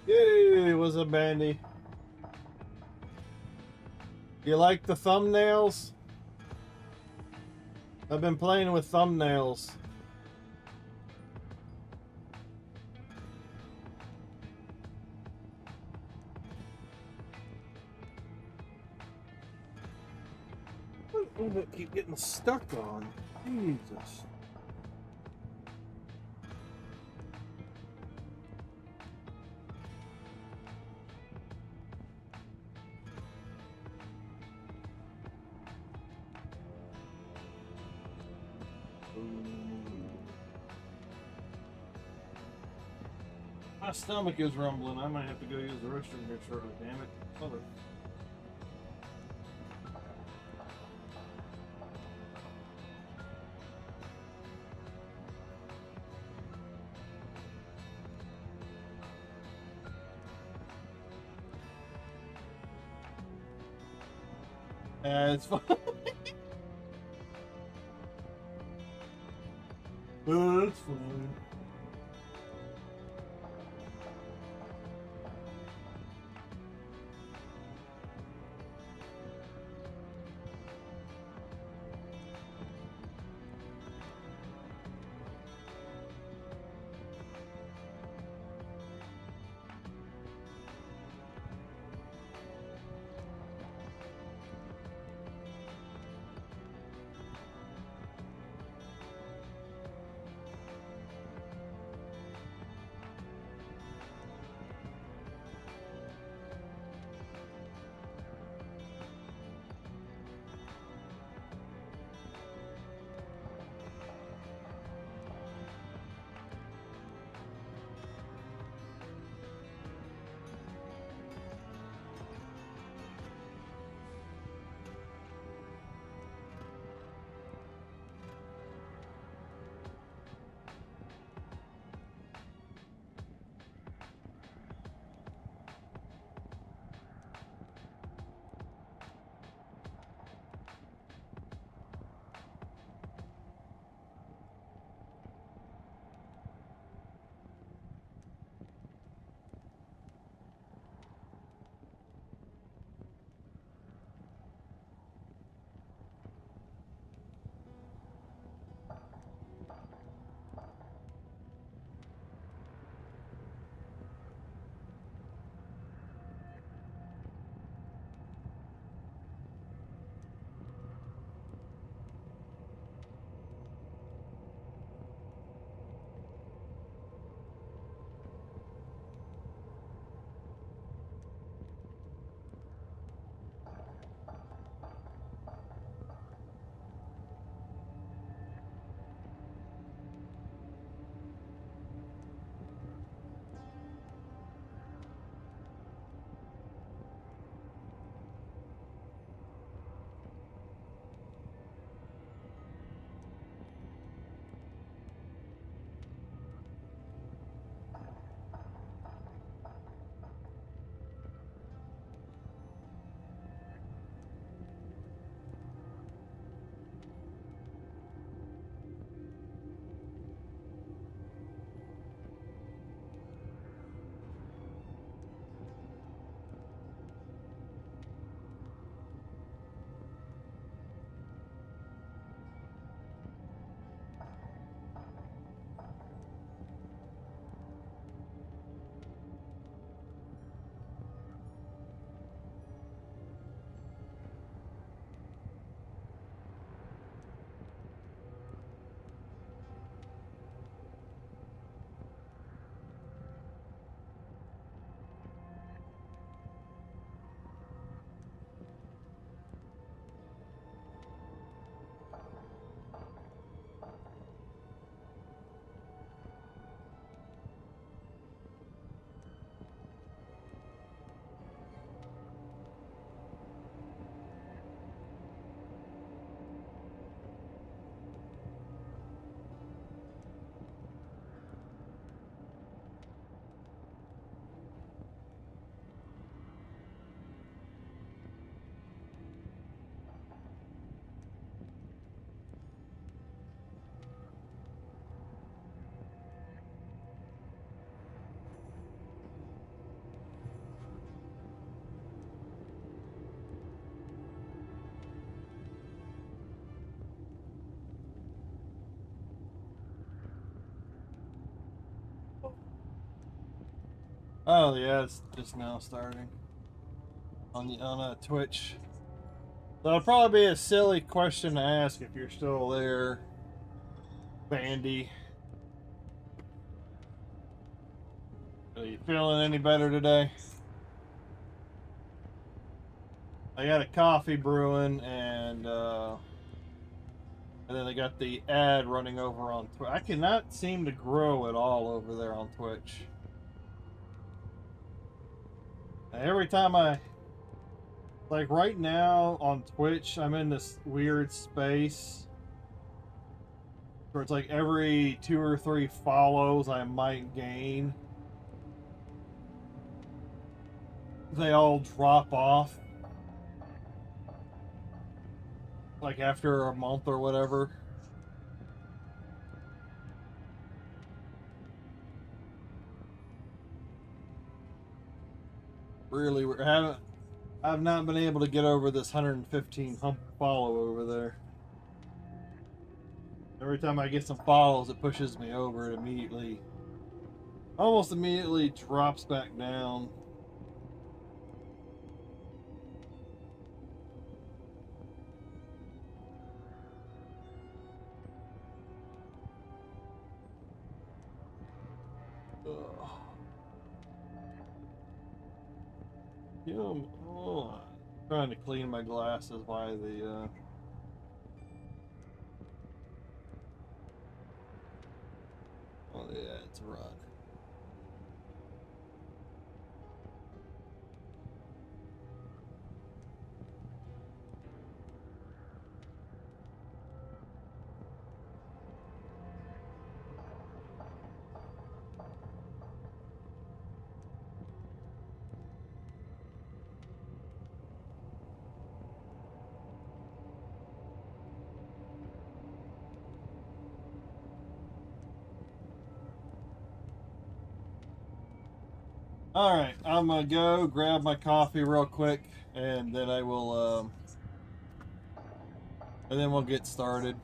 Yay, was a bandy. You like the thumbnails? I've been playing with thumbnails. What do I keep getting stuck on? Jesus. My stomach is rumbling. I might have to go use the restroom here shortly. Damn it. Mother. It's fine. It's fine. Oh yeah, it's just now starting on Twitch. That'll probably be a silly question to ask if you're still there, Bandy. Are you feeling any better today? I got a coffee brewing, and then I got the ad running over on Twitch. I cannot seem to grow at all over there on Twitch. Every time like right now on Twitch, I'm in this weird space where it's like every 2 or 3 follows I might gain, they all drop off. Like after a month or whatever. Really, I've not been able to get over this 115 hump follow over there. Every time I get some follows, it pushes me over. It immediately, almost immediately drops back down. Ugh. Oh, trying to clean my glasses while the oh yeah, it's a run. All right, I'm gonna go grab my coffee real quick, and then I will, and then we'll get started.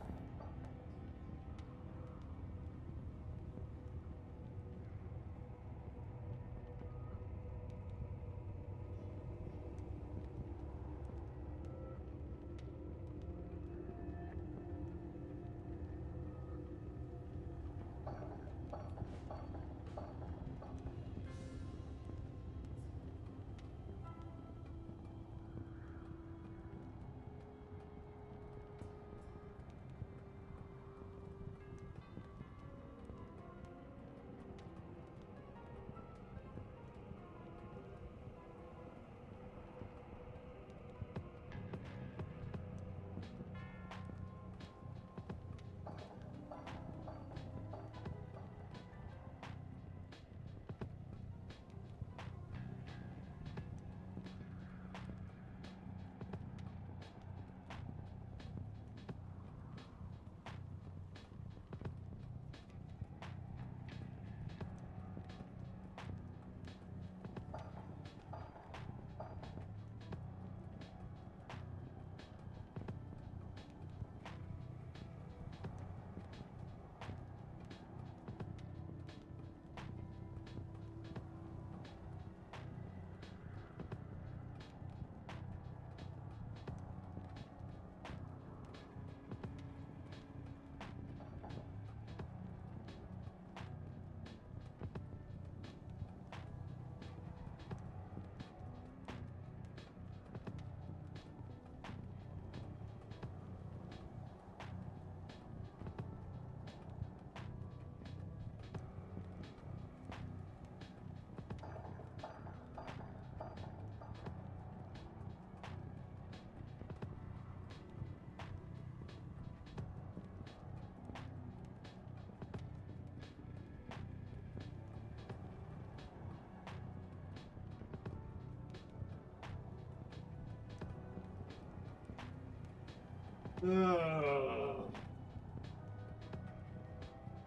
Ugh.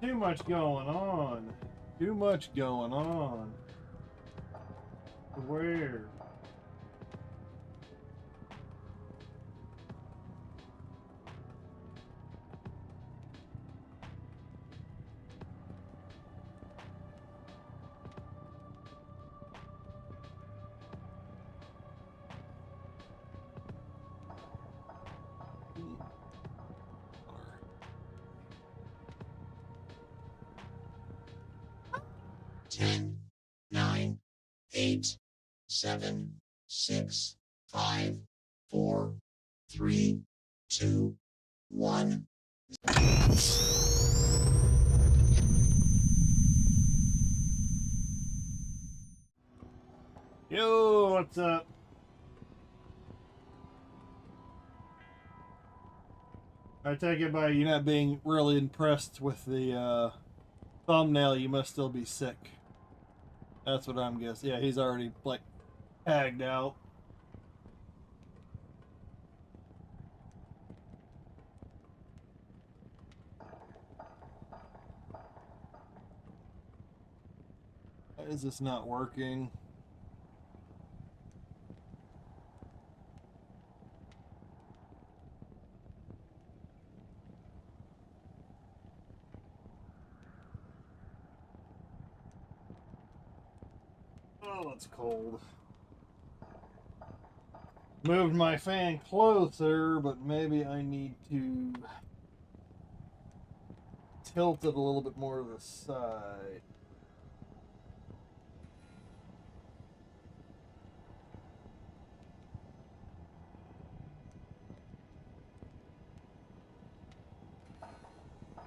Too much going on. Too much going on. Where? 10, 9, 8, 7, 6, 5, 4, 3, 2, 1. Yo, what's up? I take it by you not being really impressed with the thumbnail, you must still be sick. That's what I'm guessing. Yeah, he's already, like, tagged out. Why is this not working? Oh, it's cold. Moved my fan closer, but maybe I need to tilt it a little bit more to the side.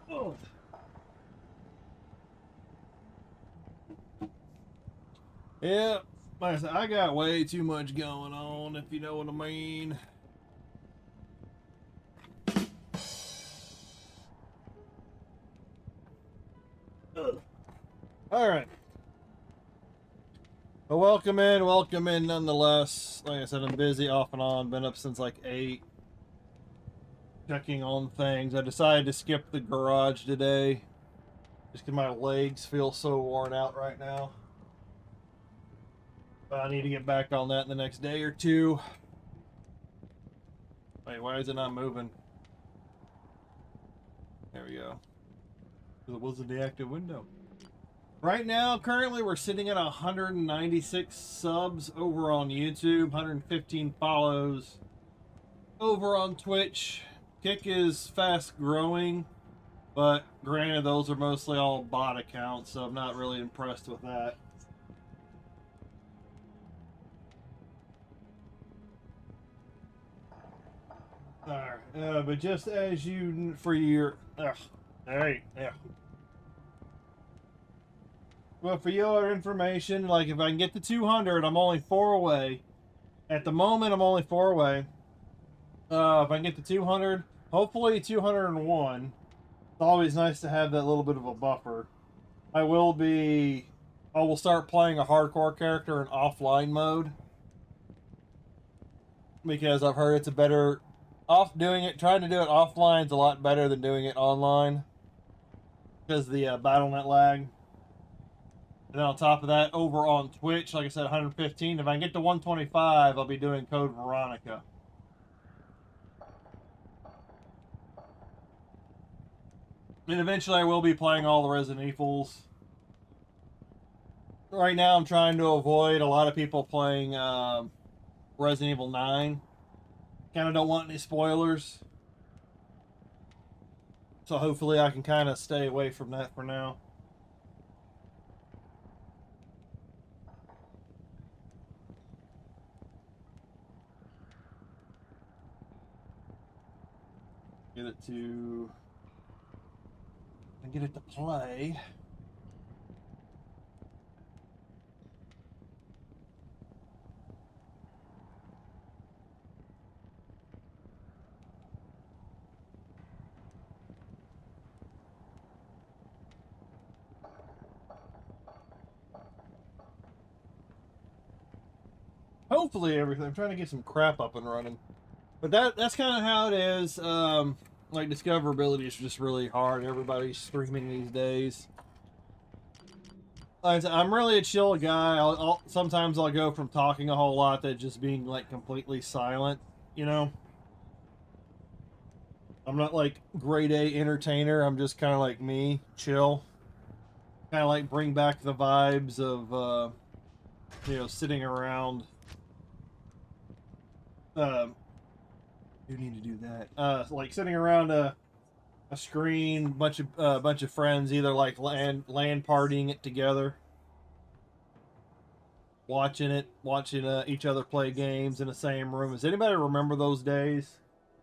Oh. Yeah, like I said, I got way too much going on, if you know what I mean. All right. Well, welcome in nonetheless. Like I said, I'm busy off and on. Been up since like 8. Checking on things. I decided to skip the garage today. Just because my legs feel so worn out right now. But I need to get back on that in the next day or two. Wait, why is it not moving? There we go. It wasn't the active window. Right now, currently, we're sitting at 196 subs over on YouTube, 115 follows over on Twitch. Kick is fast growing, but granted, those are mostly all bot accounts, so I'm not really impressed with that. Alright, but just as you, for your, alright, yeah. Well, for your information, like if I can get to 200, I'm only 4 away. At the moment, I'm only 4 away. If I can get to 200, hopefully 201. It's always nice to have that little bit of a buffer. I will start playing a hardcore character in offline mode. Because I've heard it's a better, trying to do it offline is a lot better than doing it online. Because of the BattleNet lag. And then on top of that, over on Twitch, like I said, 115. If I can get to 125, I'll be doing Code Veronica. And eventually I will be playing all the Resident Evils. Right now I'm trying to avoid a lot of people playing Resident Evil 9. Kind of don't want any spoilers. So hopefully I can kind of stay away from that for now. Get it to play. Hopefully everything. I'm trying to get some crap up and running. But that's kind of how it is. Like, discoverability is just really hard. Everybody's streaming these days. Like I said, I'm really a chill guy. Sometimes I'll go from talking a whole lot to just being, like, completely silent, you know? I'm not, like, grade A entertainer. I'm just kind of like me, chill. Kind of, like, bring back the vibes of, sitting around. You need to do that. Like sitting around a screen, bunch of friends, either like land partying it together. watching each other play games in the same room. Does anybody remember those days?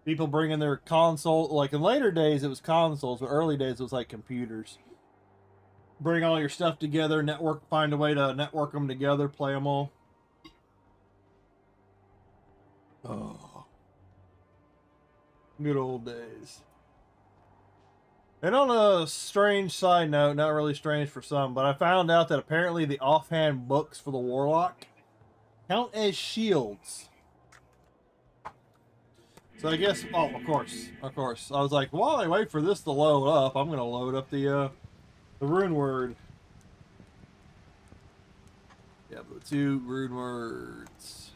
People bringing their console, like in later days it was consoles, but early days it was like computers. Bring all your stuff together, find a way to network them together, play them all. Oh, good old days. And on a strange side note, not really strange for some, but I found out that apparently the offhand books for the Warlock count as shields. So I guess, oh, of course. I was like, while I wait for this to load up, I'm gonna load up the rune word. Diablo 2 rune words.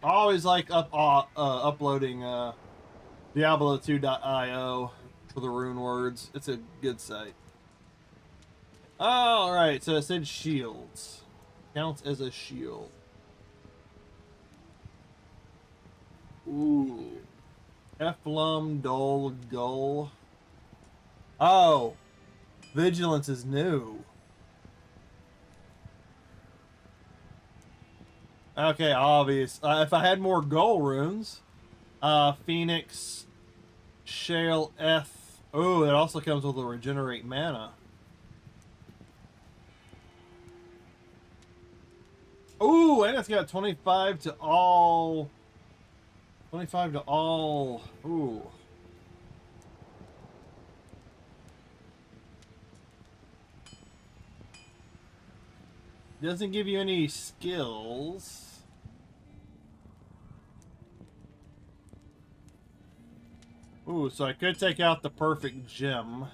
I always like uploading diablo2.io for the rune words. It's a good site. Alright, so it said shields. Counts as a shield. Ooh. Eflum Dol Gull. Oh. Vigilance is new. Okay, obvious. If I had more goal runes, Phoenix, Shale F. Oh, it also comes with a regenerate mana. Ooh, and it's got 25 to all. 25 to all. Ooh. Doesn't give you any skills. Ooh, so I could take out the perfect gem.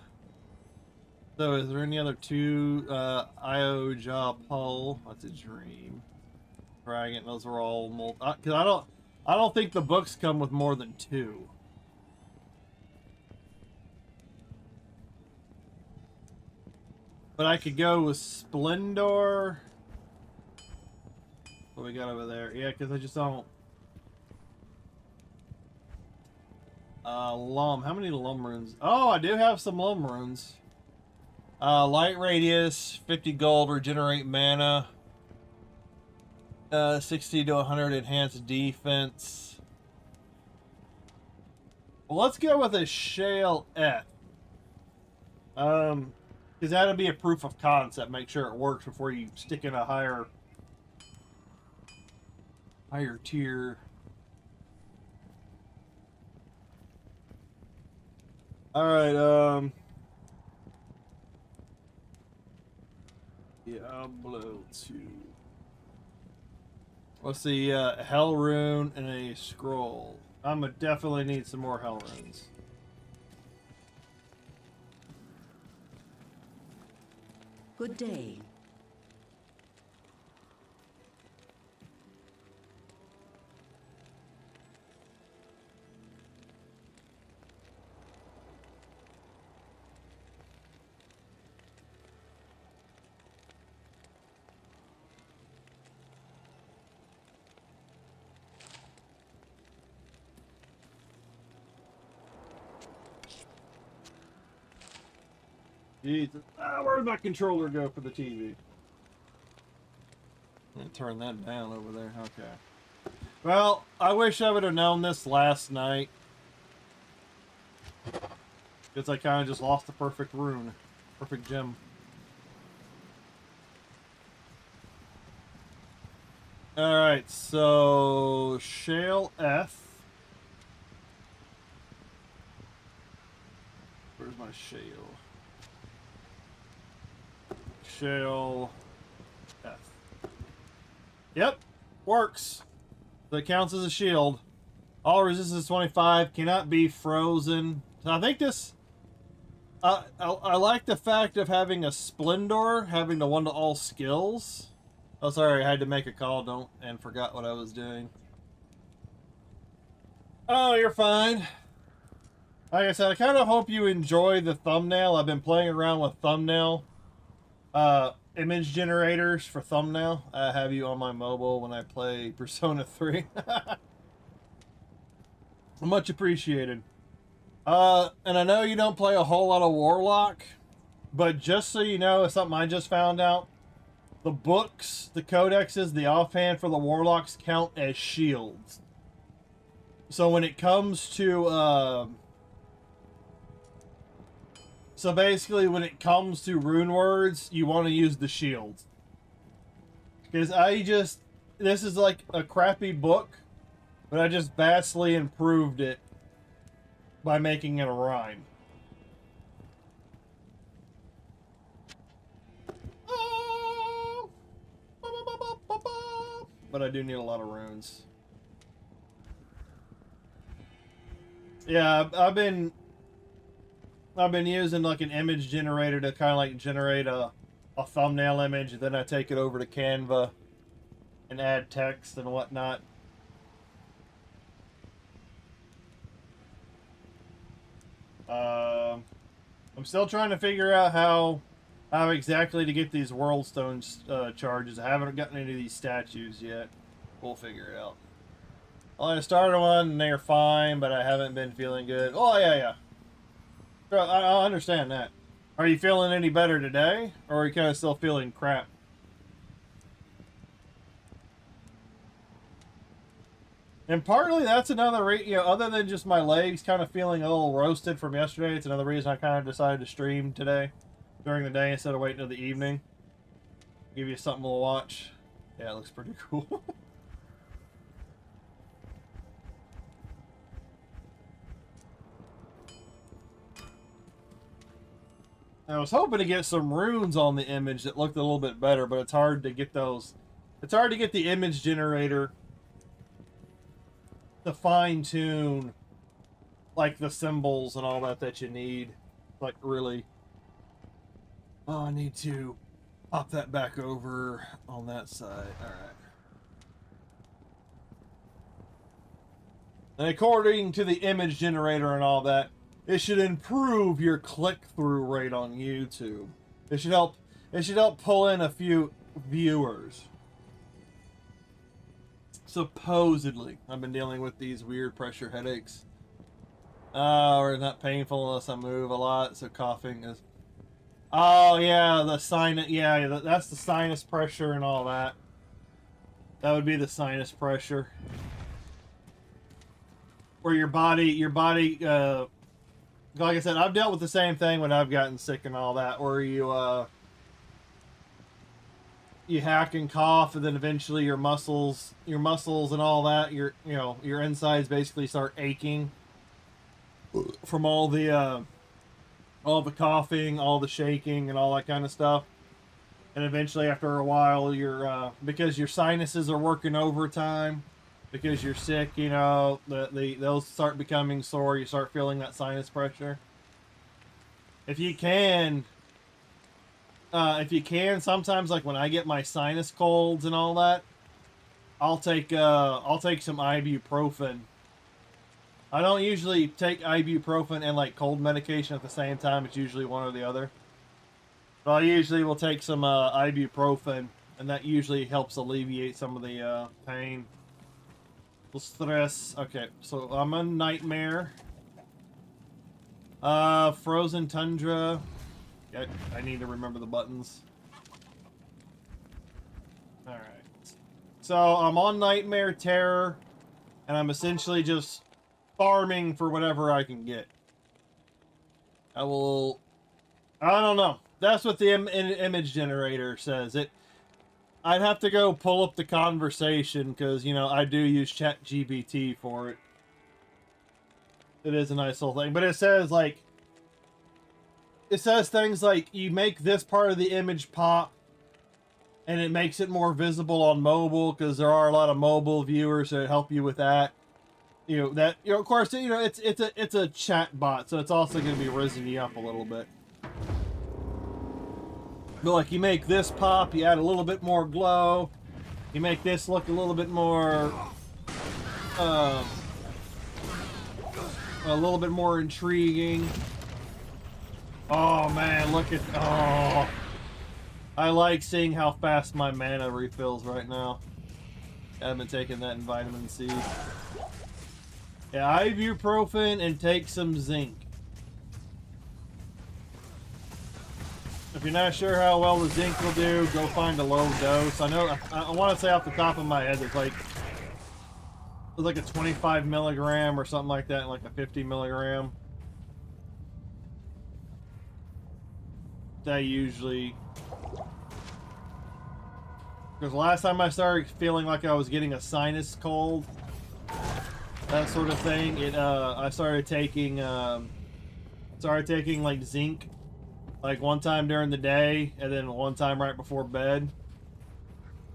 So is there any other two? Io Job Hull. That's a dream. Dragon. Those are all because I don't think the books come with more than 2. But I could go with Splendor. What we got over there? Yeah, because I just don't. Lum. How many Lum runes? Oh, I do have some Lum runes. Light Radius, 50 gold, regenerate mana. 60 to 100 enhanced defense. Well, let's go with a Shale F. Because that'll be a proof of concept. Make sure it works before you stick in a higher tier. Alright, Diablo 2. Let's see, Hell Rune and a Scroll. I'm gonna definitely need some more Hell Runes. Good day. Jesus. Where'd my controller go for the TV? I'm gonna turn that down over there. Okay. Well, I wish I would have known this last night. Because I kind of just lost the perfect rune. Perfect gem. Alright, so Shale F. Where's my Shale? Shale F. Yep, works. So it counts as a shield. All resistance 25, cannot be frozen. So I think this. I like the fact of having a Splendor, having the one to all skills. Oh, sorry, I had to make a call. And forgot what I was doing. Oh, you're fine. Like I said, I kind of hope you enjoy the thumbnail. I've been playing around with thumbnail. Image generators for thumbnail. I have you on my mobile when I play Persona 3. Much appreciated. And I know you don't play a whole lot of Warlock, but just so you know, it's something I just found out. the books, the codexes, the offhand for the warlocks count as shields. So when it comes to so basically when it comes to rune words, you want to use the shields. Because this is like a crappy book, but I just vastly improved it by making it a rhyme. But I do need a lot of runes. Yeah, I've been using like an image generator to kind of like generate a thumbnail image, and then I take it over to Canva and add text and whatnot. I'm still trying to figure out how exactly to get these world stones charges. I haven't gotten any of these statues yet. We'll figure it out. Well, I started one and they're fine, but I haven't been feeling good. Oh yeah. I understand that. Are you feeling any better today, or are you kind of still feeling crap? And partly that's another reason, other than just my legs kind of feeling a little roasted from yesterday, it's another reason I kind of decided to stream today, during the day instead of waiting till the evening. Give you something to watch. Yeah, it looks pretty cool. I was hoping to get some runes on the image that looked a little bit better, but it's hard to get those. It's hard to get the image generator to fine-tune, like, the symbols and all that you need. Like, really. Oh, I need to pop that back over on that side. Alright. And according to the image generator and all that, it should improve your click-through rate on YouTube. It should help pull in a few viewers. Supposedly. I've been dealing with these weird pressure headaches. Or not painful unless I move a lot, so coughing is... Oh, yeah, the sinus... Yeah, that's the sinus pressure and all that. That would be the sinus pressure. Where your body, like I said, I've dealt with the same thing when I've gotten sick and all that, where you hack and cough, and then eventually your muscles and all that, your insides basically start aching from all the coughing, all the shaking, and all that kind of stuff. And eventually, after a while, because your sinuses are working overtime, because you're sick, those start becoming sore. You start feeling that sinus pressure. If you can, sometimes, like when I get my sinus colds and all that, I'll take some ibuprofen. I don't usually take ibuprofen and like cold medication at the same time. It's usually one or the other. But I usually will take some ibuprofen, and that usually helps alleviate some of the pain. Stress. Okay, so I'm a nightmare. Frozen tundra. I need to remember the buttons. Alright. So I'm on nightmare terror, and I'm essentially just farming for whatever I can get. I don't know. That's what the image generator says. I'd have to go pull up the conversation, because, I do use ChatGPT for it. It is a nice little thing. But it says, things like, you make this part of the image pop, and it makes it more visible on mobile, because there are a lot of mobile viewers that help you with that. Of course, it's a chat bot, so it's also going to be raising you up a little bit. But like, you make this pop, you add a little bit more glow, you make this look a little bit more, a little bit more intriguing. Oh man, oh. I like seeing how fast my mana refills right now. I haven't taken that in vitamin C. Yeah, ibuprofen and take some zinc. If you're not sure how well the zinc will do, go find a low dose. I know, I want to say off the top of my head, there's like a 25 milligram or something like that, and like a 50 milligram. That usually, because last time I started feeling like I was getting a sinus cold, that sort of thing, I started taking like zinc, like one time during the day and then one time right before bed,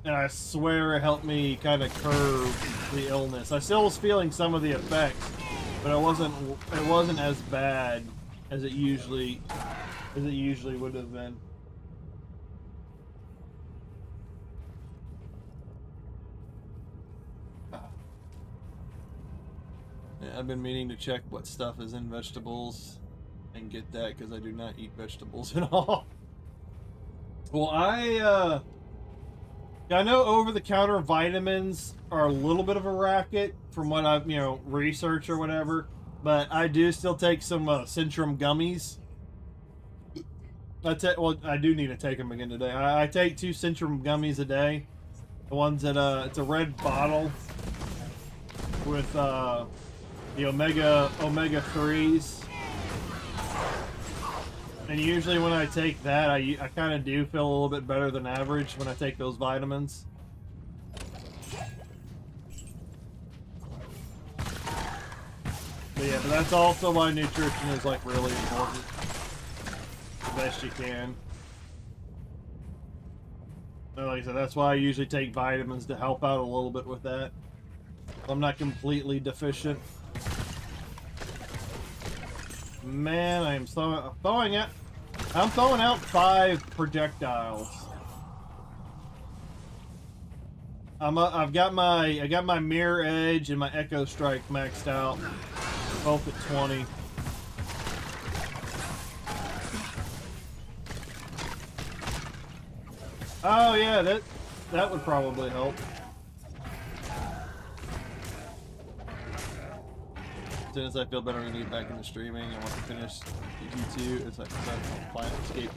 and I swear it helped me kind of curb the illness. I still was feeling some of the effects, but it wasn't as bad as it usually would have been. Yeah, I've been meaning to check what stuff is in vegetables and get that, because I do not eat vegetables at all. Well, I know over-the-counter vitamins are a little bit of a racket from what I've, researched or whatever, but I do still take some Centrum gummies. Well, I do need to take them again today. I take 2 Centrum gummies a day. The ones that, it's a red bottle with, the omega 3s. And usually when I take that, I kind of do feel a little bit better than average when I take those vitamins. But yeah, but that's also why nutrition is like really important. The best you can. And like I said, that's why I usually take vitamins to help out a little bit with that. I'm not completely deficient. Man, I'm throwing out 5 projectiles. I got my mirror edge and my echo strike maxed out, both at 20. Oh yeah, that would probably help. As soon as I feel better, I'm gonna get back into streaming. I want to finish G2. It's like Planet Escape.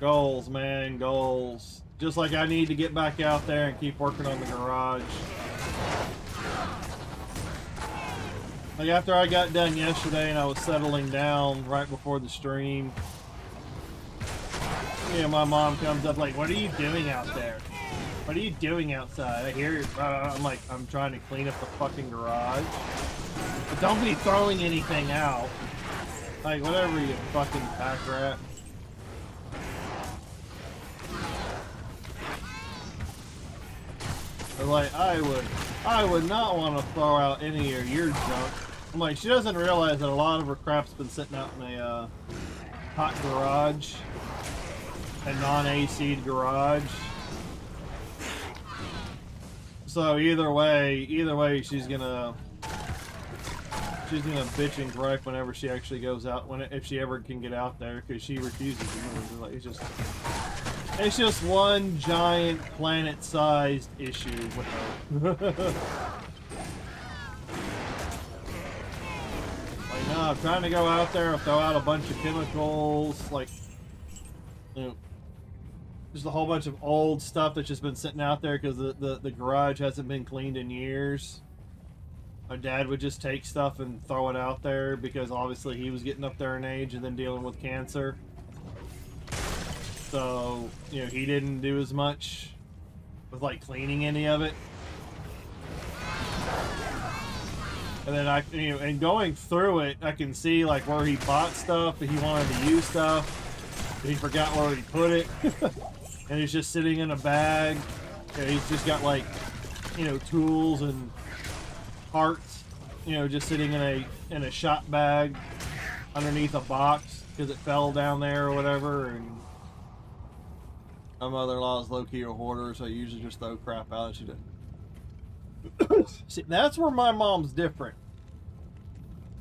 Goals, man, goals. Just like I need to get back out there and keep working on the garage. Like after I got done yesterday and I was settling down right before the stream, my mom comes up like, "What are you doing out there? What are you doing outside?" I hear you. I'm like, "I'm trying to clean up the fucking garage." But don't be throwing anything out. Like, whatever, you fucking pack rat. But like, I would not want to throw out any of your junk. I'm like, she doesn't realize that a lot of her crap's been sitting out in a hot garage, a non-AC'd garage. So either way, she's gonna bitch and gripe whenever she actually goes out, if she ever can get out there, because she refuses to move. Like, it's just one giant planet-sized issue with her. Like, no, I'm trying to go out there and throw out a bunch of chemicals, like, just a whole bunch of old stuff that's just been sitting out there because the garage hasn't been cleaned in years. My dad would just take stuff and throw it out there because obviously he was getting up there in age and then dealing with cancer. So, he didn't do as much with like cleaning any of it. And then and going through it, I can see like where he bought stuff, and he wanted to use stuff, but he forgot where he put it. And he's just sitting in a bag. And he's just got like, tools and parts, just sitting in a shop bag underneath a box because it fell down there or whatever. And my mother-in-law is low-key a hoarder, so I usually just throw crap out. And she doesn't. See, that's where my mom's different.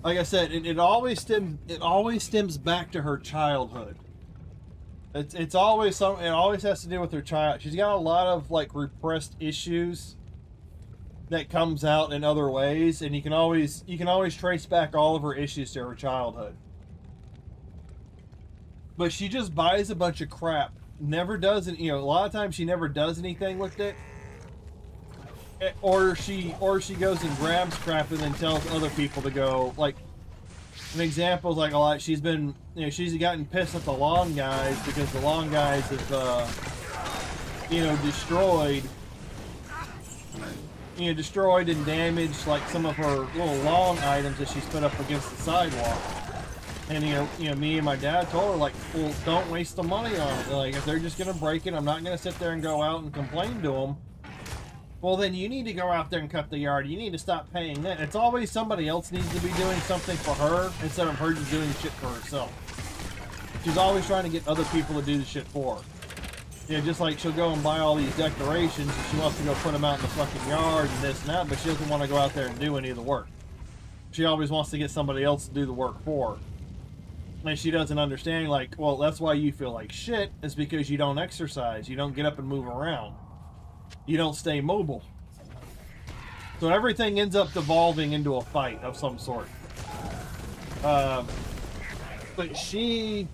Like I said, it always stems back to her childhood. It's always something. It always has to do with her child. She's got a lot of like repressed issues that comes out in other ways, and you can always trace back all of her issues to her childhood. But she just buys a bunch of crap. Never does it, you know, a lot of times she never does anything with it. Or she goes and grabs crap and then tells other people to go. Like, an example is like a lot, she's been, you know, she's gotten pissed at the lawn guys because the lawn guys have, you know, destroyed and damaged like some of her little lawn items that she's put up against the sidewalk. And you know, me and my dad told her, like, well, don't waste the money on it. Like, if they're just gonna break it, I'm not gonna sit there and go out and complain to them. Well, then you need to go out there and cut the yard. You need to stop paying that. It's always somebody else needs to be doing something for her instead of her just doing shit for herself. She's always trying to get other people to do the shit for her. You know, just like she'll go and buy all these decorations and she wants to go put them out in the fucking yard and this and that, but she doesn't want to go out there and do any of the work. She always wants to get somebody else to do the work for her. And she doesn't understand, like, well, that's why you feel like shit, is because you don't exercise. You don't get up and move around. You don't stay mobile. So everything ends up devolving into a fight of some sort. But she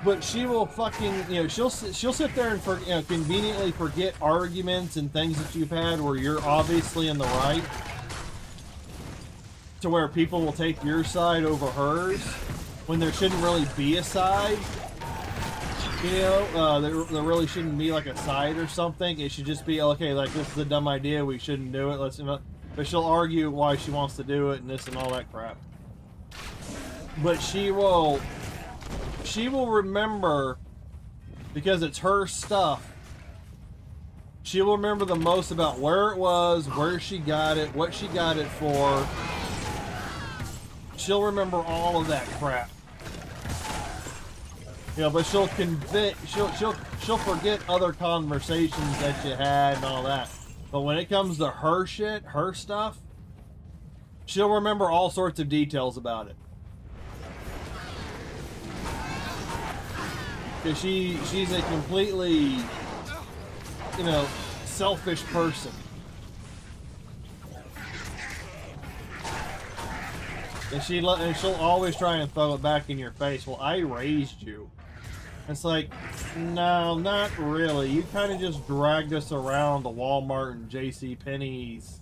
will fucking, you know, she'll sit there and you know, conveniently forget arguments and things that you've had where you're obviously in the right, to where people will take your side over hers when there shouldn't really be a side. You know, there really shouldn't be like a side or something. It should just be, okay, like, this is a dumb idea, we shouldn't do it, let's, you know. But she'll argue why she wants to do it and this and all that crap. But she will remember, because it's her stuff, she will remember the most about where it was, where she got it, what she got it for. She'll remember all of that crap. You know, but she'll forget other conversations that you had and all that. But when it comes to her shit, her stuff, she'll remember all sorts of details about it. Because she's a completely, you know, selfish person. And she'll always try and throw it back in your face. Well, I raised you. It's like, no, not really. You kind of just dragged us around to Walmart and J.C. Penney's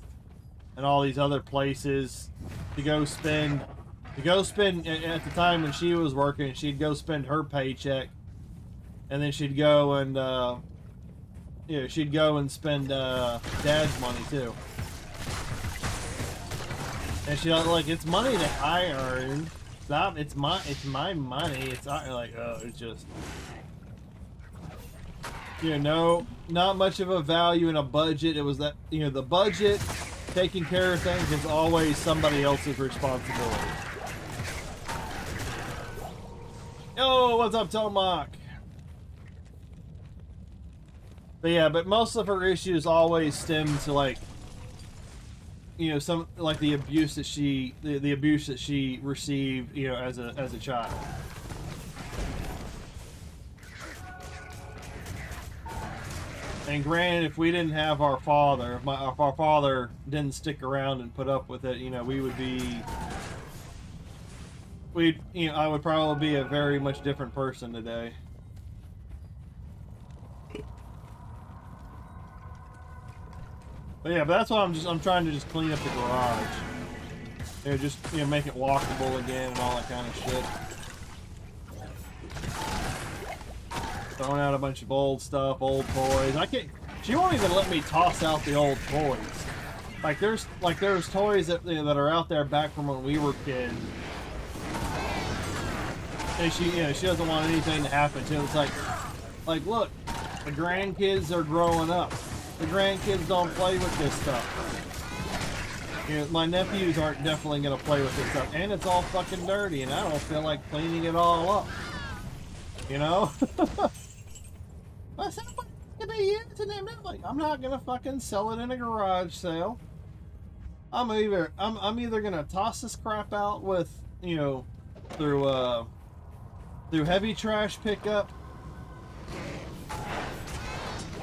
and all these other places to go spend at the time when she was working, she'd go spend her paycheck, and then she'd go and spend Dad's money too. And she's like, it's money that I earned. Stop, it's my money. It's like, oh, it's just, you know, not much of a value in a budget. It was that, you know, the budget, taking care of things is always somebody else's responsibility. Yo, what's up, Tomac? But yeah, but most of her issues always stem to, like, you know, some, like, the abuse that she received, you know, as a child. And granted, if we didn't have our father, if our father didn't stick around and put up with it, you know, I would probably be a very much different person today. But yeah, but that's why I'm trying to just clean up the garage. You know, just, you know, make it walkable again and all that kind of shit. Throwing out a bunch of old stuff, old toys. She won't even let me toss out the old toys. Like there's toys that, you know, that are out there back from when we were kids. And she doesn't want anything to happen to them. It's like look, the grandkids are growing up. The grandkids don't play with this stuff. You know, my nephews aren't definitely going to play with this stuff. And it's all fucking dirty, and I don't feel like cleaning it all up. You know? I said, what could be using them? I'm not going to fucking sell it in a garage sale. I'm either going to toss this crap out with, you know, through heavy trash pickup.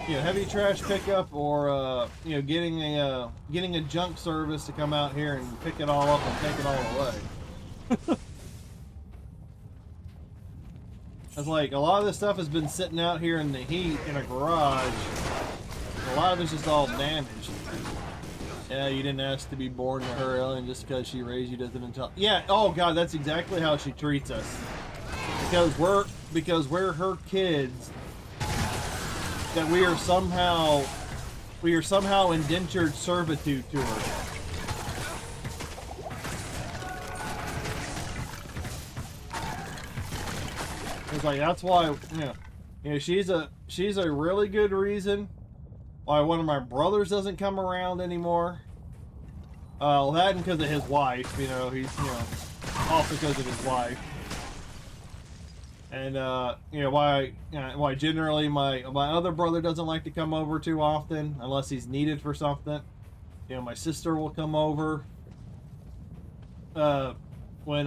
You know, heavy trash pickup, or you know, getting a junk service to come out here and pick it all up and take it all away. It's like a lot of this stuff has been sitting out here in the heat in a garage. A lot of it's just all damaged. Yeah, you didn't ask to be born to her, Ellen, just because she raised you doesn't entail. Yeah, oh god, that's exactly how she treats us. Because we're her kids. That we are somehow indentured servitude to her. It's like that's why, she's a really good reason why one of my brothers doesn't come around anymore. That and because of his wife, he's also because of his wife. And why generally my other brother doesn't like to come over too often unless he's needed for something. My sister will come over. When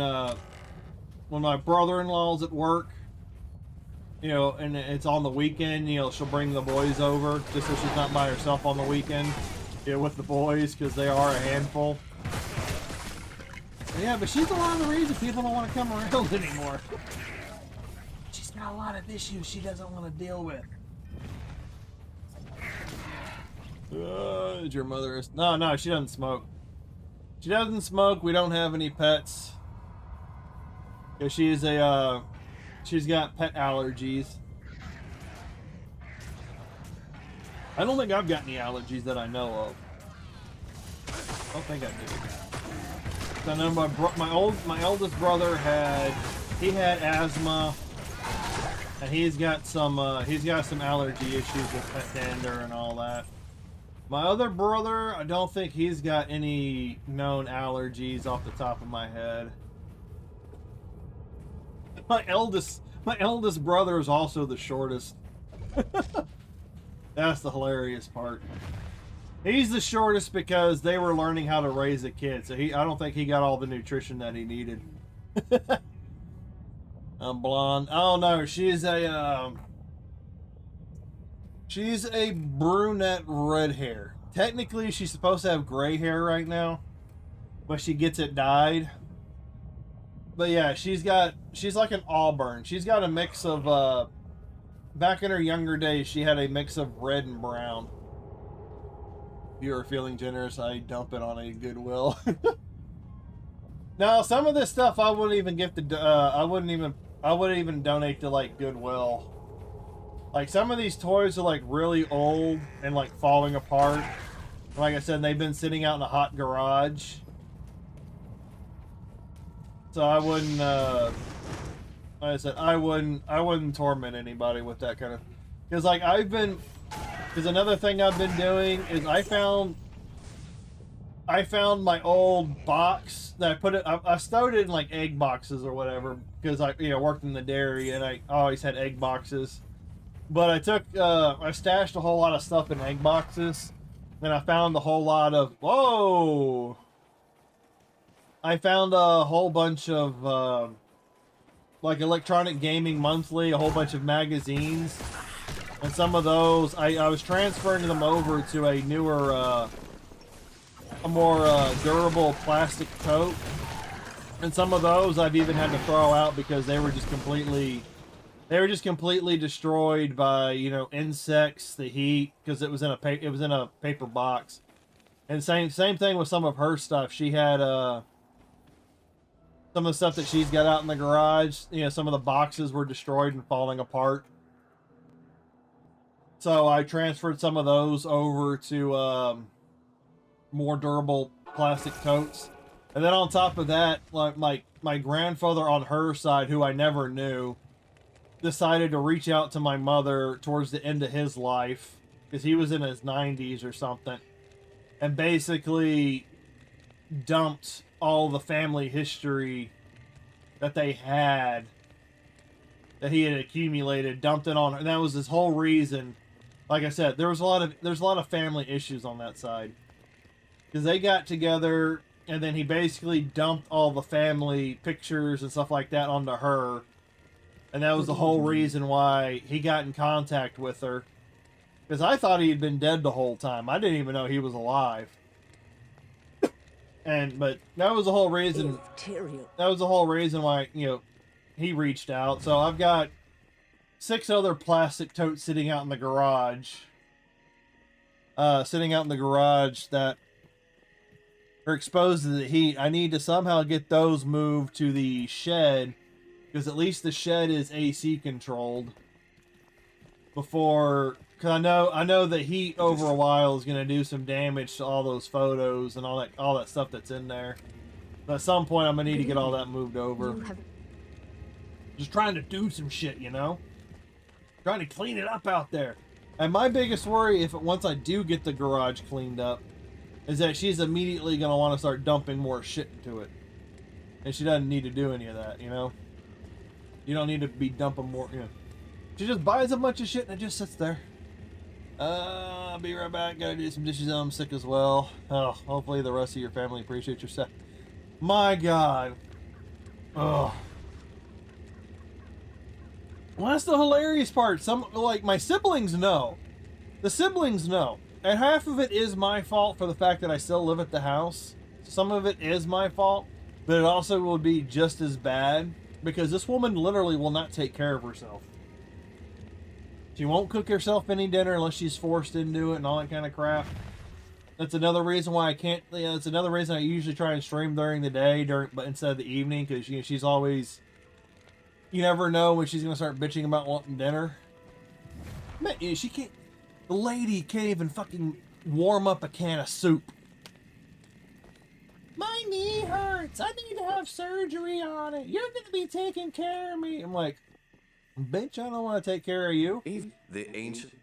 my brother-in-law's at work, and it's on the weekend, she'll bring the boys over just so she's not by herself on the weekend, with the boys, because they are a handful. Yeah, but she's a lot of the reason people don't want to come around anymore. She's got a lot of issues she doesn't want to deal with. Your mother is... No, she doesn't smoke. She doesn't smoke. We don't have any pets. She's got pet allergies. I don't think I've got any allergies that I know of. I don't think I do. I know my oldest brother had asthma, and he's got some allergy issues with pet dander and all that. My other brother, I don't think he's got any known allergies off the top of my head. My eldest brother is also the shortest. That's the hilarious part. He's the shortest because they were learning how to raise a kid, so I don't think he got all the nutrition that he needed. I'm blonde. Oh no, she's a brunette red hair. Technically, she's supposed to have gray hair right now, but she gets it dyed. But yeah, she's like an auburn. She's got a mix of, back in her younger days, she had a mix of red and brown. If you are feeling generous, I dump it on a Goodwill. Now, some of this stuff I wouldn't even give to, I wouldn't even donate to, like, Goodwill. Like, some of these toys are, like, really old and, like, falling apart. Like I said, they've been sitting out in a hot garage. So I wouldn't, like I said, I wouldn't torment anybody with that kind of, because like because another thing I've been doing is I found my old box that I stowed it in like egg boxes or whatever, because I worked in the dairy and I always had egg boxes, but I stashed a whole lot of stuff in egg boxes, and I found a whole lot of, whoa! I found a whole bunch of, like, Electronic Gaming Monthly, a whole bunch of magazines. And some of those, I was transferring them over to a newer, a more durable plastic coat. And some of those I've even had to throw out because they were just completely destroyed by, insects, the heat, because it was in a paper box. And same thing with some of her stuff. She had, some of the stuff that she's got out in the garage, some of the boxes were destroyed and falling apart. So I transferred some of those over to more durable plastic totes. And then on top of that, like my grandfather on her side, who I never knew, decided to reach out to my mother towards the end of his life, because he was in his 90s or something, and basically dumped all the family history that they had, that he had accumulated, dumped it on her. And that was his whole reason. Like I said, there's a lot of family issues on that side, because they got together and then he basically dumped all the family pictures and stuff like that onto her, and that was the whole reason why he got in contact with her, because I thought he had been dead the whole time. I didn't even know he was alive. But that was the whole reason. That was the whole reason why he reached out. So I've got 6 other plastic totes sitting out in the garage. That are exposed to the heat. I need to somehow get those moved to the shed, because at least the shed is AC controlled. Because I know the heat over a while is going to do some damage to all those photos and all that stuff that's in there. But at some point, I'm going to need to get all that moved over. Just trying to do some shit, you know? Trying to clean it up out there. And my biggest worry, once I do get the garage cleaned up, is that she's immediately going to want to start dumping more shit into it. And she doesn't need to do any of that, you know? You don't need to be dumping more, you know. She just buys a bunch of shit and it just sits there. I'll be right back. Gotta do some dishes. I'm sick as well. Oh, hopefully the rest of your family appreciates your stuff. My God. Oh. Well, that's the hilarious part. My siblings know. The siblings know. And half of it is my fault for the fact that I still live at the house. Some of it is my fault, but it also will be just as bad because this woman literally will not take care of herself. She won't cook herself any dinner unless she's forced into it and all that kind of crap. That's another reason why I can't. That's another reason I usually try and stream during the day, but instead of the evening, because she's always. You never know when she's gonna start bitching about wanting dinner. Man, she can't. The lady can't even fucking warm up a can of soup. My knee hurts. I need to have surgery on it. You're gonna be taking care of me. I'm like, bitch, I don't want to take care of you. The ancient.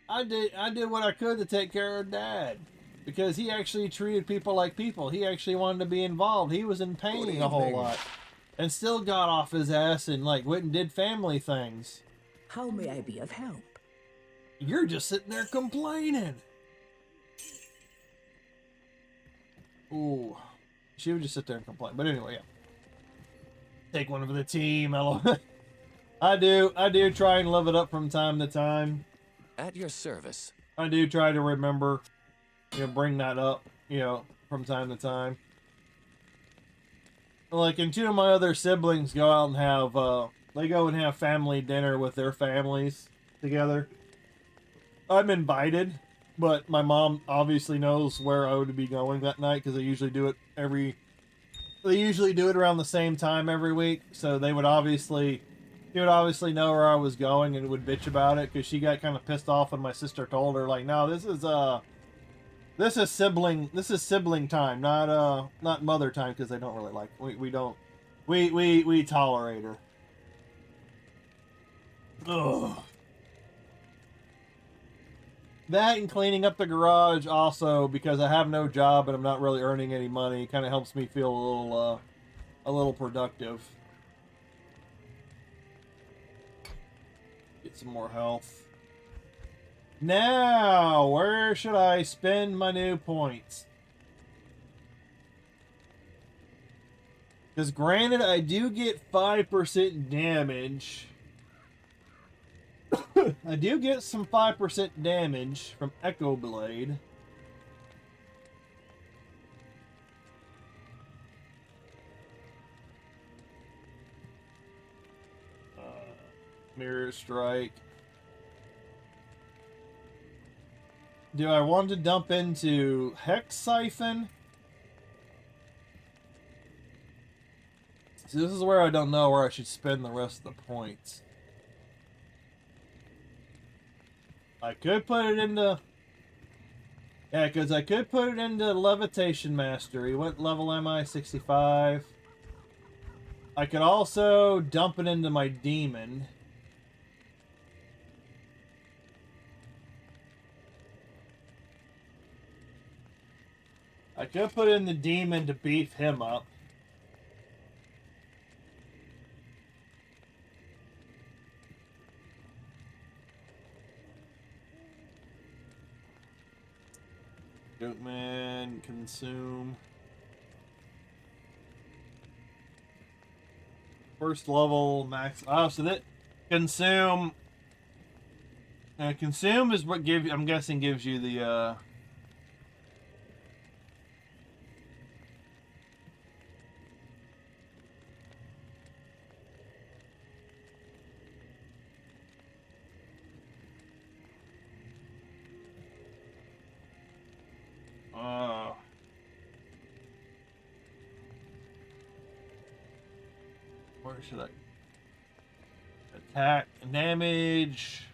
I did what I could to take care of Dad, because he actually treated people like people. He actually wanted to be involved. He was in pain a whole lot, and still got off his ass and went and did family things. How may I be of help? You're just sitting there complaining. Ooh, she would just sit there and complain. But anyway, yeah. Take one for the team. I do try and live it up from time to time. At your service. I do try to remember, bring that up, from time to time. And 2 of my other siblings go out and have, family dinner with their families together. I'm invited, but my mom obviously knows where I would be going that night because they usually do it around the same time every week. So she would obviously know where I was going and would bitch about it because she got kind of pissed off when my sister told her, like, no, this is sibling time, not mother time, because they don't really like, we tolerate her. Ugh. That and cleaning up the garage also, because I have no job and I'm not really earning any money, kind of helps me feel a little productive. Get some more health. Now, where should I spend my new points? Because granted, I do get 5% damage. I do get some 5% damage from Echo Blade. Mirror Strike. Do I want to dump into Hex Siphon? So this is where I don't know where I should spend the rest of the points. I could put it into... Yeah, because I could put it into Levitation Mastery. What level am I? 65. I could also dump it into my Demon. I could put in the Demon to beef him up. Goatman, consume. First level max. Oh, so that consume. Consume is what I'm guessing gives you the. Where should I? Attack damage,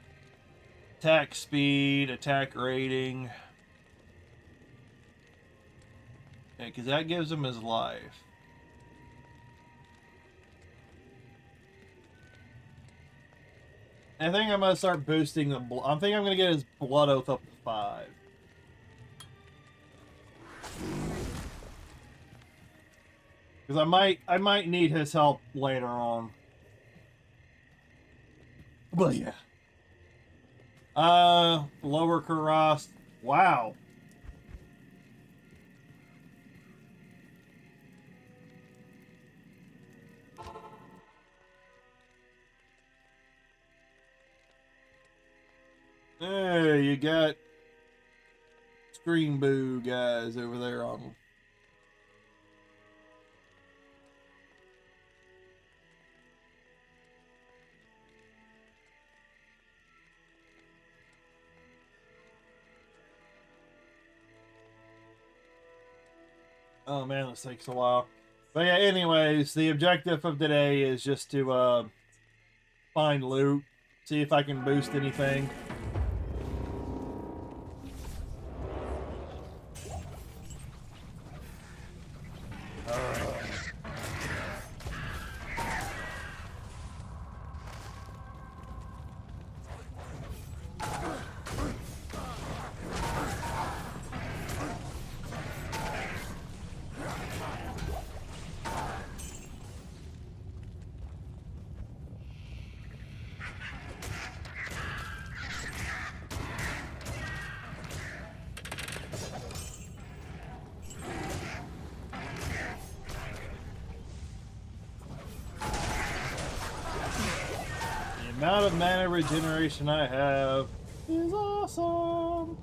attack speed, attack rating. Yeah, because that gives him his life. I think I'm gonna start boosting the. I think I'm gonna get his blood oath up to 5. Because I might need his help later on. But yeah. Lower Karas. Wow. Hey, you got Scream Boo guys over there on them. Oh man, this takes a while. But yeah, anyways, the objective of today is just to find loot, see if I can boost anything. The amount of mana regeneration I have is awesome.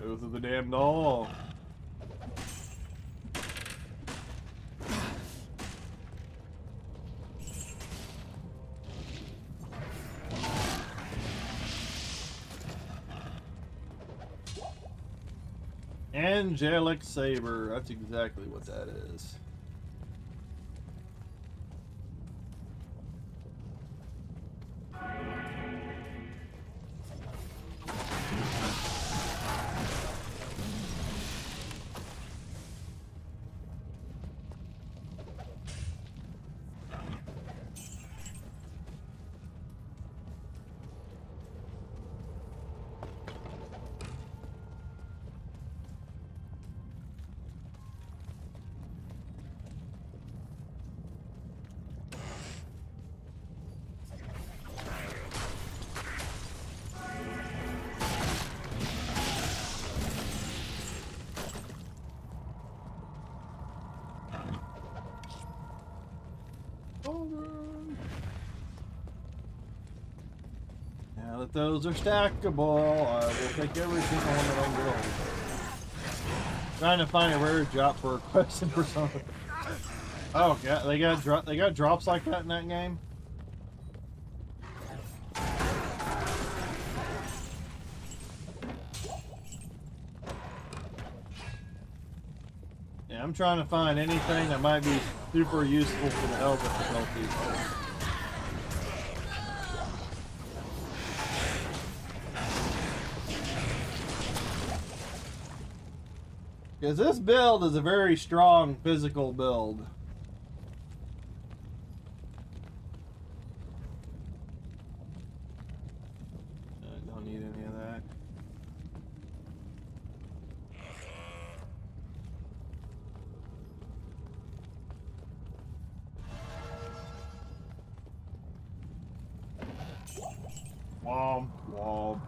Goes to the damn dog. Angelic Saber. That's exactly what that is. Now that those are stackable, I will take every single one that I can get. Trying to find a rare drop for a question for something. Oh god, they got drops like that in that game? Yeah, I'm trying to find anything that might be super useful for the hell difficulty. Because this build is a very strong physical build. I don't need any of that. Womp, womp.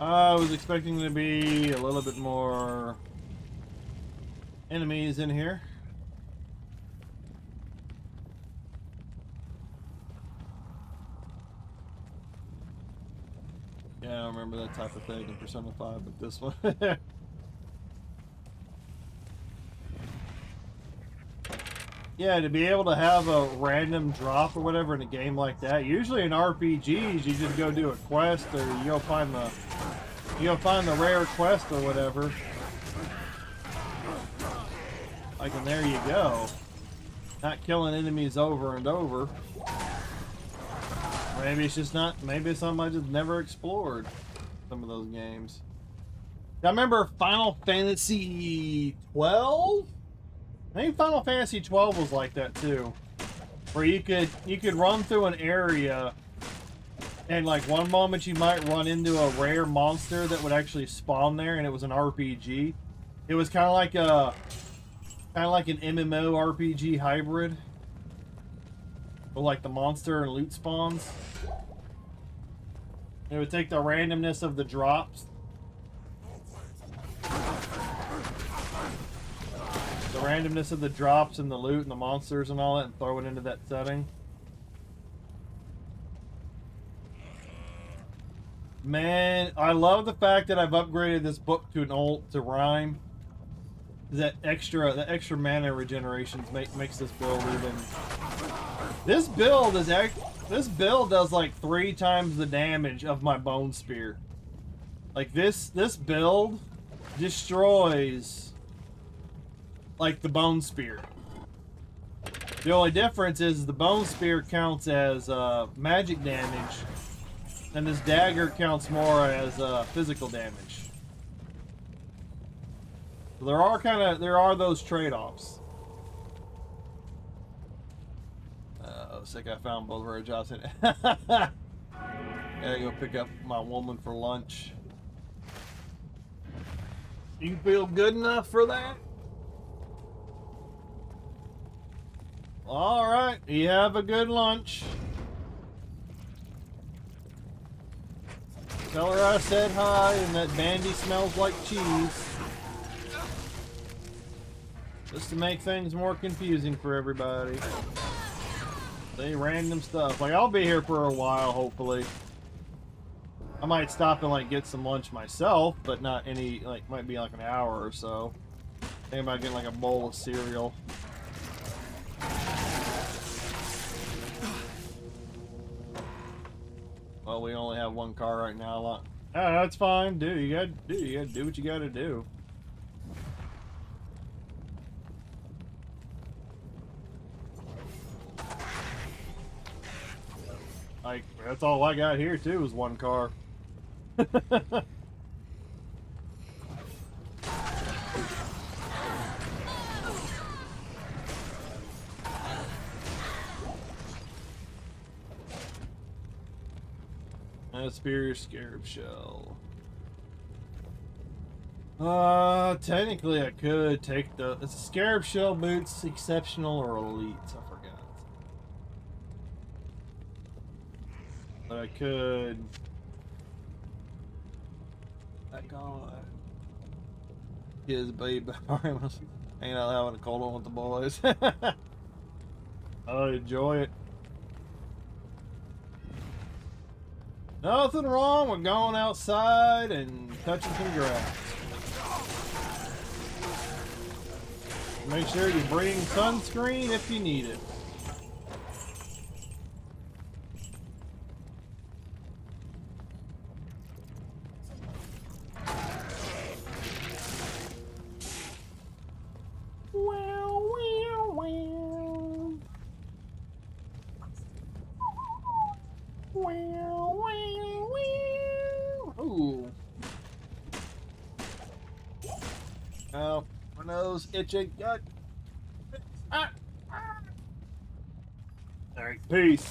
I was expecting to be a little bit more enemies in here. Yeah, I don't remember that type of thing in Persona 5, but this one. Yeah, to be able to have a random drop or whatever in a game like that. Usually in RPGs, you just go do a quest or you go find the rare quest or whatever. Like, and there you go. Not killing enemies over and over. Maybe it's just not, maybe it's something I just never explored. Some of those games. I remember Final Fantasy 12? I think Final Fantasy 12 was like that too. Where you could run through an area and like one moment you might run into a rare monster that would actually spawn there, and it was an RPG. It was kind of like an MMO RPG hybrid. But like the monster and loot spawns. It would take the randomness of the drops. The randomness of the drops and the loot and the monsters and all that, and throw it into that setting. Man, I love the fact that I've upgraded this book to an ult to rhyme. That extra mana regeneration makes this build even. This build does like 3 times the damage of my bone spear. Like this build destroys like the bone spear. The only difference is the bone spear counts as magic damage, and this dagger counts more as physical damage. So there are those trade-offs. Sick, I found both rare jobs in it. Gotta go pick up my woman for lunch. You feel good enough for that? Alright, you have a good lunch. Tell her I said hi and that Bandy smells like cheese. Just to make things more confusing for everybody. Say random stuff. Like, I'll be here for a while, hopefully. I might stop and, like, get some lunch myself, but not any, like, might be like an hour or so. Think about getting, like, a bowl of cereal. Well, we only have one car right now. Ah, that's fine, dude. You gotta do what you gotta do. Like, that's all I got here too is one car. A superior scarab shell. Technically I could take it's a scarab shell boots, exceptional or elite, I forgot. But I could back on his baby. Hanging out having a cold one with the boys. I enjoy it. Nothing wrong with going outside and touching some grass. Make sure you bring sunscreen if you need it. Ooh. Oh, my nose itching. God. Ah. All right, peace.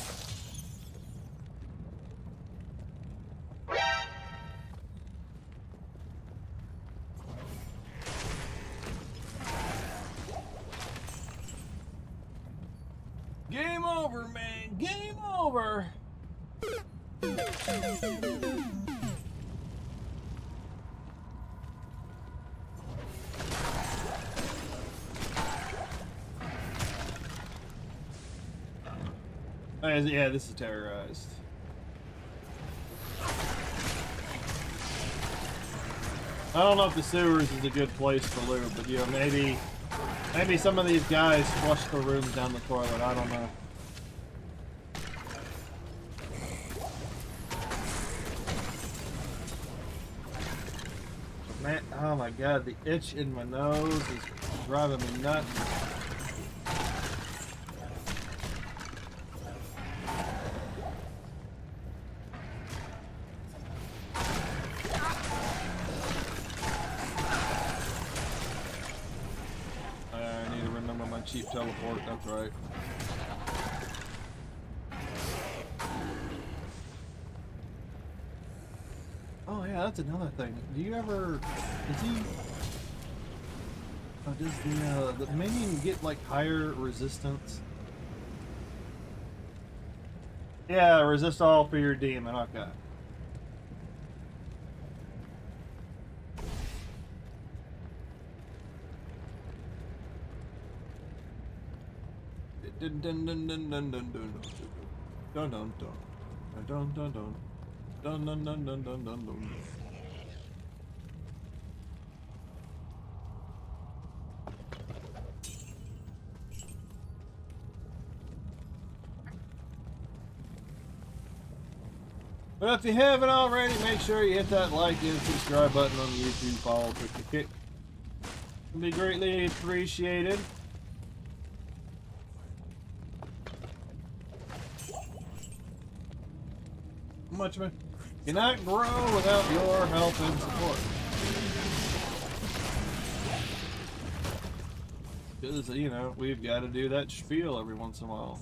Game over, man. Game over. Yeah, this is terrorized. I don't know if the sewers is a good place for loot, but you know, maybe some of these guys flush the rooms down the toilet. I don't know. Man, oh my god, the itch in my nose is driving me nuts. I need to remember my cheap teleport, that's right. Oh yeah, that's another thing. Do you ever... does the minion get like higher resistance? Yeah, resist all for your demon, okay. Dun dun dun dun dun dun dun dun dun dun dun dun dun dun. Dun dun dun dun dun dun dun. But if you haven't already, make sure you hit that like and subscribe button on the YouTube. Follow Click the Kick. It'll be greatly appreciated. How much of it? Cannot grow without your help and support. Because, you know, we've got to do that spiel every once in a while.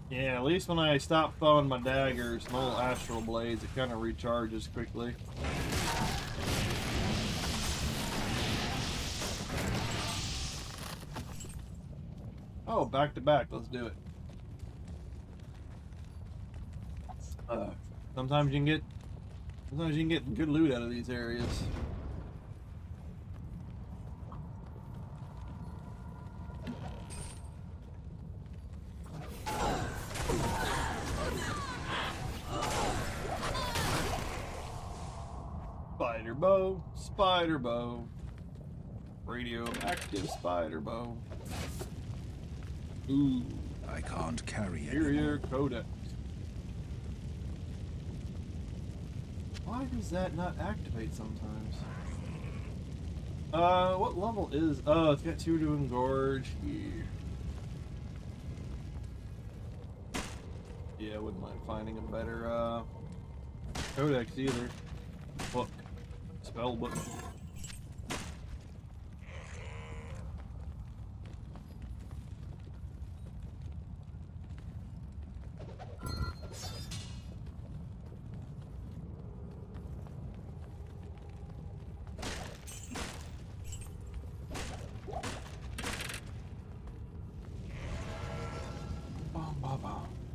Yeah, at least when I stop throwing my daggers, my little astral blades, it kind of recharges quickly. Oh, back to back, let's do it. Sometimes you can get good loot out of these areas. Spider bow, radioactive spider bow. Ooh, I can't carry it. Superior codex. Why does that not activate sometimes? What level is? Oh, it's got 2 to engorge. Yeah, I wouldn't mind finding a better codex either. Book. Spell book.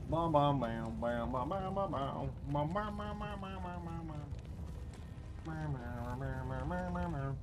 Bam bam bam bam bam bam bam bam bam bam bam bam bam bam.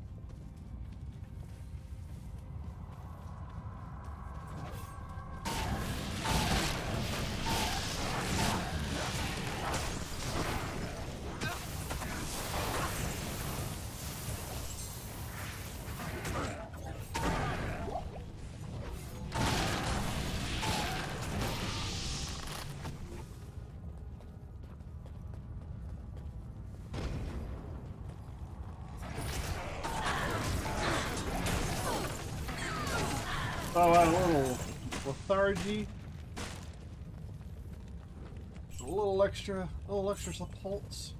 Oh, a little lethargy. A little extra pulse.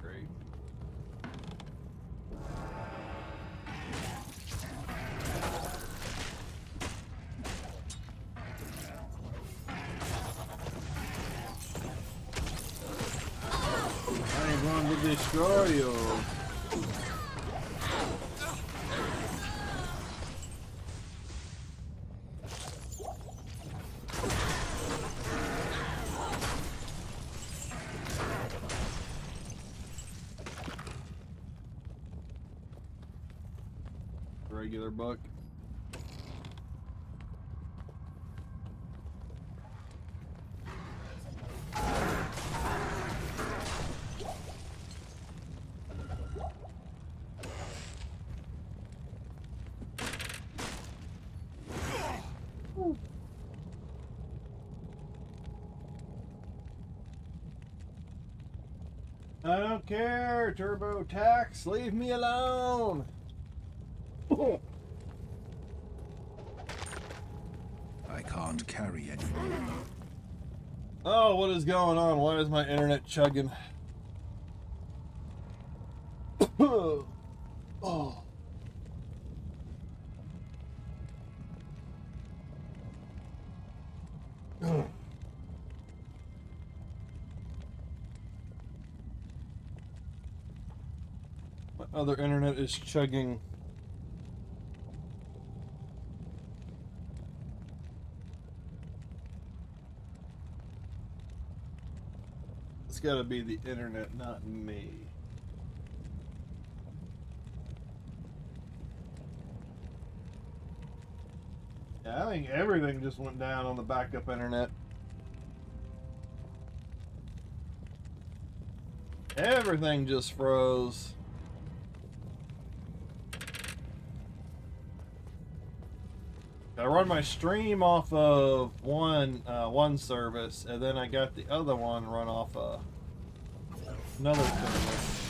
Great. I'm going to destroy you. regular book. I don't care, TurboTax, leave me alone. I can't carry anymore. Oh, what is going on? Why is my internet chugging? Oh. My other internet is chugging. It's gotta be the internet, not me. Yeah, I think everything just went down on the backup internet. Everything just froze. I run my stream off of one service, and then I got the other one run off of another service.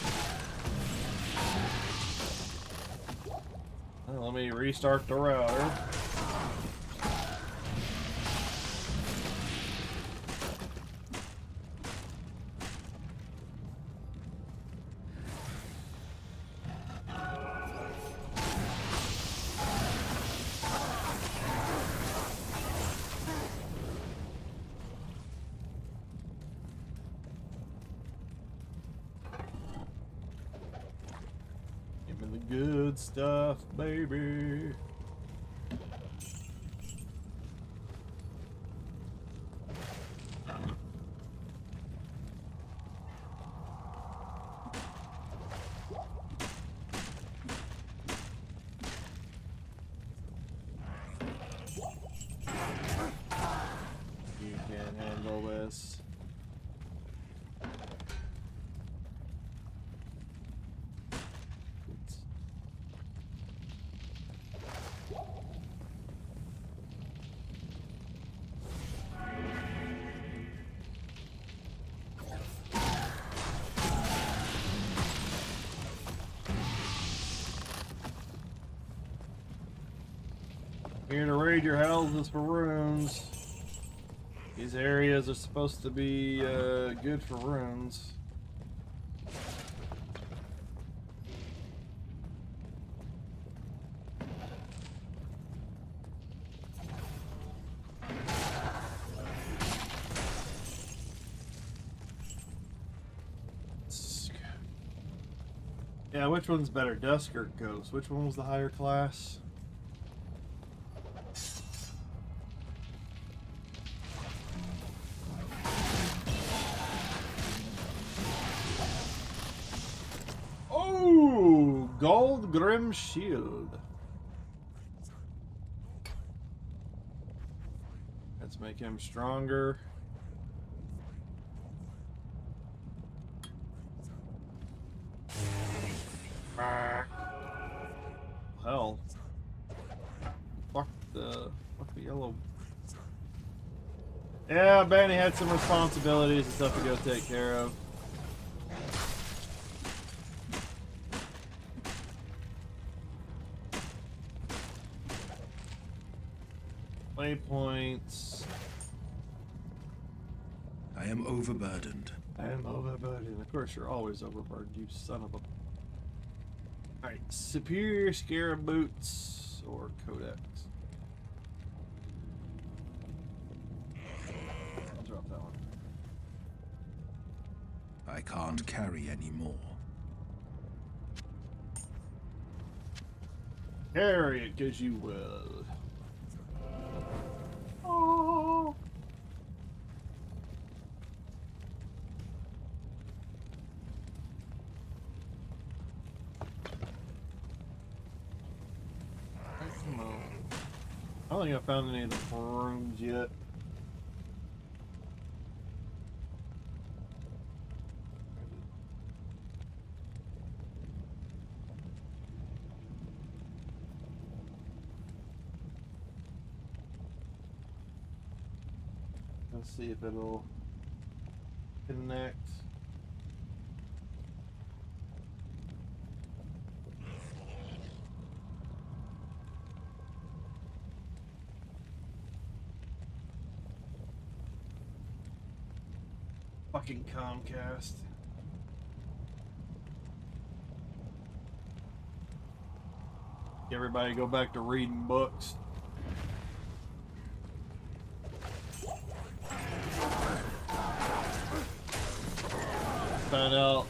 Well, let me restart the router. Good stuff, baby. You can handle this. Here to raid your houses for runes. These areas are supposed to be good for runes. Yeah, which one's better, Dusk or Ghost? Which one was the higher class? Oh, Gold Grim Shield. Let's make him stronger. Hell. Fuck the yellow. Yeah, Benny had some responsibilities and stuff to go take care of. Waypoints. I am overburdened. I am overburdened. Of course, you're always overburdened, you son of a. Alright, Superior Scarab Boots or Codex. I'll drop that one. I can't carry anymore. Carry it, cause you will. Oh. don't think I found any of the rooms yet. Let's see if it'll connect. Fucking Comcast. Everybody go back to reading books. Found out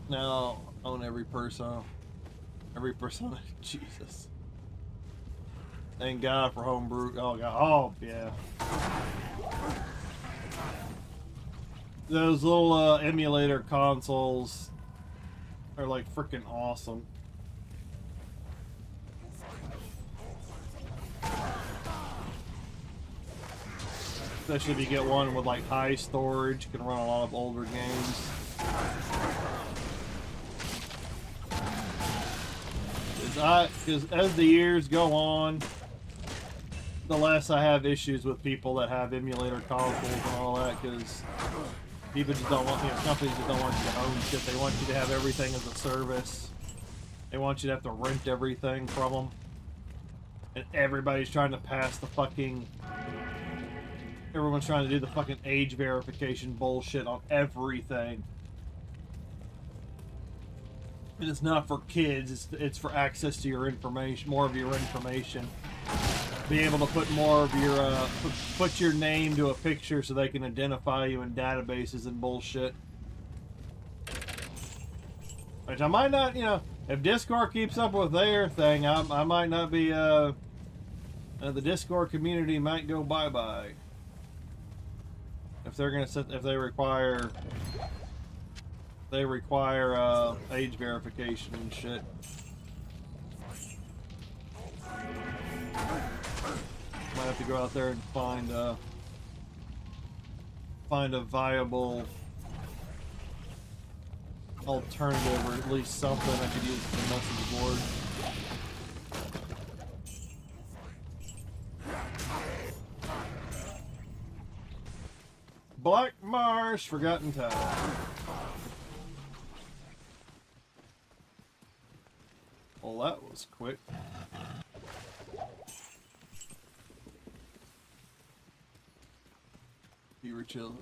now own every person. Jesus. Thank God for homebrew. Oh God. Oh yeah. Those little emulator consoles are like freaking awesome. Especially if you get one with like high storage, you can run a lot of older games. Because as the years go on, the less I have issues with people that have emulator consoles and all that, because people just don't want, companies just don't want you to own shit. They want you to have everything as a service. They want you to have to rent everything from them. And everybody's trying to pass the fucking... Everyone's trying to do the fucking age verification bullshit on everything. And it's not for kids, it's for access to your information, more of your information. Be able to put more of your, put your name to a picture so they can identify you in databases and bullshit. Which I might not, if Discord keeps up with their thing, I might not be, the Discord community might go bye-bye. If they're gonna set, if they require age verification and shit. Might have to go out there and find a viable alternative, or at least something I could use for the message board. Black Marsh, Forgotten Tower. Well, that was quick. You were chilling.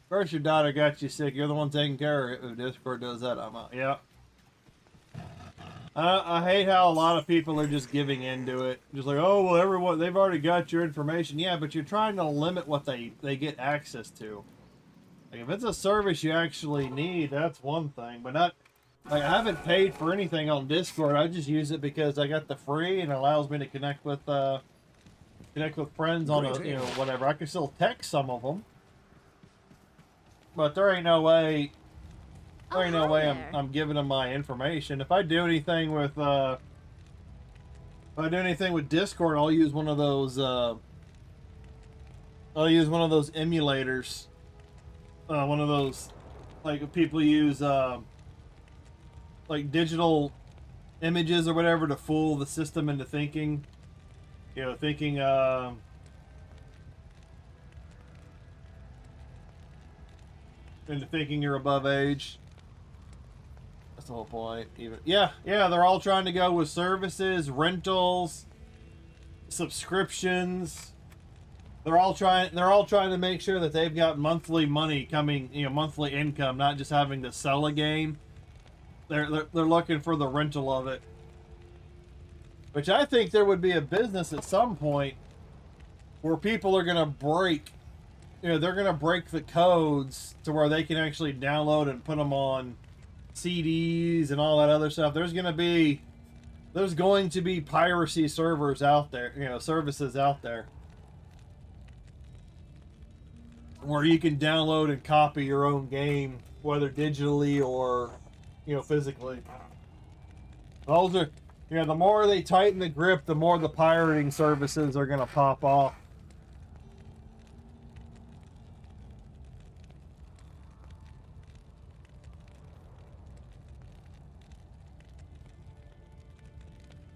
First your daughter got you sick. You're the one taking care of it. If Discord does that, I'm out. Yeah. I hate how a lot of people are just giving into it. Just like, oh, well, everyone, they've already got your information. Yeah, but you're trying to limit what they get access to. Like, if it's a service you actually need, that's one thing. But not, like, I haven't paid for anything on Discord. I just use it because I got the free and it allows me to connect with friends on a, whatever. I can still text some of them. But there ain't no way... There ain't no way I'm giving them my information. If I do anything with Discord, I'll use one of those emulators. One of those, like, people use like digital images or whatever to fool the system into thinking, thinking you're above age. That's the whole point. Yeah, they're all trying to go with services, rentals, subscriptions. They're all trying to make sure that they've got monthly money coming, monthly income, not just having to sell a game. They're looking for the rental of it. Which I think there would be a business at some point where people are gonna break, they're gonna break the codes to where they can actually download and put them on CDs and all that other stuff. There's going to be piracy servers out there, services out there where you can download and copy your own game, whether digitally or, physically. Yeah, the more they tighten the grip, the more the pirating services are gonna pop off.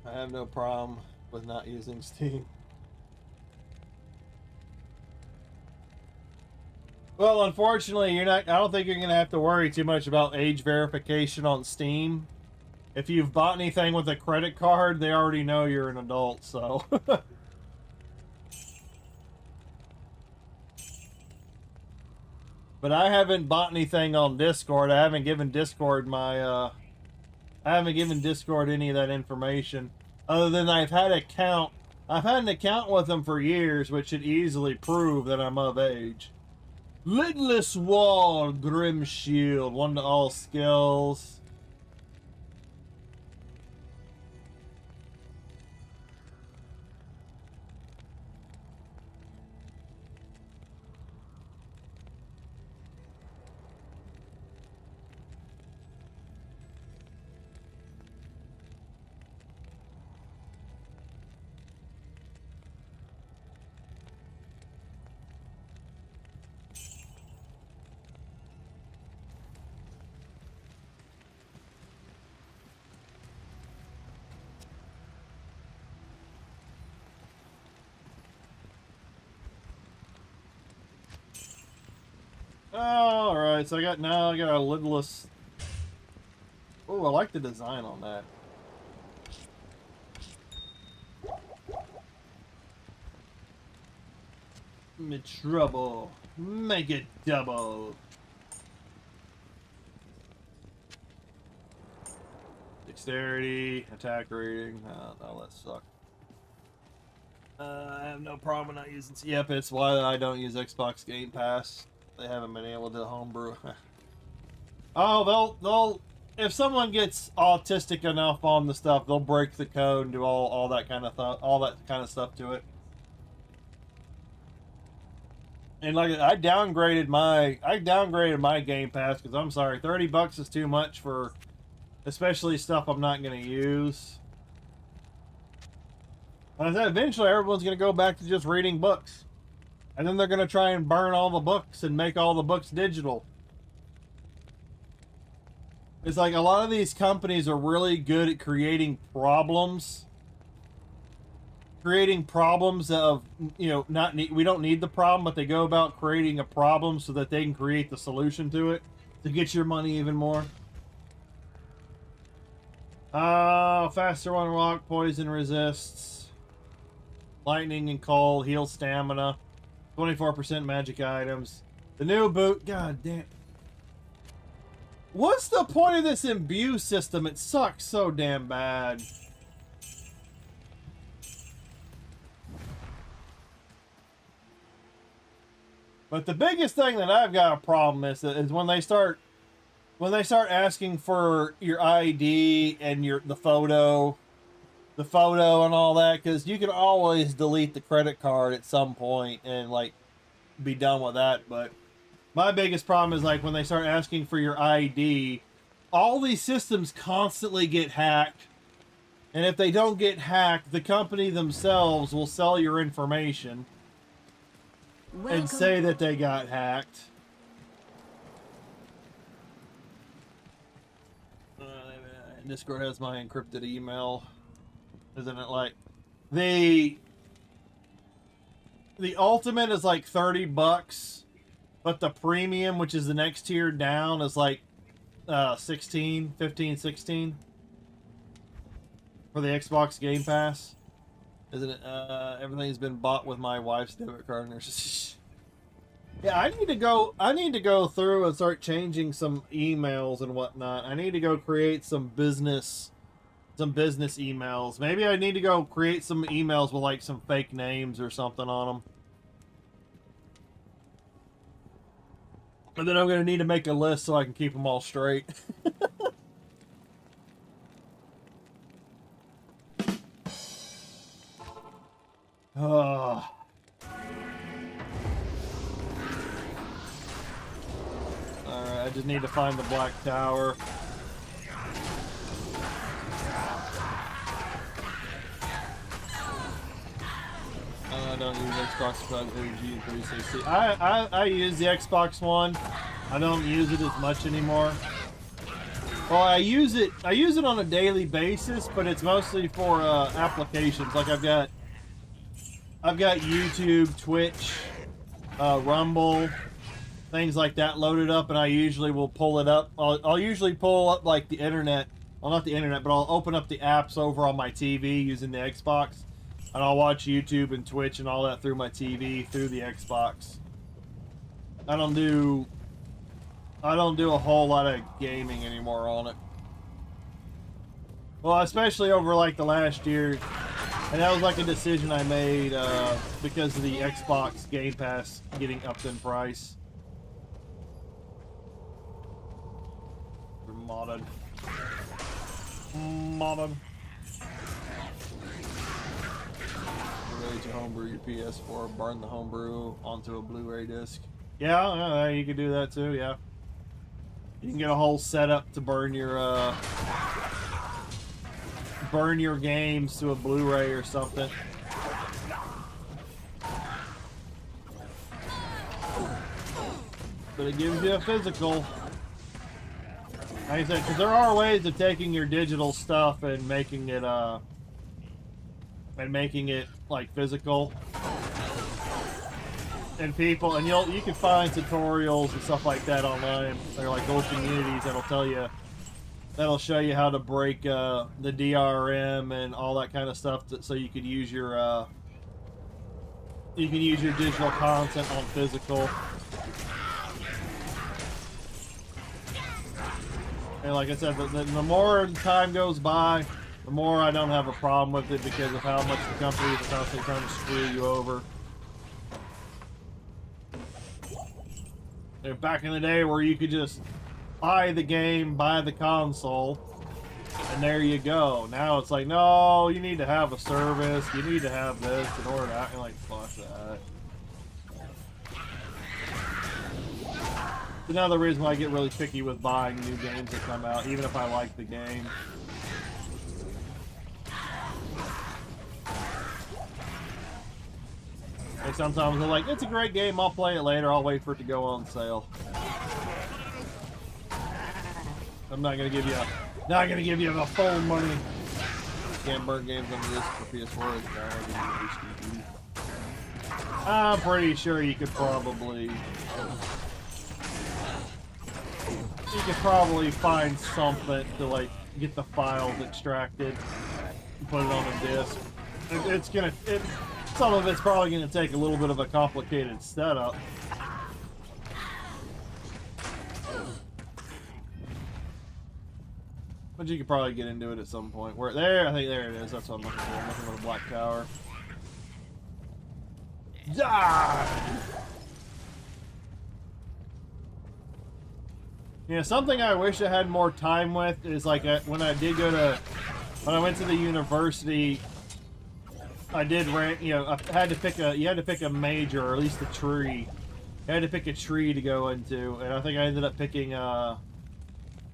I have no problem with not using Steam. Well, unfortunately, I don't think you're gonna have to worry too much about age verification on Steam. If you've bought anything with a credit card, they already know you're an adult, so. But I haven't bought anything on Discord. I haven't given Discord I haven't given Discord any of that information. Other than I've had an account with them for years, which should easily prove that I'm of age. Lidless Wall, Grim Shield, 1 to all skills. Alright, so I got a lidless. Oh, I like the design on that. Me trouble. Make it double. Dexterity, attack rating. No, that sucks. I have no problem not using. Yep, it's why I don't use Xbox Game Pass. They haven't been able to homebrew. Oh, they'll. If someone gets autistic enough on the stuff, they'll break the code and do all that kind of stuff to it. And like I downgraded my Game Pass because I'm sorry, $30 is too much for, especially stuff I'm not going to use. And I said eventually everyone's going to go back to just reading books. And then they're going to try and burn all the books and make all the books digital. It's like a lot of these companies are really good at creating problems. Creating problems of, we don't need the problem, but they go about creating a problem so that they can create the solution to it to get your money even more. Faster one rock, poison resists. Lightning and cold, heal stamina. 24% magic items. The new boot, god damn. What's the point of this imbue system? It sucks so damn bad. But the biggest thing that I've got a problem is when they start asking for your ID and the photo and all that, because you can always delete the credit card at some point and like be done with that. But my biggest problem is like when they start asking for your ID, all these systems constantly get hacked, and if they don't get hacked, the company themselves will sell your information and say that they got hacked. Discord has my encrypted email. Isn't it like the ultimate is like $30, but the premium, which is the next tier down, is like 16 for the Xbox Game Pass. Isn't it? Everything's been bought with my wife's debit card. And there's yeah, I need to go through and start changing some emails and whatnot. I need to go create some business emails. Maybe I need to go create some emails with like some fake names or something on them. And then I'm going to need to make a list so I can keep them all straight. Alright, I just need to find the Black Tower. I don't use Xbox One, OG, and 360. I use the Xbox One. I don't use it as much anymore. Well, I use it on a daily basis, but it's mostly for applications. Like I've got YouTube, Twitch, Rumble, things like that loaded up, and I usually will pull it up. I'll usually pull up like the internet. Well, not the internet, but I'll open up the apps over on my TV using the Xbox, and I'll watch YouTube and Twitch and all that through my TV through the Xbox. I don't do a whole lot of gaming anymore on it. Well, especially over like the last year, and that was like a decision I made because of the Xbox Game Pass getting upped in price. Modded. Ready to homebrew your PS4, burn the homebrew onto a Blu-ray disc. Yeah, you can do that too, yeah. You can get a whole setup to burn your games to a Blu-ray or something. But it gives you a physical. Like I said, because there are ways of taking your digital stuff and making it like physical. And people, and you can find tutorials and stuff like that online. They're like whole communities that'll show you how to break the DRM and all that kind of stuff, so you could use your digital content on physical. And like I said, the more time goes by, the more I don't have a problem with it because of how much the companies are constantly trying to screw you over. And back in the day where you could just buy the game, buy the console, and there you go. Now it's like, no, you need to have a service, you need to have this in order to act like, fuck that. It's another reason why I get really picky with buying new games that come out, even if I like the game. Like sometimes they're like, it's a great game, I'll play it later, I'll wait for it to go on sale. I'm not gonna give you the full money. Can't burn games on this for PS4. I'm pretty sure you could probably find something to like get the files extracted and put it on a disc. Some of it's probably gonna take a little bit of a complicated setup. But you could probably get into it at some point. I think there it is. That's what I'm looking for. I'm looking for the black tower. Die! Yeah, something I wish I had more time with is like when I went to the university, I did rent. I had to pick you had to pick a major, or at least a tree. I had to pick a tree to go into, and I think I ended up picking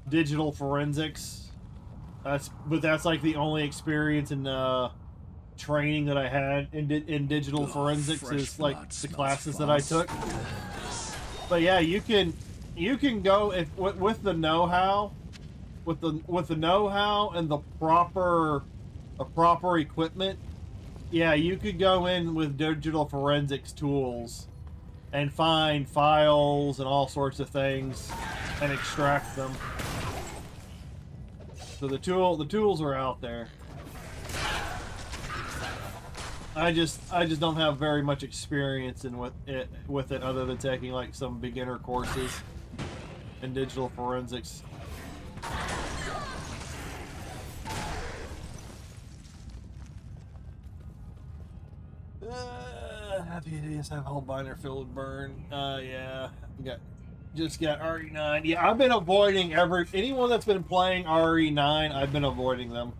digital forensics. That's like the only experience in training that I had in digital forensics is like the classes that I took. But yeah, you can go with the know-how, with the know-how and the proper equipment. Yeah, you could go in with digital forensics tools and find files and all sorts of things and extract them. So the tools are out there. I just don't have very much experience with it other than taking like some beginner courses in digital forensics. Happy idiots have whole binder filled with burn. Yeah, just got RE9. Yeah, I've been avoiding anyone that's been playing RE9. I've been avoiding them.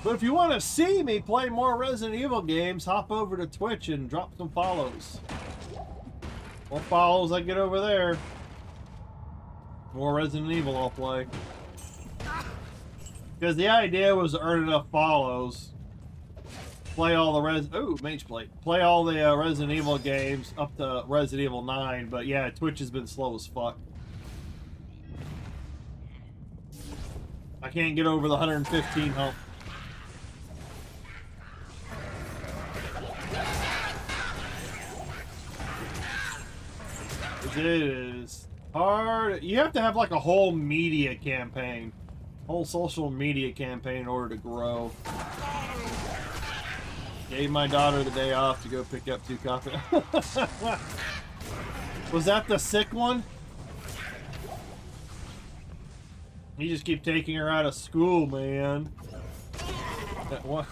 But if you want to see me play more Resident Evil games, hop over to Twitch and drop some follows. More follows I get over there, more Resident Evil I'll play. Because the idea was to earn enough follows, play all the Mage Plate. Play all the Resident Evil games up to Resident Evil 9, but yeah, Twitch has been slow as fuck. I can't get over the 115 hump. It is hard. You have to have like a whole media campaign. Whole social media campaign in order to grow. Gave my daughter the day off to go pick up 2 copies. Was that the sick one? You just keep taking her out of school, man. What?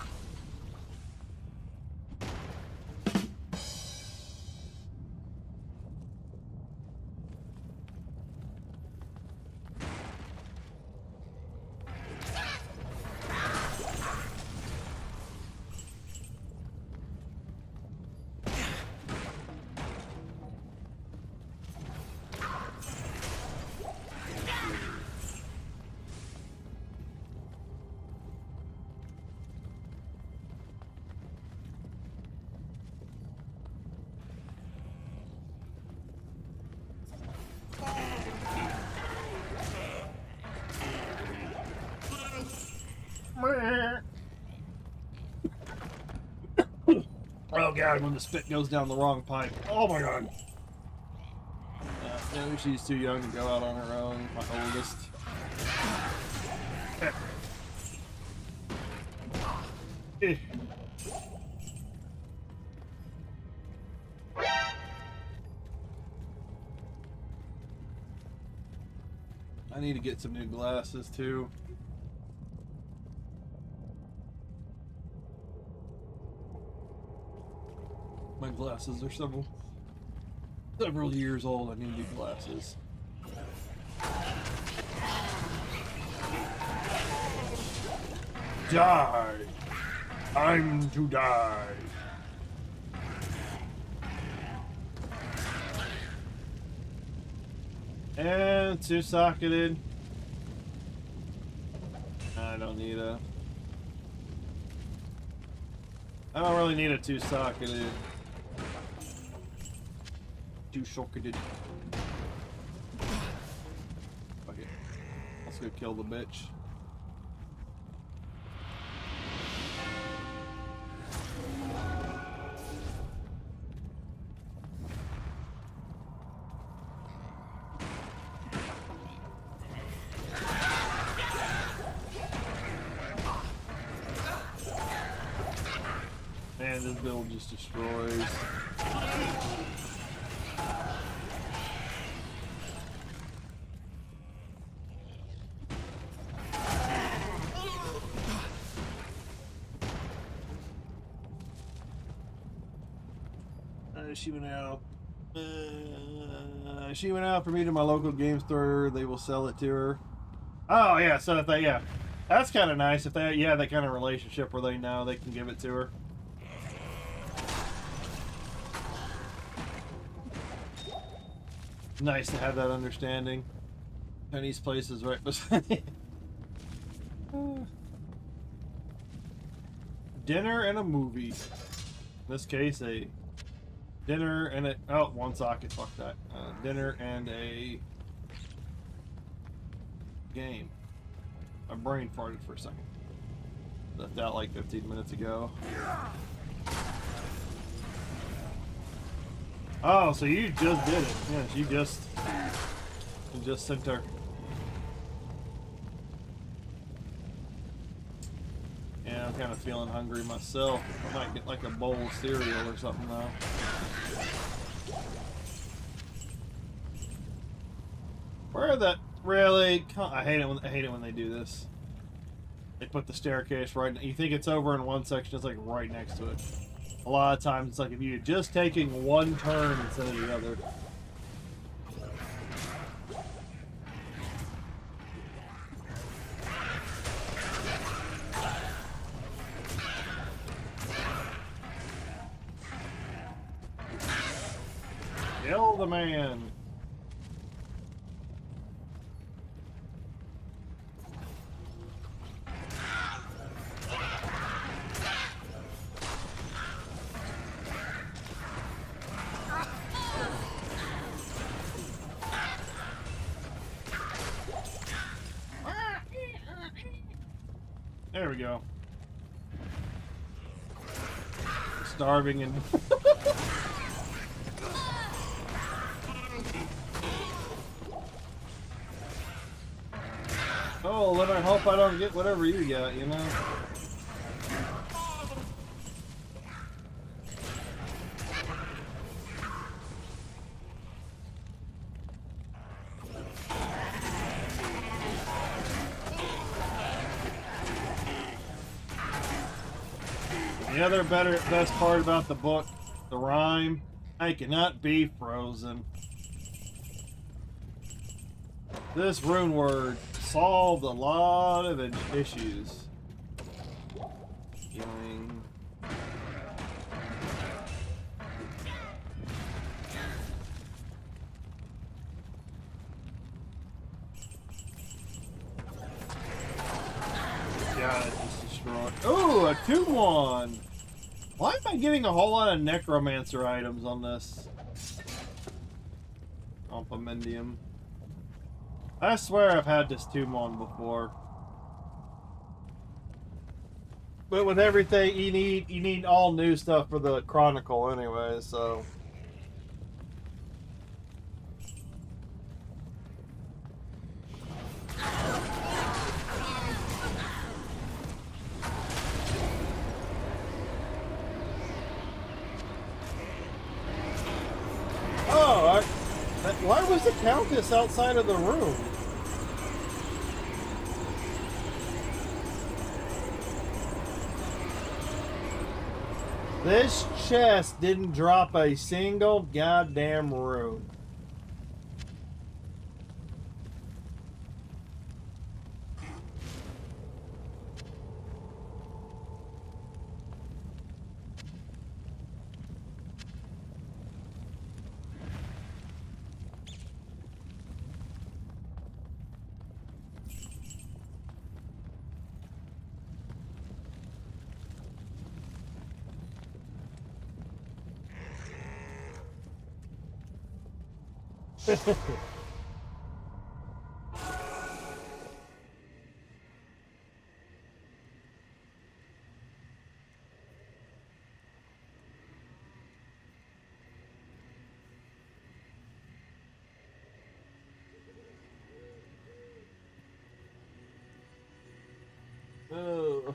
Oh god, when the spit goes down the wrong pipe. Oh my god. No, she's too young to go out on her own, my oldest. I need to get some new glasses too. My glasses are several years old. I need new glasses. Die! I'm to die. And 2-socketed. I don't need a... I don't really need a 2-socketed. 2-socketed. Fuck it. Let's go kill the bitch. Man, this build just destroys. She went out. She went out for me to my local game store. They will sell it to her. Oh yeah, so if they, yeah, that's kind of nice. If they, yeah, that kind of relationship where they know they can give it to her. Nice to have that understanding. Chinese places right beside. Dinner and a movie. In this case, a dinner and a... Oh, 1 socket. Fuck that. Dinner and a game. My brain farted for a second. Left out like 15 minutes ago. Oh, so you just did it. Yes, you just sent her. Yeah, I'm kind of feeling hungry myself. I might get like a bowl of cereal or something though. Where the really? I hate it when they do this. They put the staircase right. You think it's over in one section, it's like right next to it. A lot of times it's like if you're just taking one turn instead of the other. Kill the man. There we go. Starving and... Oh, then I hope I don't get whatever you got, you know? The other best part about the book, the rhyme, I cannot be frozen. This rune word solved a lot of issues. Yoing. God, it just destroyed. Oh, a 2-1. Why am I getting a whole lot of necromancer items on this? Compendium. I swear I've had this 2-1 before. But with everything you need all new stuff for the Chronicle anyway, so. Oh, why was the Countess outside of the room? This chest didn't drop a single goddamn rune. Oh.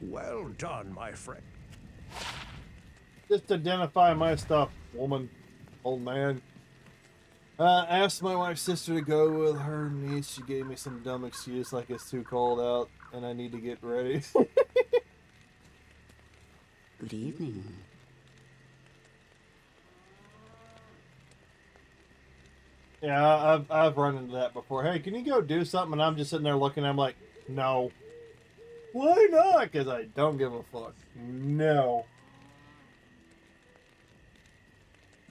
Well done, my friend. Just identify my stuff, woman, old man. Asked my wife's sister to go with her niece. She gave me some dumb excuse like it's too cold out and I need to get ready. Good evening. Yeah, I've run into that before. Hey, can you go do something? And I'm just sitting there looking. I'm like, no. Why not? Because I don't give a fuck. No.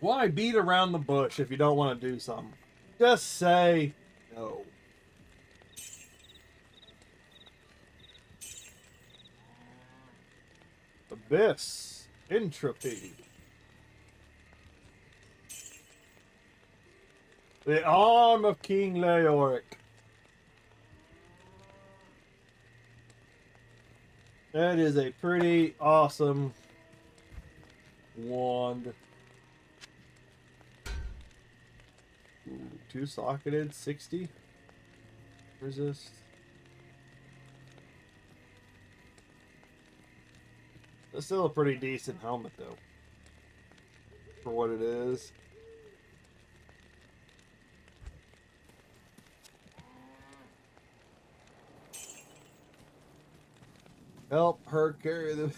Why beat around the bush if you don't want to do something? Just say no. Abyss. Entropy. The arm of King Leoric. That is a pretty awesome wand. Ooh, 2-socketed, 60. Resist. That's still a pretty decent helmet, though. For what it is. Help her carry the...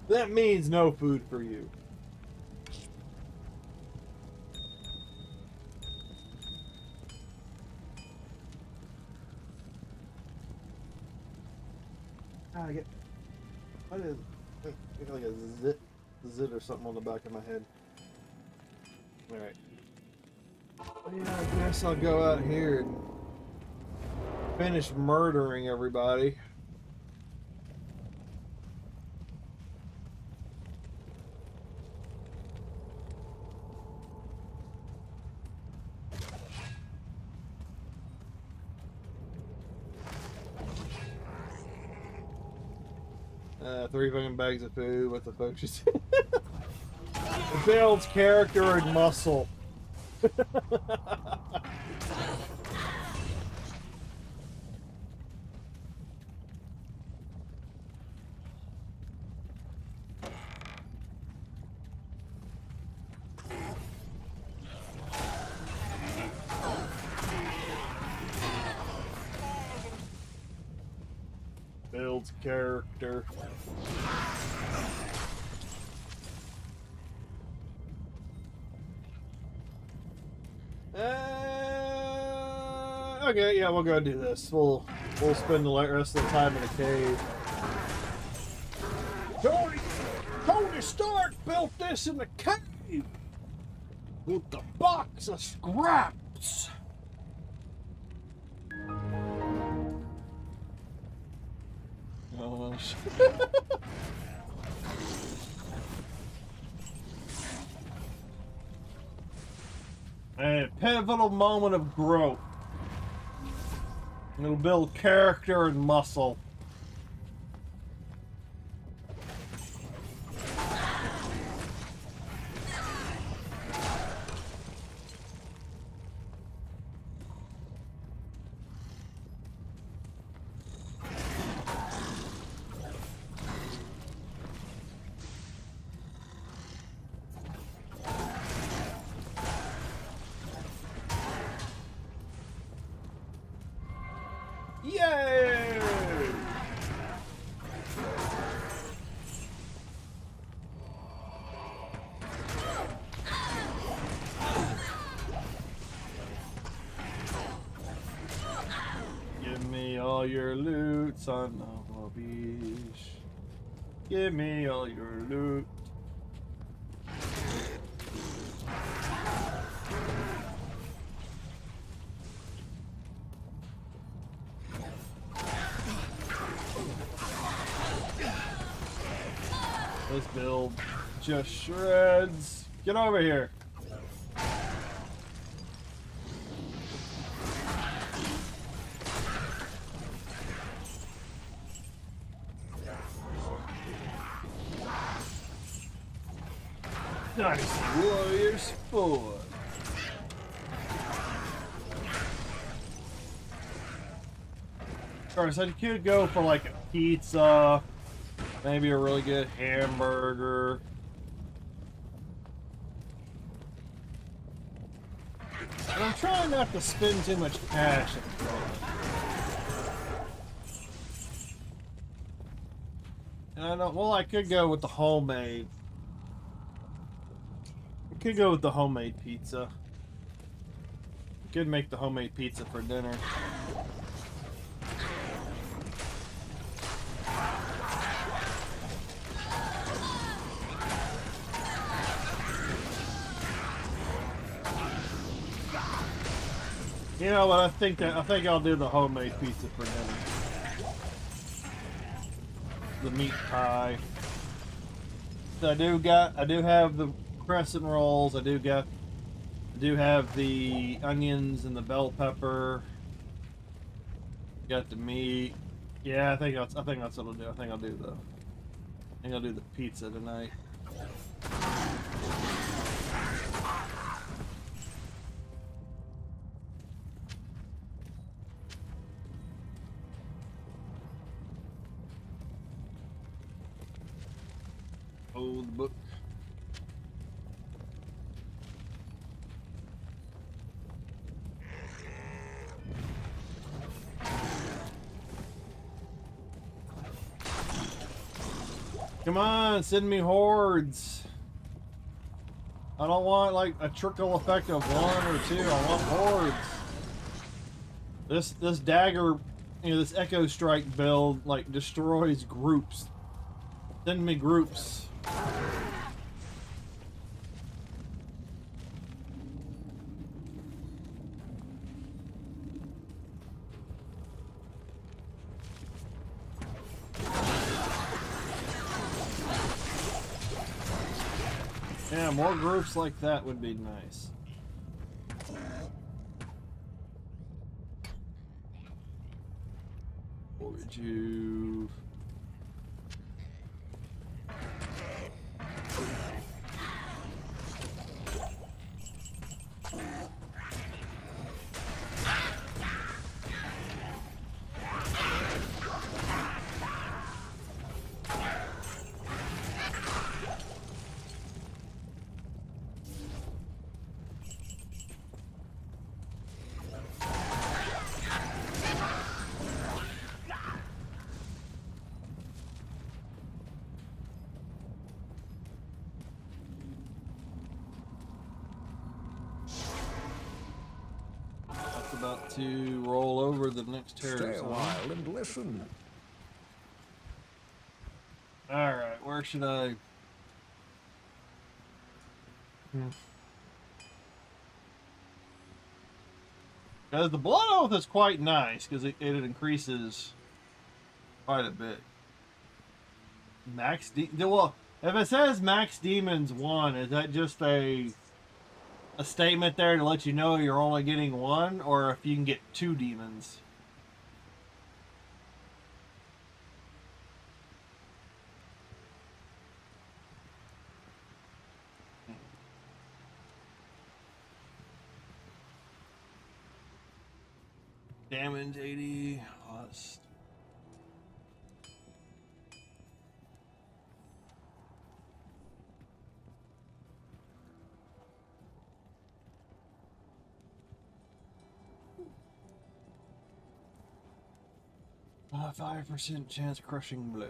That means no food for you. I get... What is... I get like a zit or something on the back of my head. Alright. Yeah, I guess I'll go out here and finish murdering everybody. Three fucking bags of food. What the fuck she said? It builds character and muscle. Builds character. Okay, yeah, we'll go do this. We'll spend the rest of the time in the cave. Tony Stark built this in the cave with the box of scraps. Oh shit. A pivotal moment of growth. It'll build character and muscle. Yay! Give me all your loot, son of a bitch. Give me all your loot. This build just shreds. Get over here. Nice Warriors 4. Alright, so you could go for like a pizza. Maybe a really good hamburger. And I'm trying not to spend too much cash at the moment. And I don't, well, I could go with the homemade. I could go with the homemade pizza. Could make the homemade pizza for dinner. You know what? I think I'll do the homemade pizza for dinner. The meat pie. So I do have the crescent rolls. I do have the onions and the bell pepper. Got the meat. Yeah, I think that's what I'll do. I think I'll do the pizza tonight. Old book. Come on, send me hordes. I don't want like a trickle effect of 1 or 2. I want hordes. This dagger, this Echo Strike build like destroys groups. Send me groups. Yeah, more groups like that would be nice. What would you... About to roll over the next terror Stay a zone. while and listen. Alright, where should I... Because the Blood Oath is quite nice, because it increases quite a bit. Well, if it says Max Demons 1, is that just a statement there to let you know you're only getting one, or if you can get 2 demons? Damage 80, lost. A 5% chance crushing blow.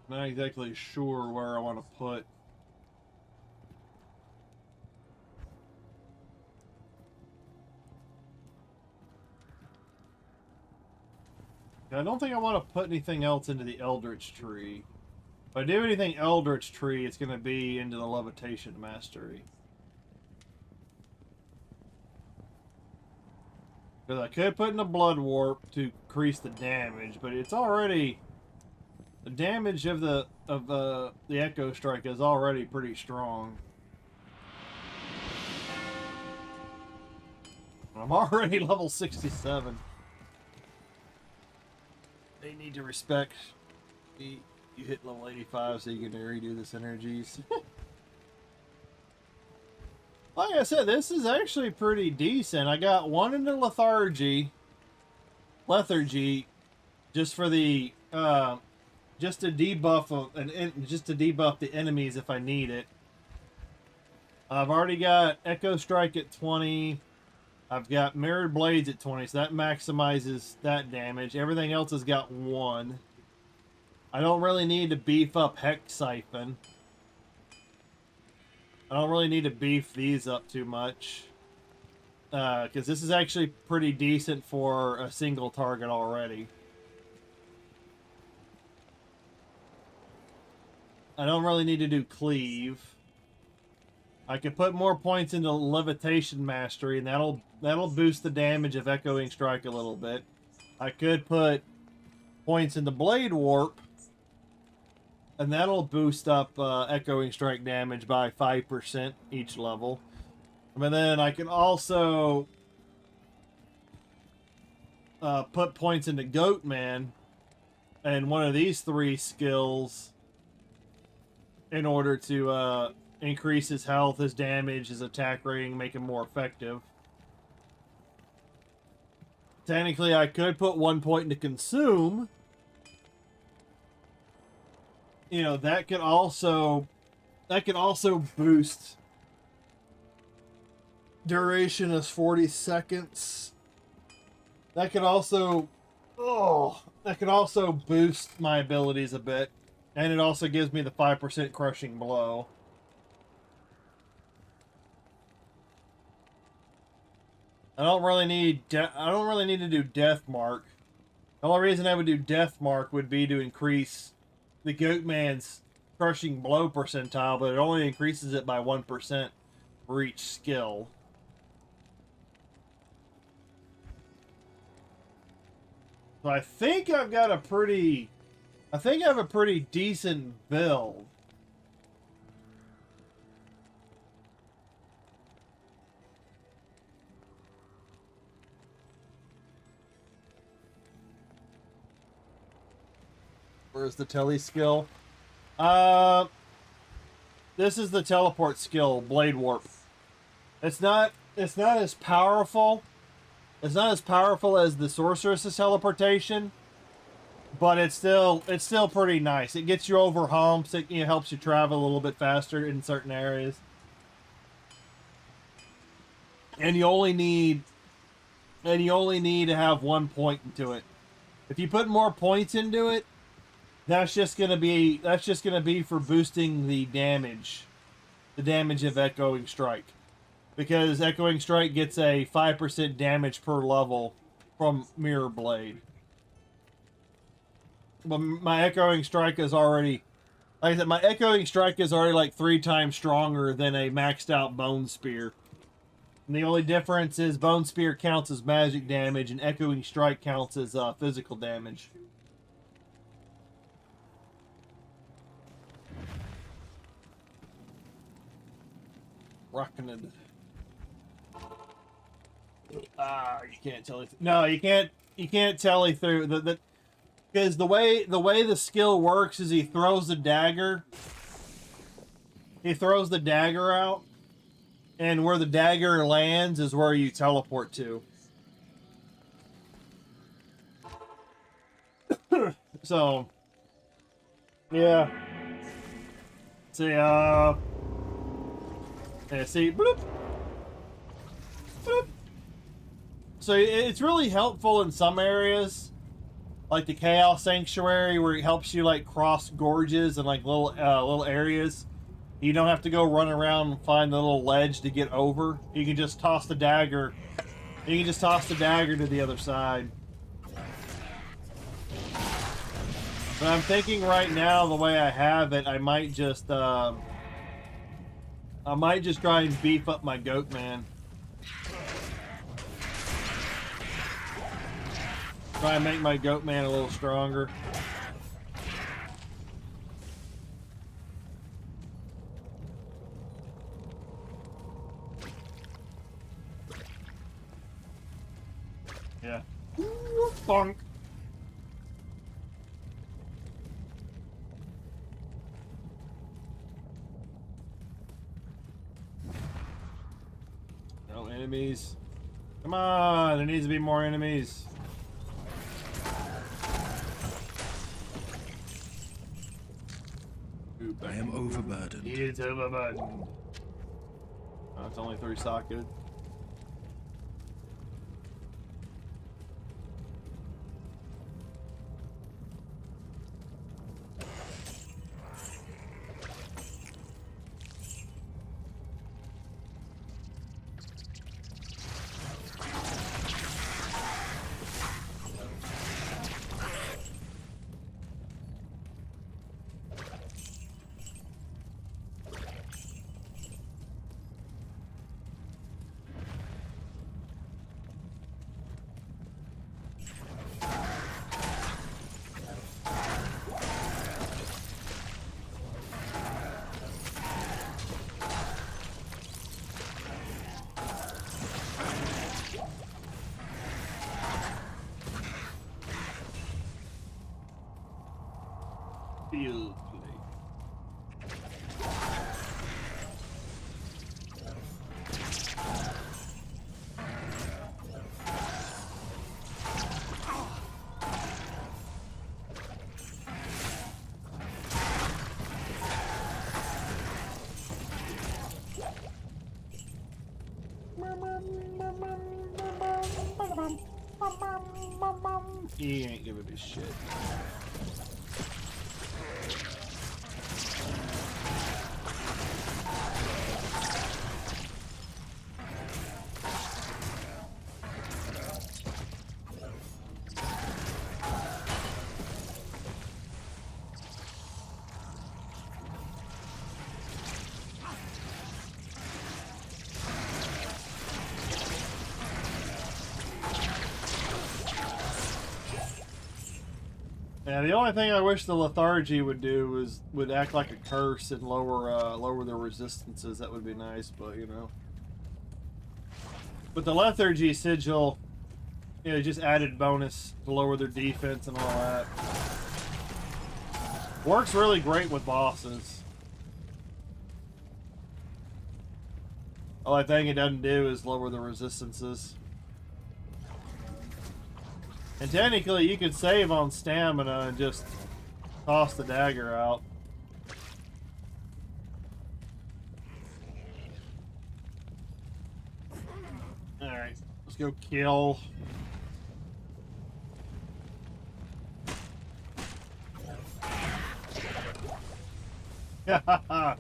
Not exactly sure where I want to put. I don't think I want to put anything else into the Eldritch Tree. If I do anything Eldritch Tree, it's going to be into the Levitation Mastery. Because I could put in a Blood Warp to increase the damage, but it's already... The damage of the Echo Strike is already pretty strong. I'm already level 67. They need to respect you hit level 85 so you can redo the synergies. Like I said, this is actually pretty decent. I got one into lethargy, just for the just to debuff the enemies if I need it. I've already got Echo Strike at 20. I've got Mirrored Blades at 20, so that maximizes that damage. Everything else has got 1. I don't really need to beef up Hex Siphon. I don't really need to beef these up too much. Because this is actually pretty decent for a single target already. I don't really need to do Cleave. I can put more points into Levitation Mastery, and that'll boost the damage of Echoing Strike a little bit. I could put points into Blade Warp, and that'll boost up Echoing Strike damage by 5% each level. And then I can also put points into Goatman and one of these 3 skills in order to increase his health, his damage, his attack rating, make him more effective. Technically, I could put 1 point into Consume. You know, that could also boost duration is 40 seconds. That could also boost my abilities a bit. And it also gives me the 5% crushing blow. I don't really need to do Death Mark. The only reason I would do Death Mark would be to increase the Goatman's crushing blow percentile, but it only increases it by 1% for each skill. So I think I've got a pretty... I think I have a pretty decent build. Where's the tele skill? This is the teleport skill, Blade Warp. It's not as powerful. It's not as powerful as the Sorceress's teleportation, but it's still pretty nice. It gets you over humps. It helps you travel a little bit faster in certain areas. And you only need to have 1 point into it. If you put more points into it, that's just gonna be for boosting the damage of Echoing Strike, because Echoing Strike gets a 5% damage per level from Mirror Blade. But my Echoing Strike is already, like I said, my Echoing Strike is already like 3 times stronger than a maxed out Bone Spear. And the only difference is Bone Spear counts as magic damage and Echoing Strike counts as physical damage. Rocking it. You can't tele. No, you can't tele through the because the way the skill works is he throws the dagger. He throws the dagger out, and where the dagger lands is where you teleport to. So, yeah. See, yeah, see, bloop, bloop. So it's really helpful in some areas, like the Chaos Sanctuary, where it helps you like cross gorges and like little areas. You don't have to go run around and find the little ledge to get over. You can just toss the dagger. You can just toss the dagger to the other side. But I'm thinking right now, the way I have it, I might just try and beef up my Goatman. Try and make my Goatman a little stronger. Yeah. Bonk. No enemies. Come on, there needs to be more enemies. I am overburdened. It's overburdened. Oh, it's only 3 socketed. Field play. He ain't giving a shit. Yeah, the only thing I wish the lethargy would do would act like a curse and lower their resistances. That would be nice, but you know. But the lethargy sigil, you know, just added bonus to lower their defense and all that. Works really great with bosses. Only thing it doesn't do is lower the resistances. And technically, you could save on stamina and just toss the dagger out. Alright, let's go kill. Oh,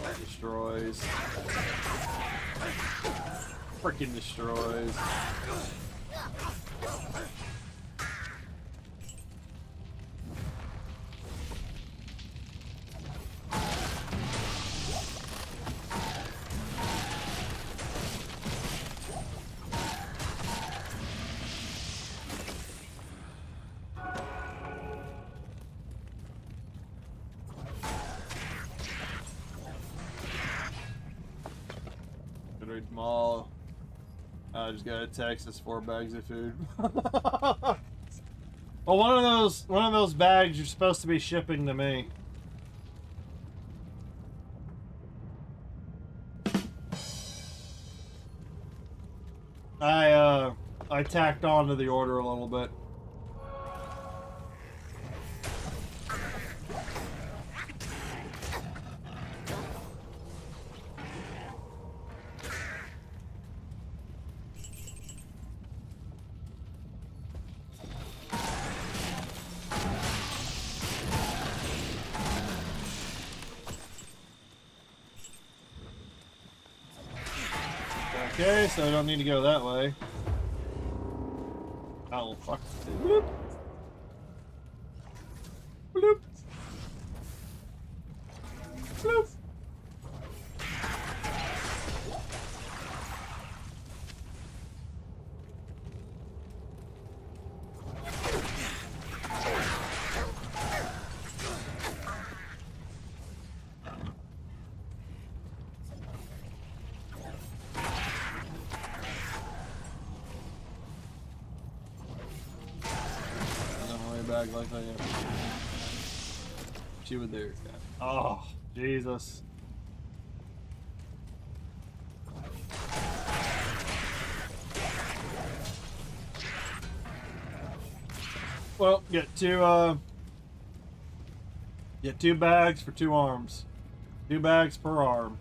it destroys. Freaking destroys. Mall. I just got a text. It's 4 bags of food. Well, one of those bags you're supposed to be shipping to me. I tacked on to the order a little bit. Okay, so I don't need to go that way. Oh, fuck. Bloop. Bloop. Bloop. Like I am. She was there. Oh, Jesus. Well, get two bags for 2 arms. 2 bags per arm.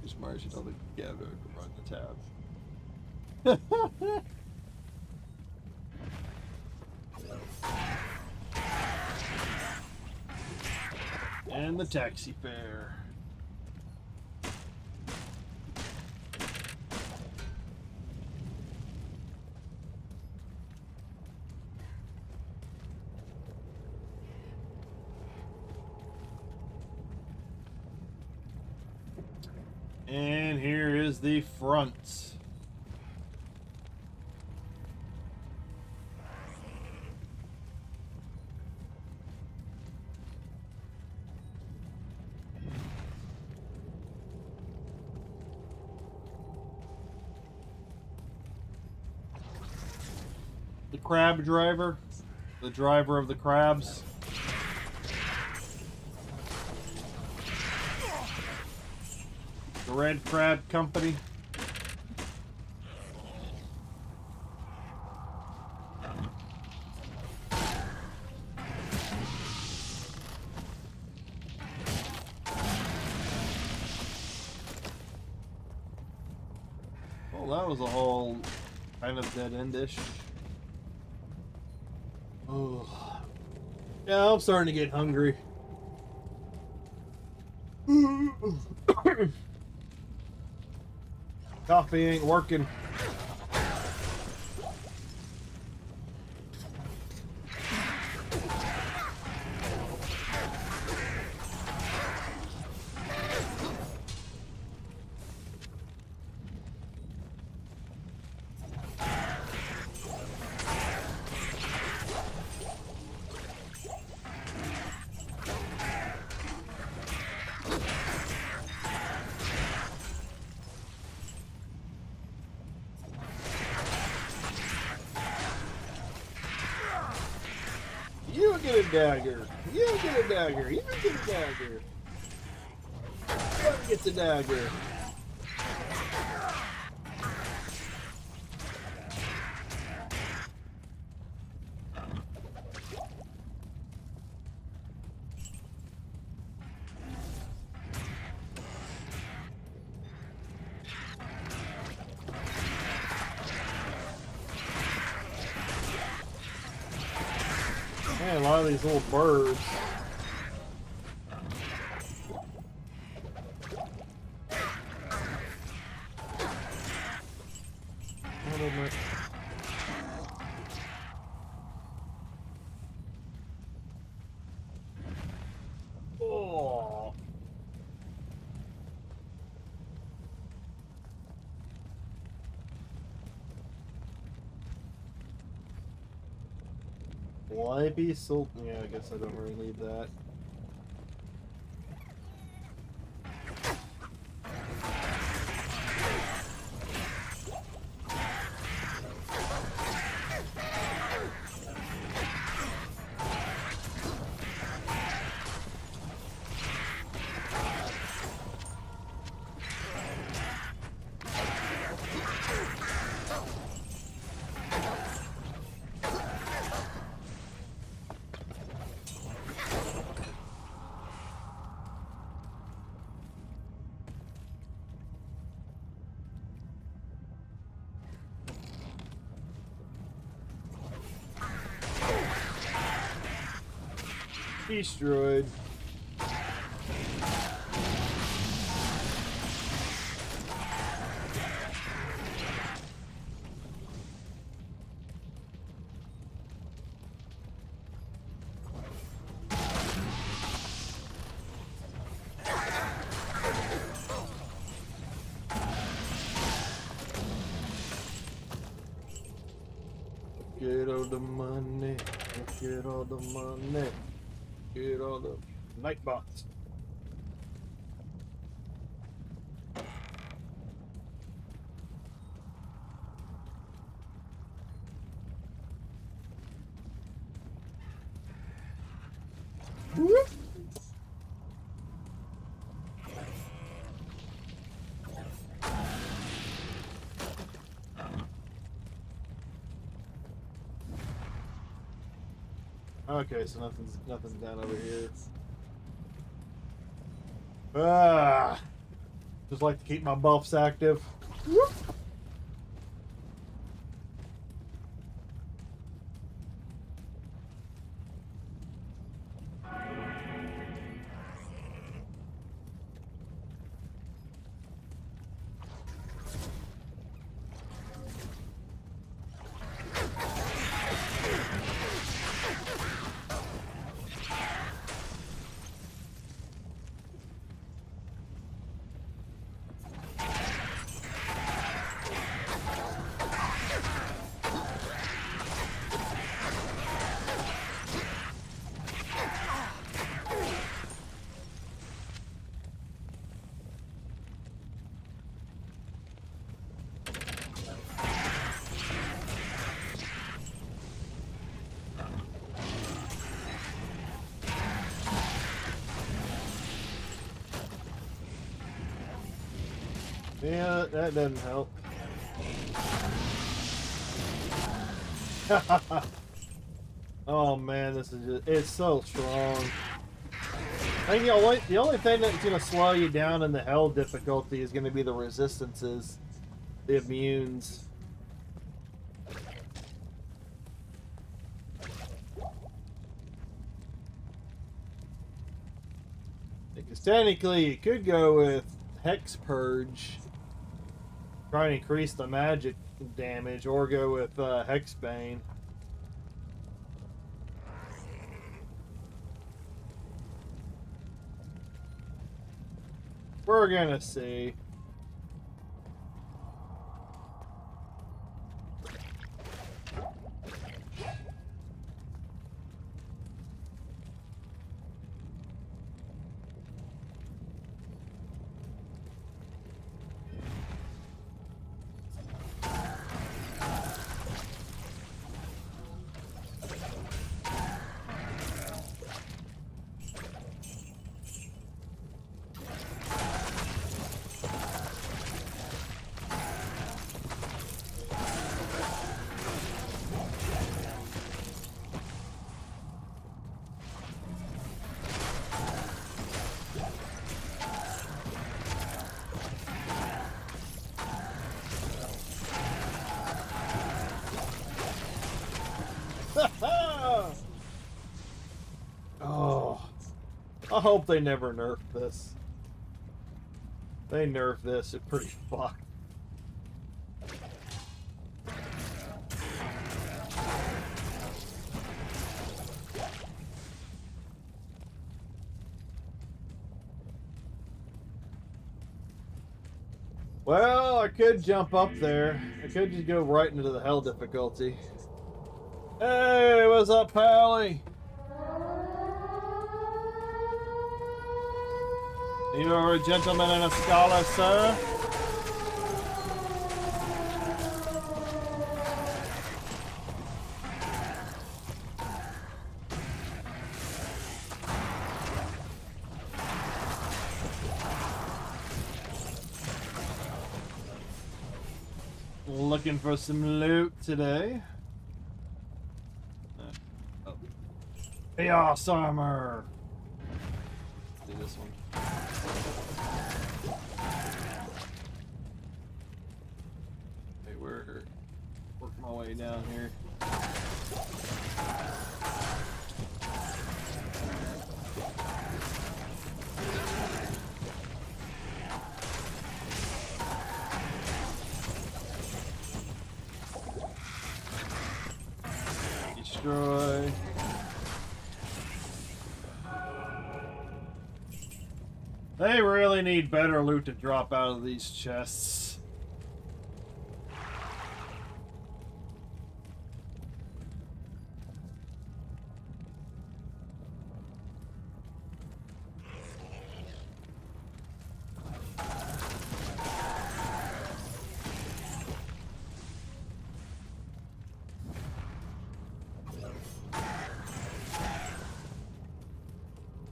Just march it all together to run the tab. And the taxi fare. And here is the front. The crab driver, the driver of the crabs. The Red Crab Company. Well, that was a whole kind of dead-endish. Oh. Yeah, I'm starting to get hungry. Coffee ain't working. get a dagger. You get a dagger. You get a dagger. One gets a dagger. Man, a lot of these little birds. Oh. Will I be sold? Yeah, I guess I don't really need that. Destroyed. Get all the money. Get all the money. Get all the night bots. Whoop. Okay, so nothing's down over here. Ah, just like to keep my buffs active. Whoop. Yeah, that doesn't help. Oh man, this is just—it's so strong. I think the only thing that's gonna slow you down in the hell difficulty is gonna be the resistances, the immunes. Because technically, you could go with Hex Purge, try and increase the magic damage, or go with Hexbane. We're gonna see. I hope they never nerf this. They nerf this, it's pretty fucked. Well, I could jump up there. I could just go right into the hell difficulty. Hey, what's up, Pally? You are a gentleman and a scholar, sir. Looking for some loot today. Oh. Chaos armor. Do this one. Hey, work my way down here. Destroy. They really need better loot to drop out of these chests.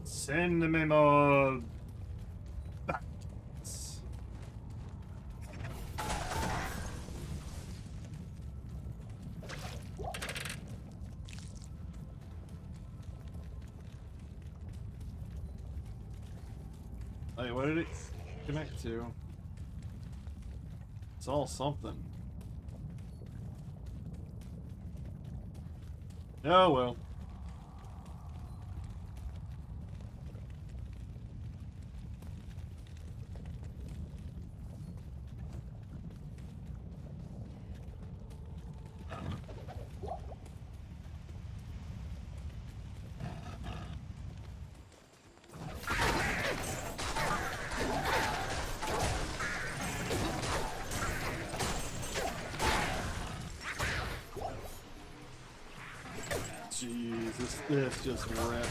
Send me more bats. Wait, what did it connect to? It's all something. Oh well. Jesus, this just ripped.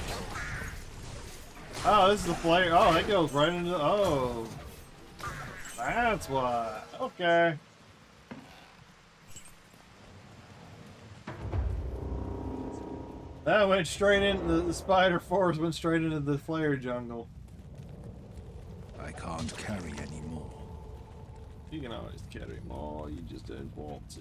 Oh, this is the flare. Oh, that goes right into. Oh, that's why. Okay. That went straight into the spider force. Went straight into the flare jungle. I can't carry any more. You can always carry more. You just didn't want to.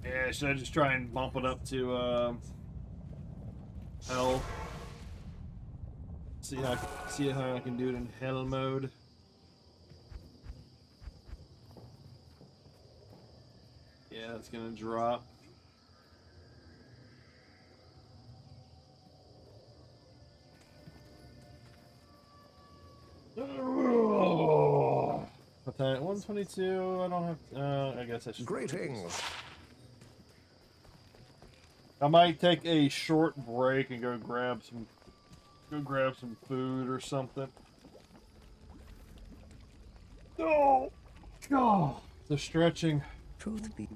Yeah, should I just try and bump it up to hell? See how I can do it in hell mode. Yeah, it's gonna drop. What time? 122. I don't have. I guess I should. Greetings. I might take a short break and go grab some food or something. Oh, God, the stretching. Truth be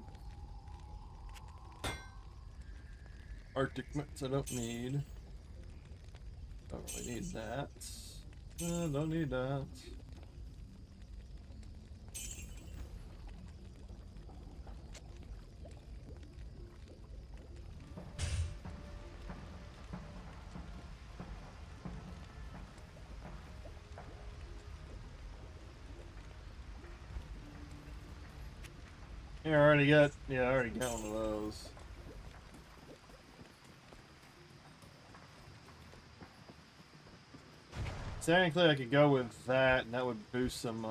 Arctic mitts I don't need. Don't really need that. Don't need that. Yeah, I already got one of those. Technically, I could go with that, and that would boost some.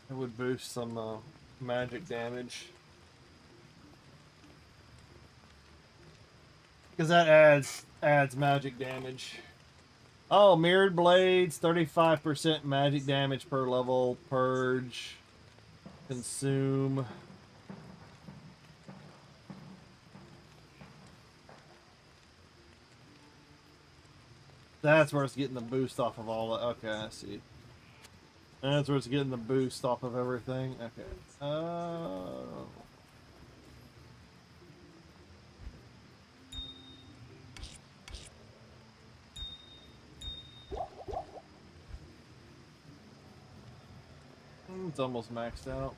It would boost some magic damage. Because that adds magic damage. Oh, mirrored blades, 35% magic damage per level, purge, consume. That's where it's getting the boost off of all that. Okay, I see. That's where it's getting the boost off of everything. Okay. It's almost maxed out.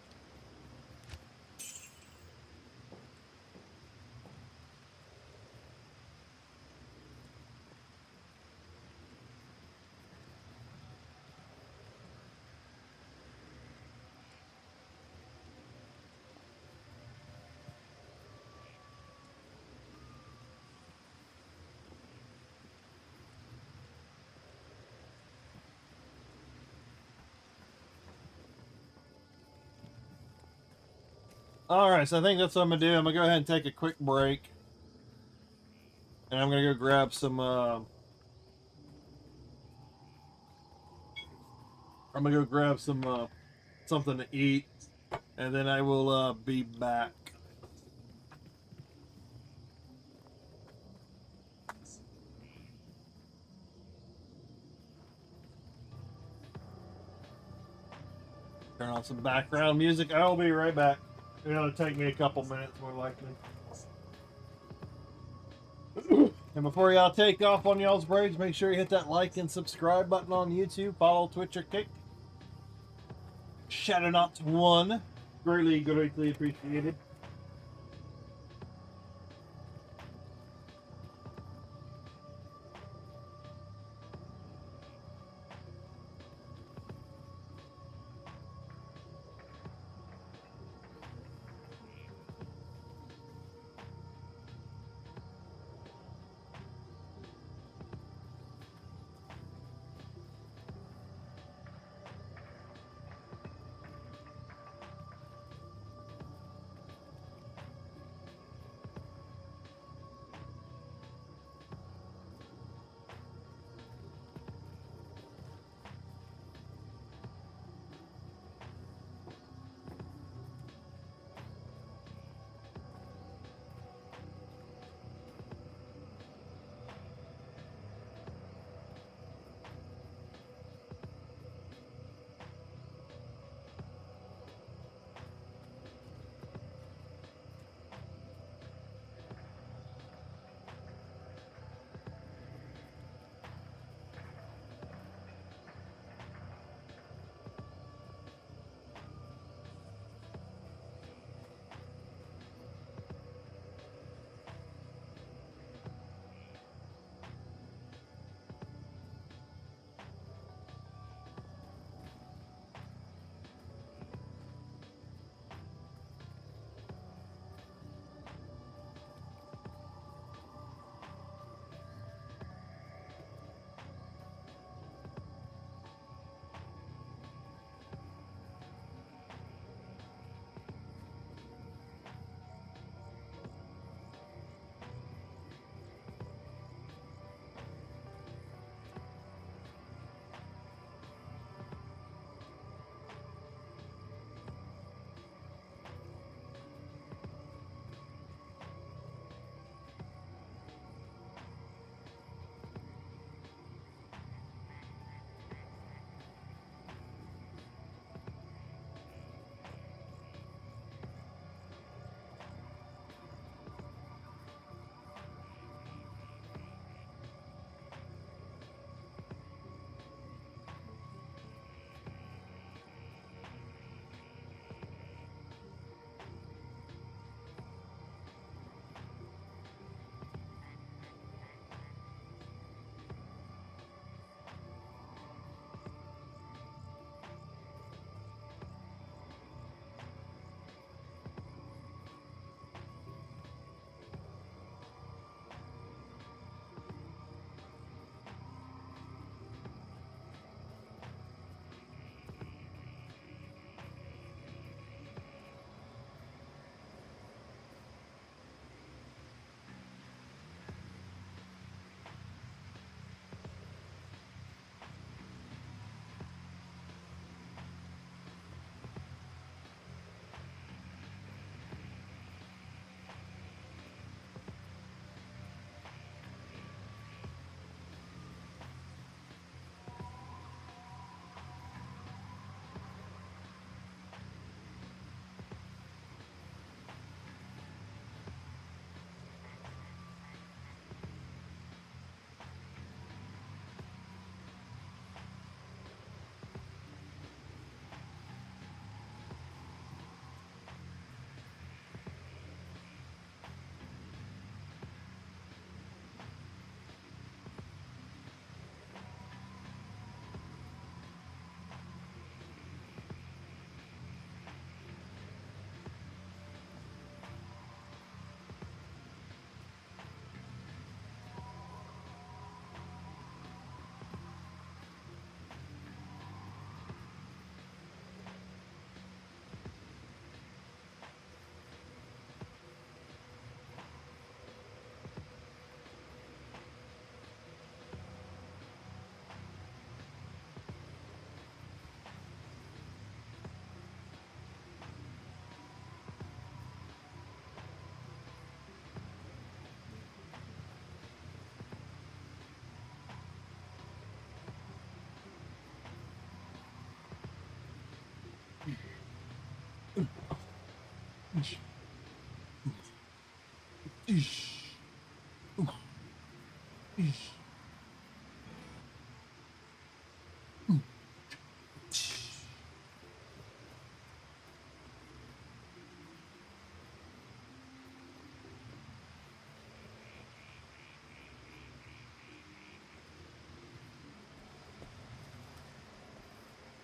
Alright, so I think that's what I'm gonna do. I'm gonna go ahead and take a quick break. And I'm gonna go grab some something to eat, and then I will be back. Turn on some background music. I will be right back. It'll take me a couple minutes, more likely. And before y'all take off on y'all's breaks, make sure you hit that like and subscribe button on YouTube. Follow Twitch or Kick. Shout out to one. Greatly appreciated.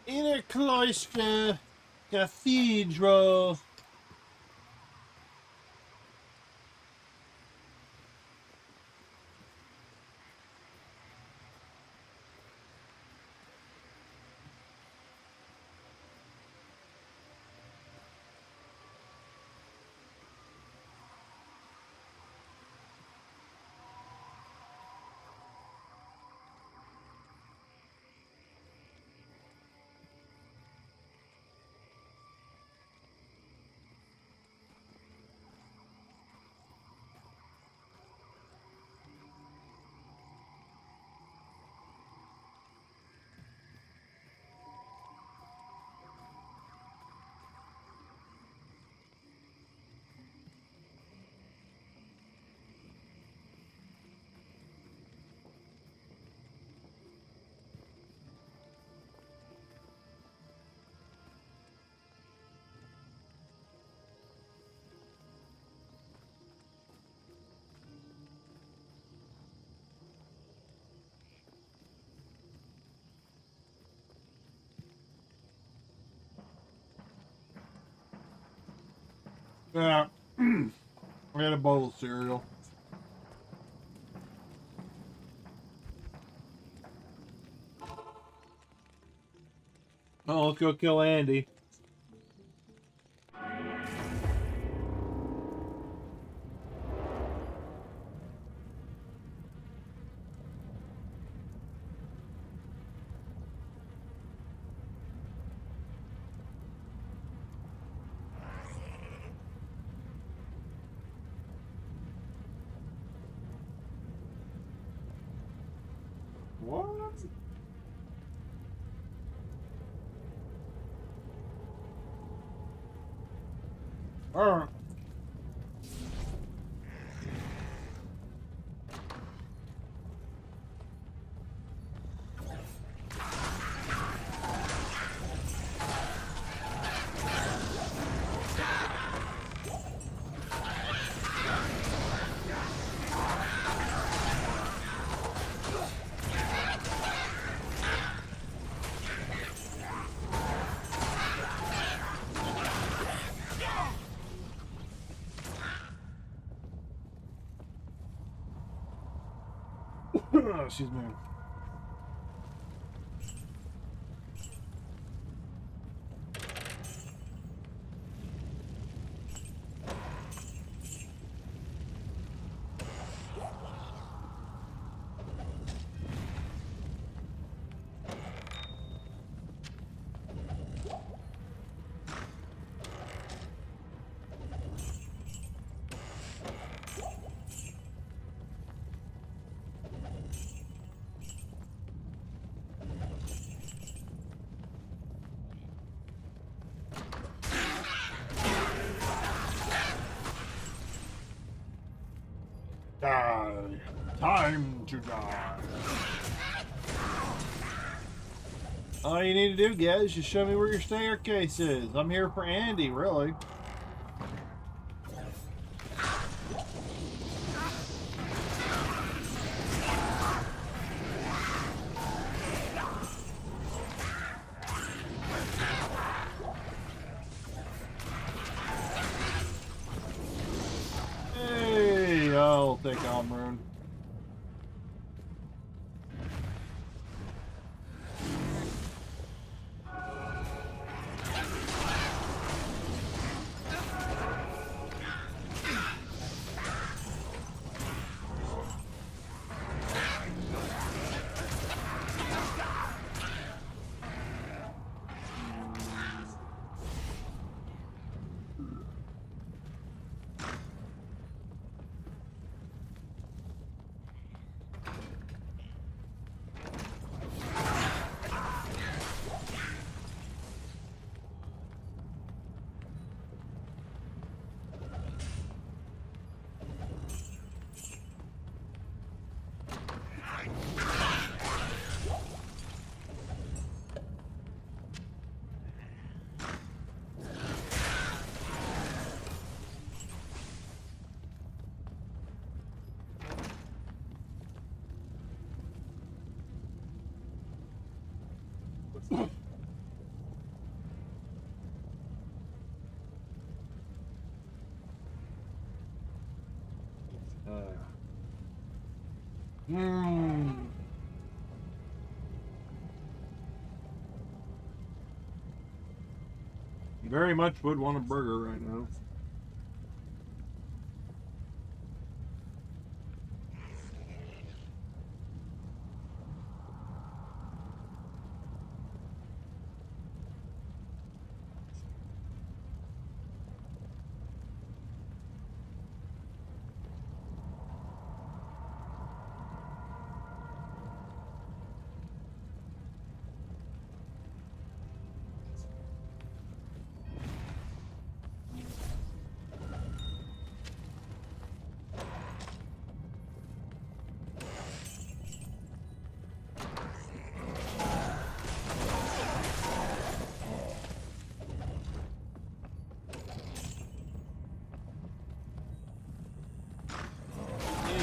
Inner cloister cathedral. Yeah. I had a bowl of cereal. Oh, let's go kill Andy. What? Alright. Excuse me. Die. Time to die. All you need to do, guys, is just show me where your staircase is. I'm here for Andy, really. Hey, I'll take Omrune. Very much would want a burger right now.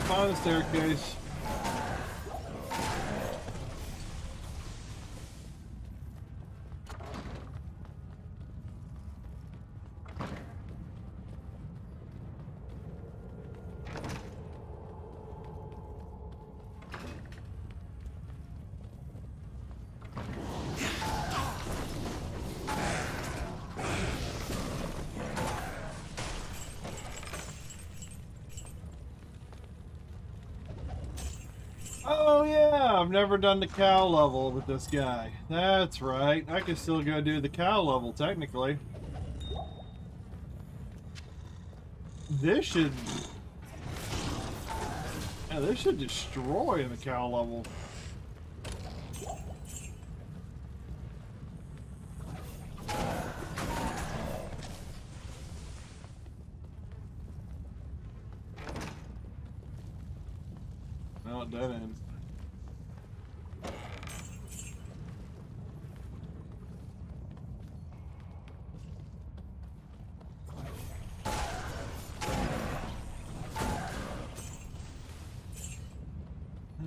Find the staircase. Oh yeah, I've never done the cow level with this guy. That's right. I can still go do the cow level technically. This should... Yeah, this should destroy the cow level. No, it didn't.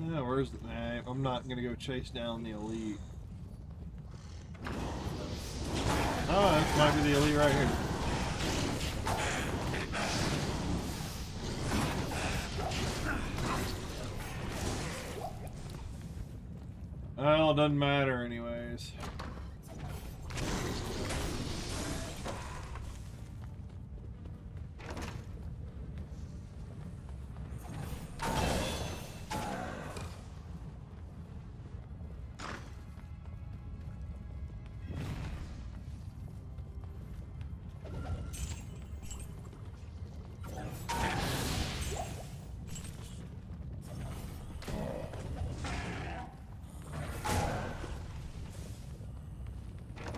Yeah, where's the... Nah, I'm not gonna go chase down the elite. Oh, this might be the elite right here. Well, it doesn't matter anyways.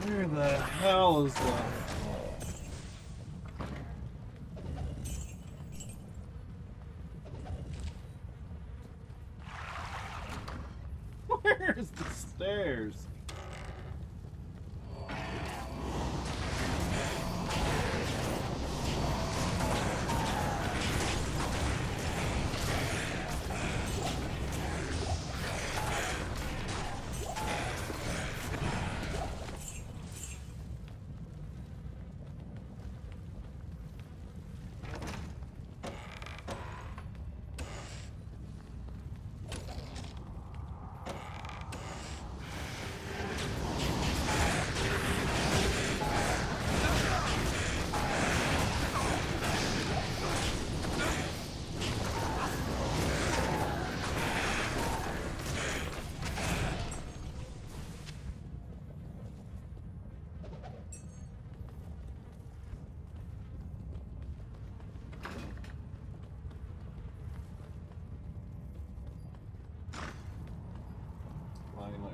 Where the hell is the... Where's the stairs?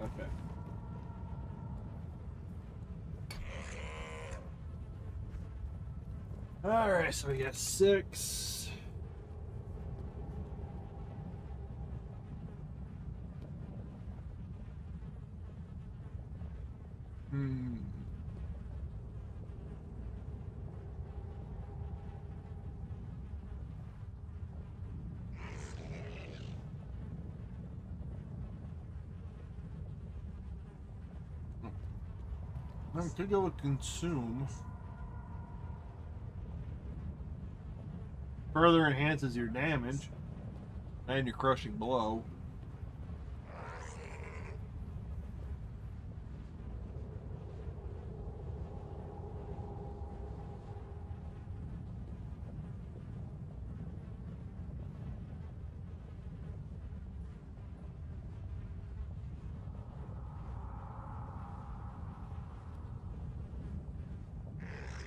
Okay. Alright, so we got 6. I could go with consume. Further enhances your damage and your crushing blow.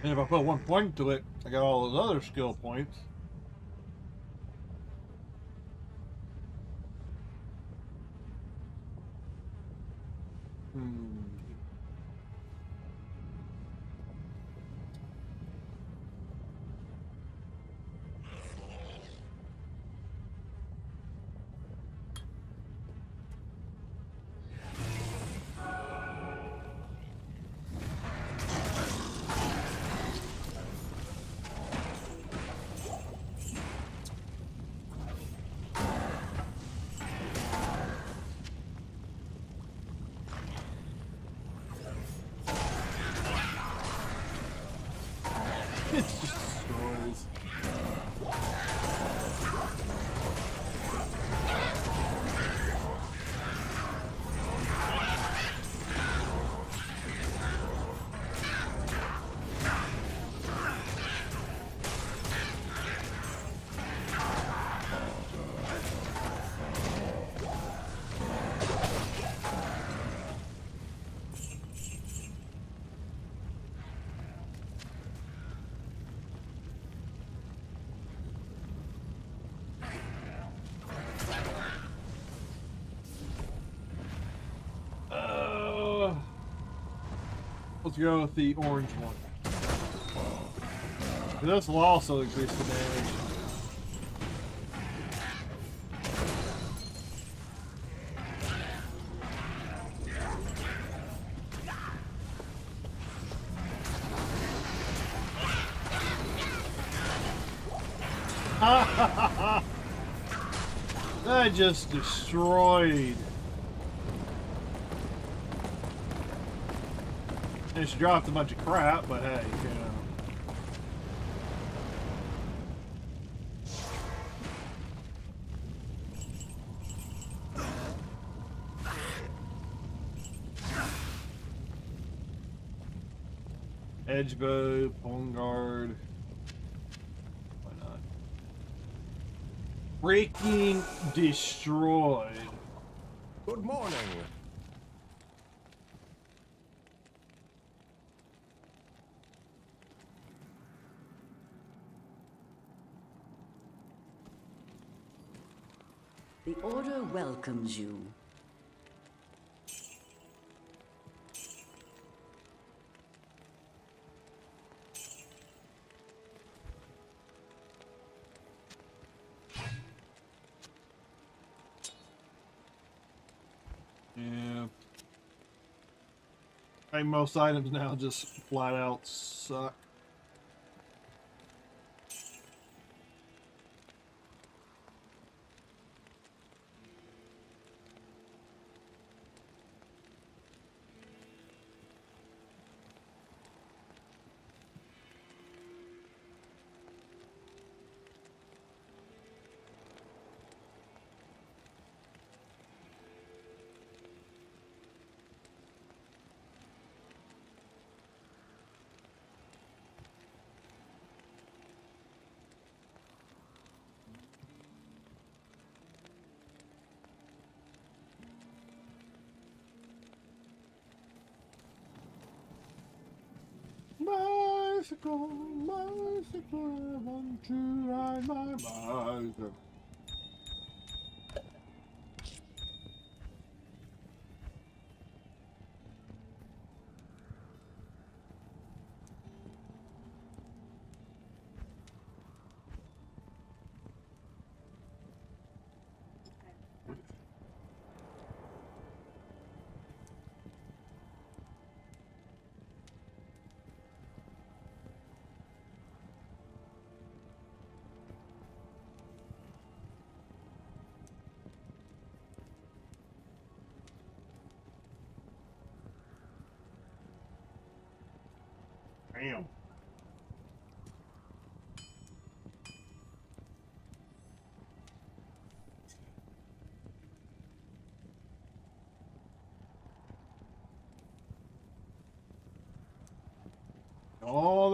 And if I put 1 point to it, I got all those other skill points. It just destroys. Let's go with the orange one. This will also increase the damage. That just destroyed. And she dropped a bunch of crap, but hey, you know. Edge bow, pulling guard. Why not? Freaking destroyed. Good morning. The Order welcomes you. Yeah. I think most items now just flat out suck. Bicycle, bicycle, want to ride my bicycle. Damn.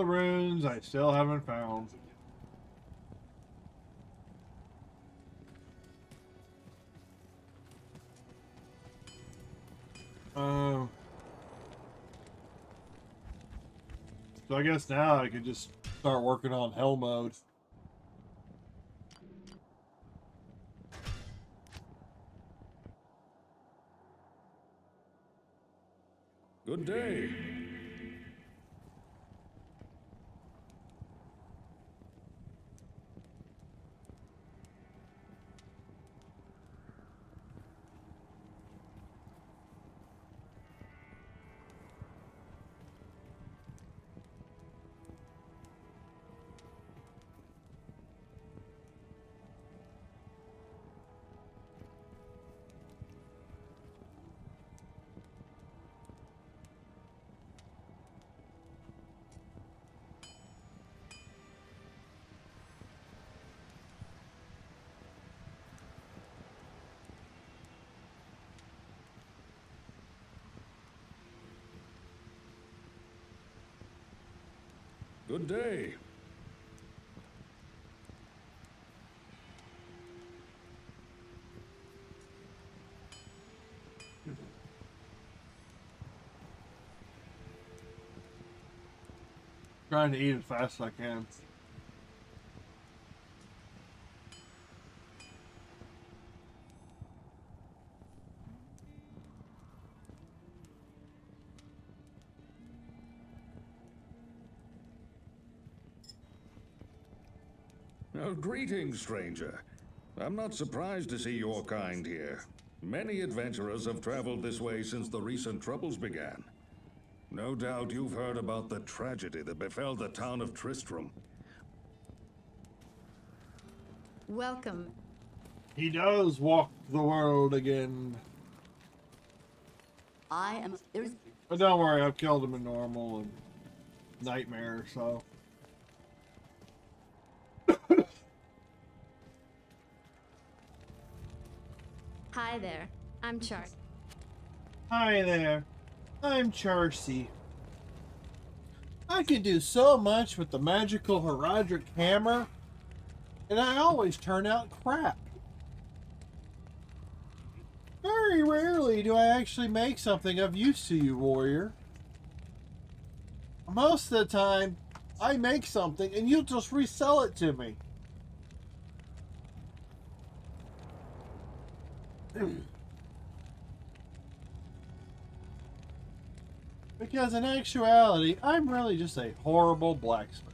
the runes I still haven't found. So I guess now I could just start working on hell mode. Good day. Good day. Trying to eat as fast as I can. Oh, greetings, stranger. I'm not surprised to see your kind here. Many adventurers have traveled this way since the recent troubles began. No doubt you've heard about the tragedy that befell the town of Tristram. Welcome. He does walk the world again. I am. There's. But don't worry, I've killed him in normal and nightmare, so. Hi there. I'm Char. Hi there, I'm Charcy. I could do so much with the magical heraldic hammer, and I always turn out crap. Very rarely do I actually make something of use to you, warrior. Most of the time, I make something and you'll just resell it to me. Because in actuality, I'm really just a horrible blacksmith.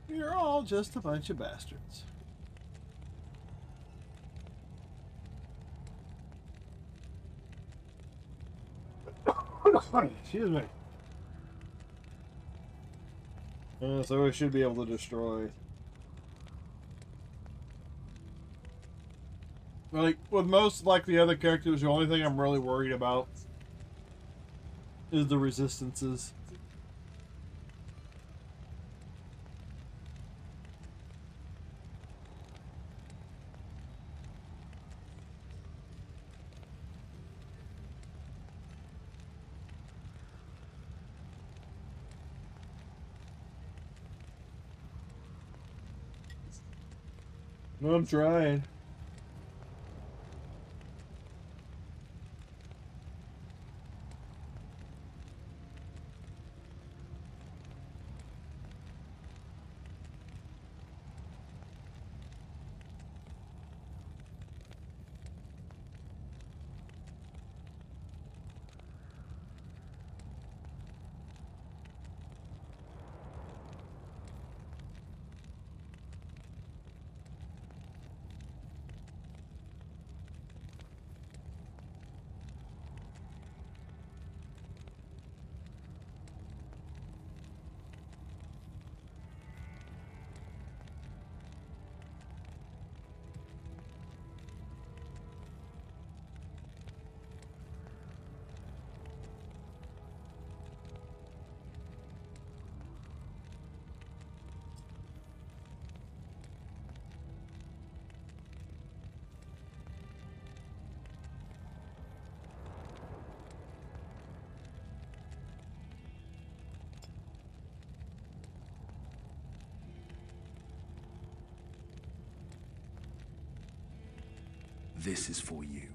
You're all just a bunch of bastards. Excuse me. So we should be able to destroy. Like, with most, like the other characters, the only thing I'm really worried about is the resistances. No, I'm trying. This is for you.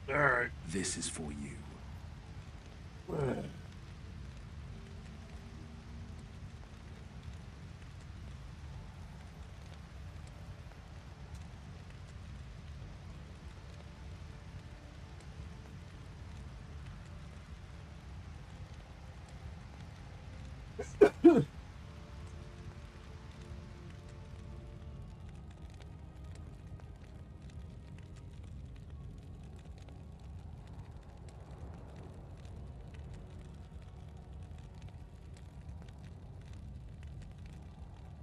Alright. This is for you.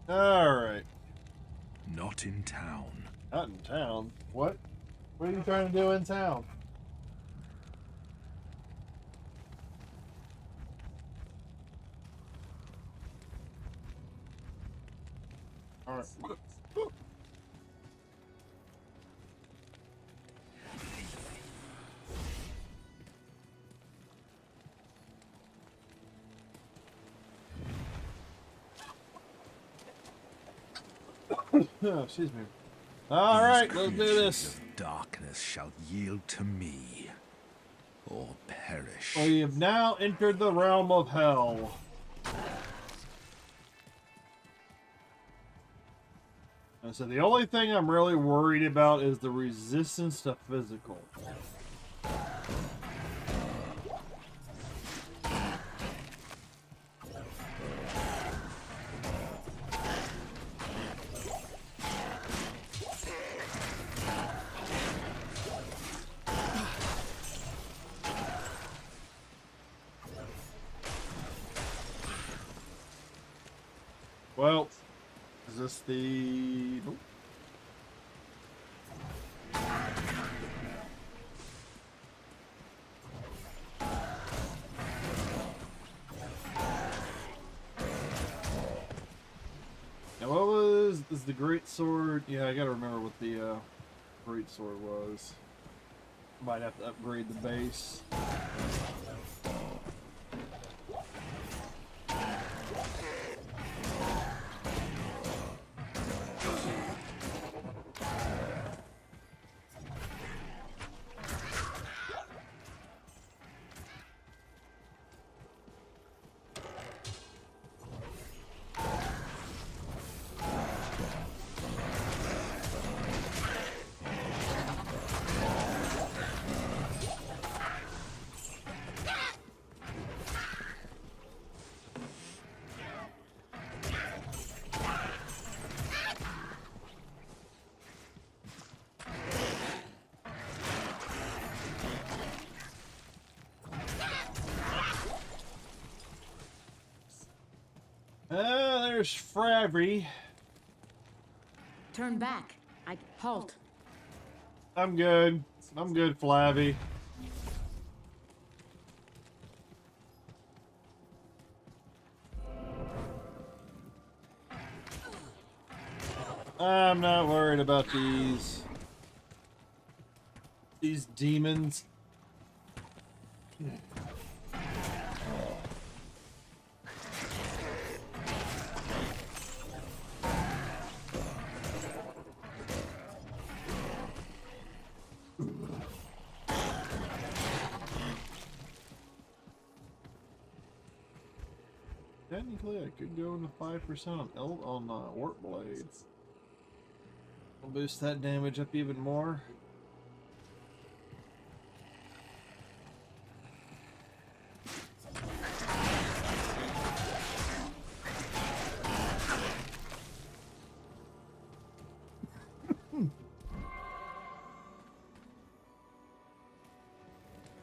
Alright. Not in town. Not in town? What? What are you trying to do in town? Alright. Oh, excuse me. Alright, These let's do creatures this. of darkness shall yield to me, or perish. We have now entered the realm of hell. And so the only thing I'm really worried about is the resistance to physical. Well, is this the... Nope. Now what was... Is the great sword... Yeah, I gotta remember what the great sword was. Might have to upgrade the base. There's Frabby. Turn back. Halt. I'm good. I'm good, Flabby. I'm not worried about these demons. Technically, I could go into 5% on Warp Blades. I'll boost that damage up even more.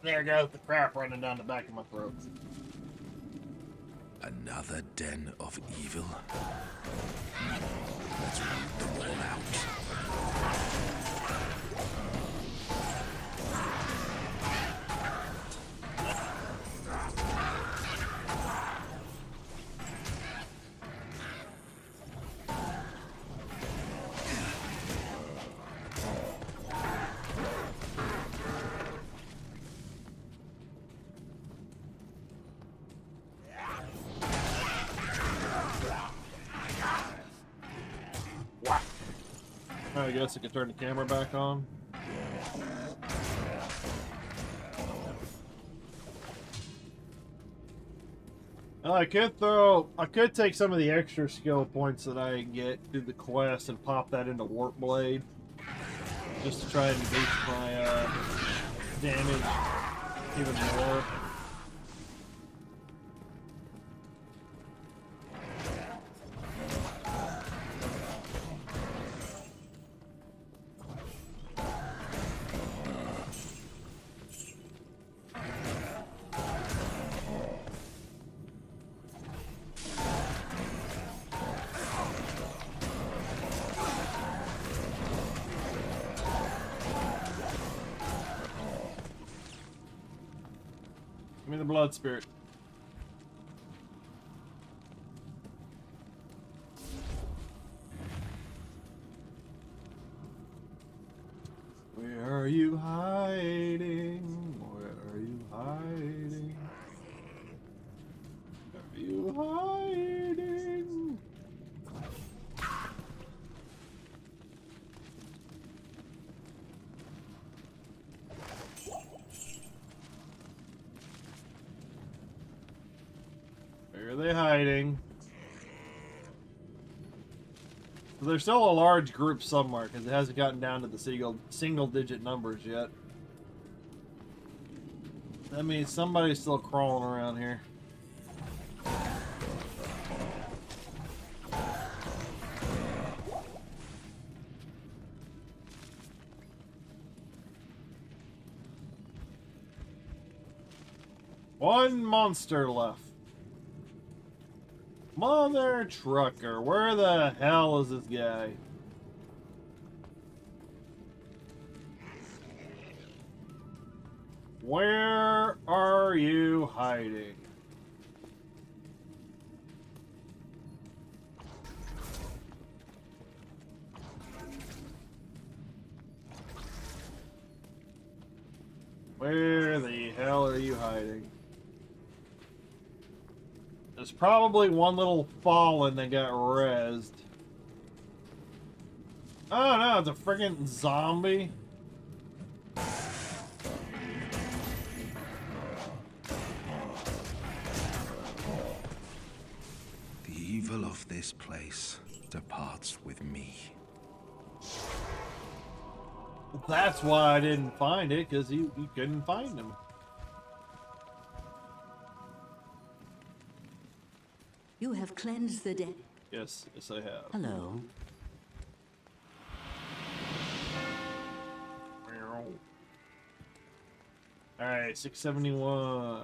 There goes the crap running down the back of my throat. Another den of evil. Let's root them all out. I guess I could turn the camera back on. Well, I could take some of the extra skill points that I get through the quest and pop that into Warp Blade. Just to try and boost my damage even more. Give me the blood spirit. Where are you hiding? Where are you hiding? Where are you hiding? Where are they hiding? So there's still a large group somewhere because it hasn't gotten down to the single-digit numbers yet. That means somebody's still crawling around here. One monster left. Mother trucker, where the hell is this guy? Where are you hiding? Where the hell are you hiding? There's probably one little fallen that got rezzed. Oh no, it's a friggin' zombie. The evil of this place departs with me. That's why I didn't find it, because you couldn't find him. You have cleansed the dead. Yes, yes I have. Hello. Alright, 671.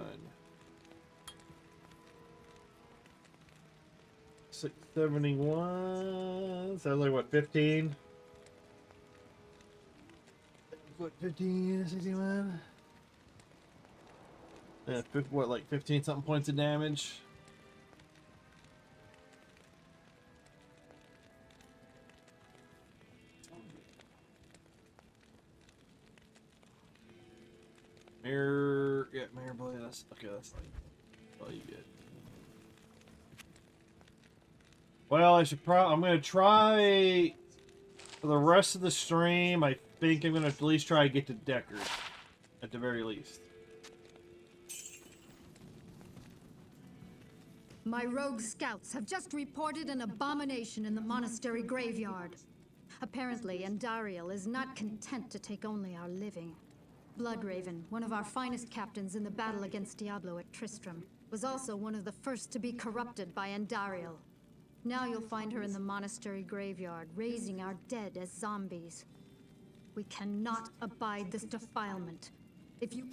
671. Sounds like what, 15? What, 15, 61? Yeah, what, like 15 something points of damage? Mirror, yeah, mirror blade. That's okay. That's like all you get. Well, I'm gonna try for the rest of the stream. I think I'm gonna at least try to get to Deckard, at the very least. My rogue scouts have just reported an abomination in the monastery graveyard. Apparently, Andariel is not content to take only our living. Bloodraven, one of our finest captains in the battle against Diablo at Tristram, was also one of the first to be corrupted by Andariel. Now you'll find her in the monastery graveyard, raising our dead as zombies. We cannot abide this defilement. If you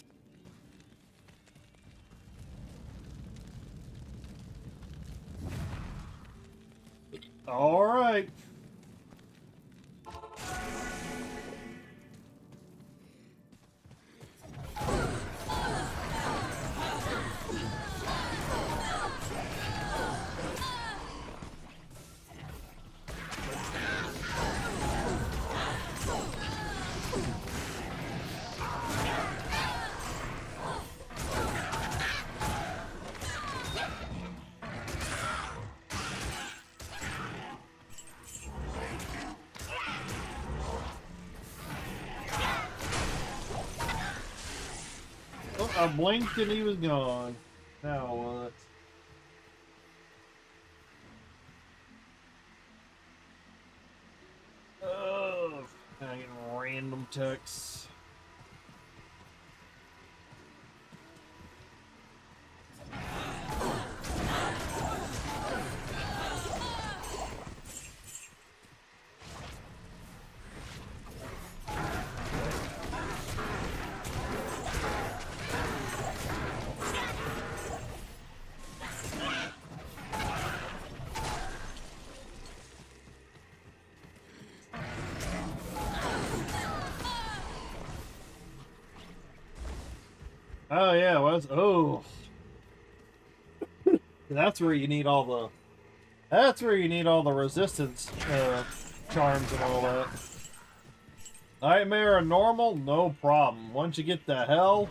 All right. Oh, I blinked and he was gone. Now what? Oh, now I get random texts. Oh yeah, was oh. That's where you need all the. That's where you need all the resistance charms and all that. Nightmare and normal, no problem. Once you get the hell,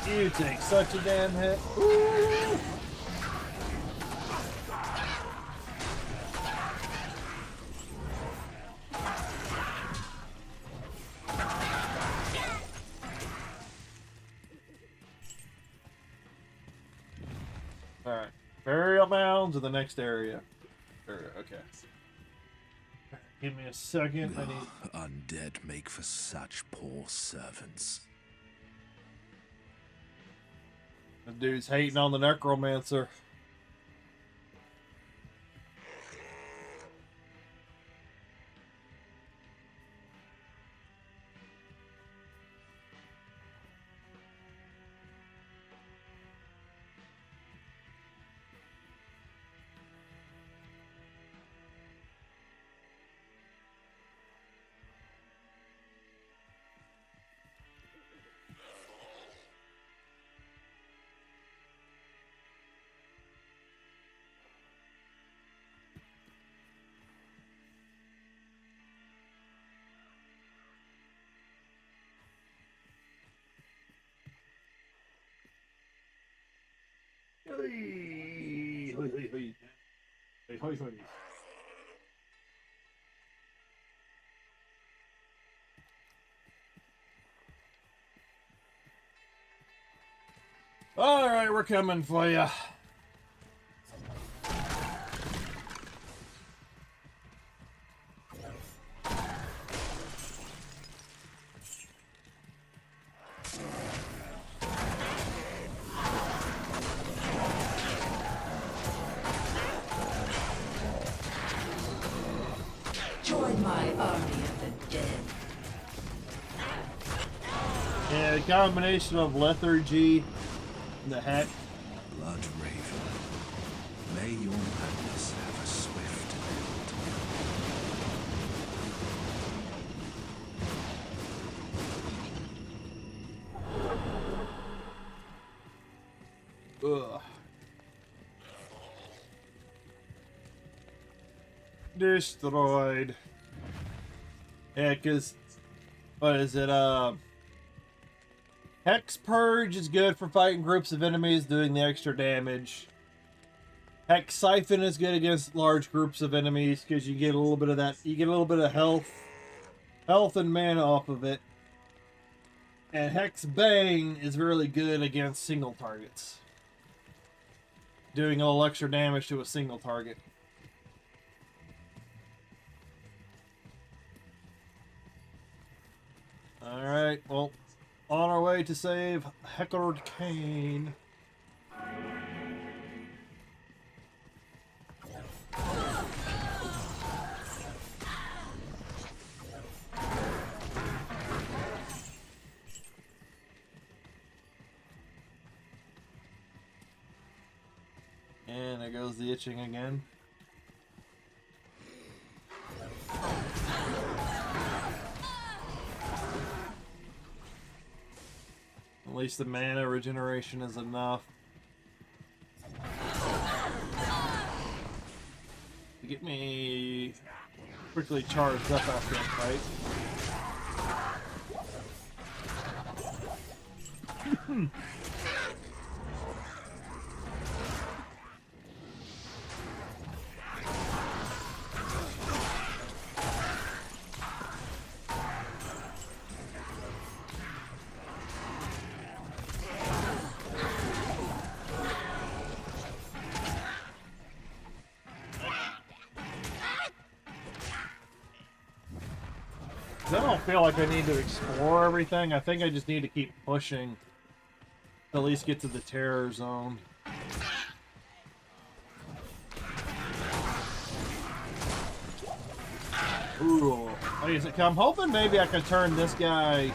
you take such a damn hit. Ooh. Alright. Burial mounds in the next area. Okay. Give me a second. I need. Undead make for such poor servants. The dude's hating on the necromancer. Hey, hoi, hoi, hoi. Hey, hoi, hoi. All right, we're coming for you. Join my army of the dead. Yeah, a combination of lethargy and the heck. Blood Raven, may your madness have a swift end. Ugh. Destroyed. Yeah, because, what is it, Hex Purge is good for fighting groups of enemies, doing the extra damage. Hex Siphon is good against large groups of enemies, because you get a little bit of that, you get a little bit of health and mana off of it. And Hex Bang is really good against single targets. Doing a little extra damage to a single target. Alright, well, on our way to save Heckard Kane. And there goes the itching again. least the mana regeneration is enough to get me quickly charged up after a fight. I don't feel like I need to explore everything. I think I just need to keep pushing to at least get to the terror zone. Ooh. I'm hoping maybe I can turn this guy...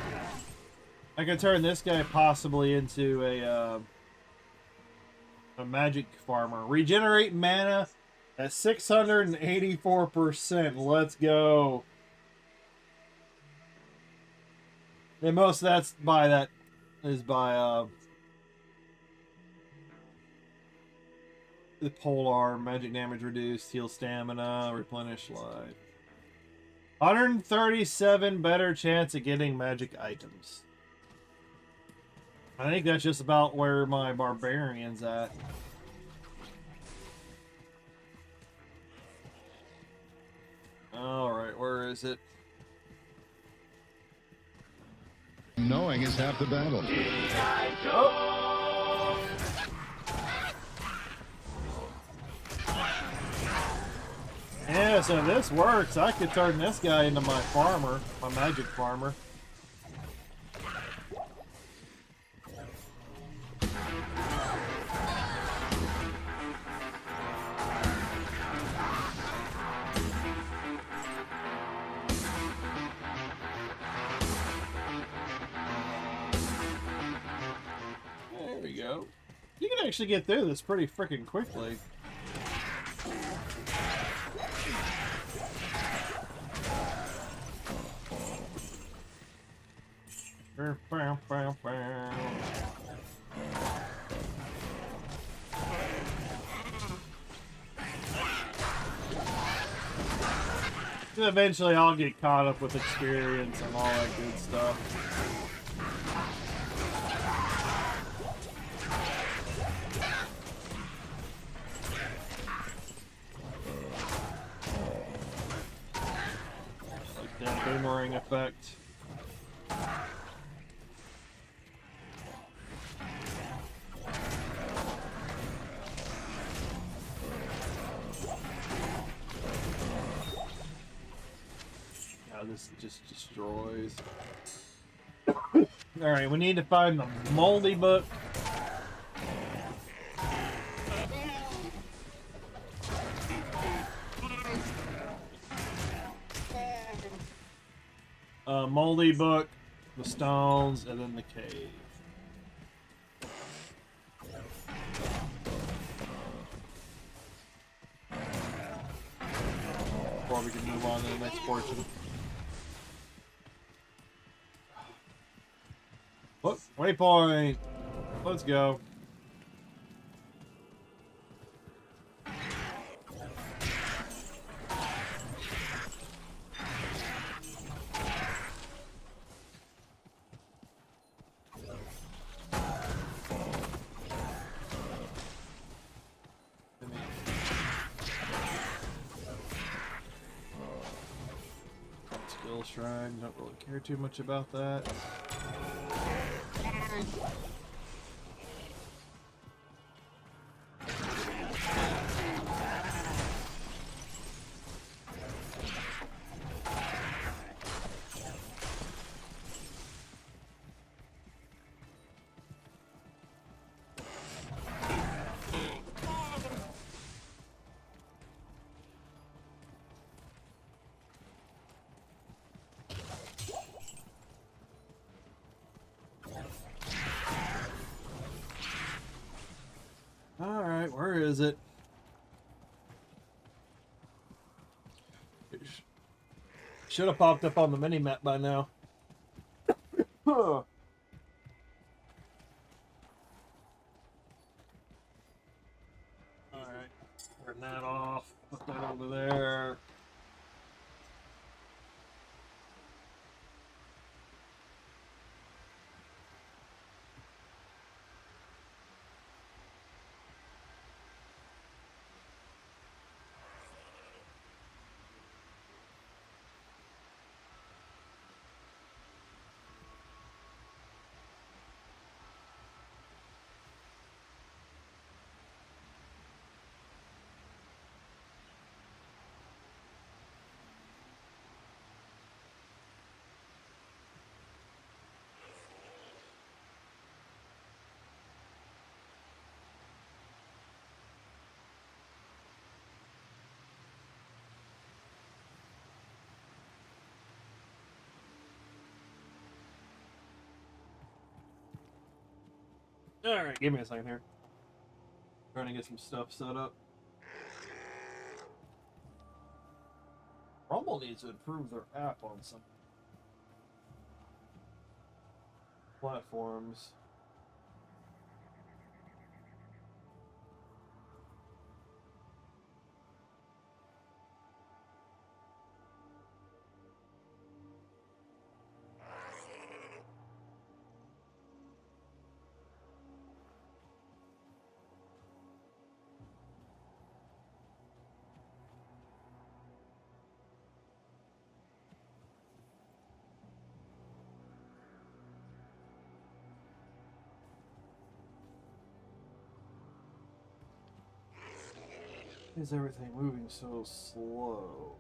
I can turn this guy possibly into a magic farmer. Regenerate mana at 684%. Let's go. And most of that's by the polearm, magic damage reduced, heal stamina, replenish life. 137 better chance of getting magic items. I think that's just about where my barbarian's at. Alright, where is it? Knowing is half the battle. Oh. Yeah, so if this works, I could turn this guy into my farmer, my magic farmer. There we go. You can actually get through this pretty freaking quickly. Eventually I'll get caught up with experience and all that good stuff. Like that boomerang effect. This just destroys. Alright, we need to find the moldy book. Moldy book, the stones, and then the cave. Before we can move on to the next portion. Look, waypoint. Let's go. Skill shrine. Don't really care too much about that. Alright, where is it? Should have popped up on the mini-map by now. Alright, give me a second here. Trying to get some stuff set up. Rumble needs to improve their app on some platforms. Why is everything moving so slow?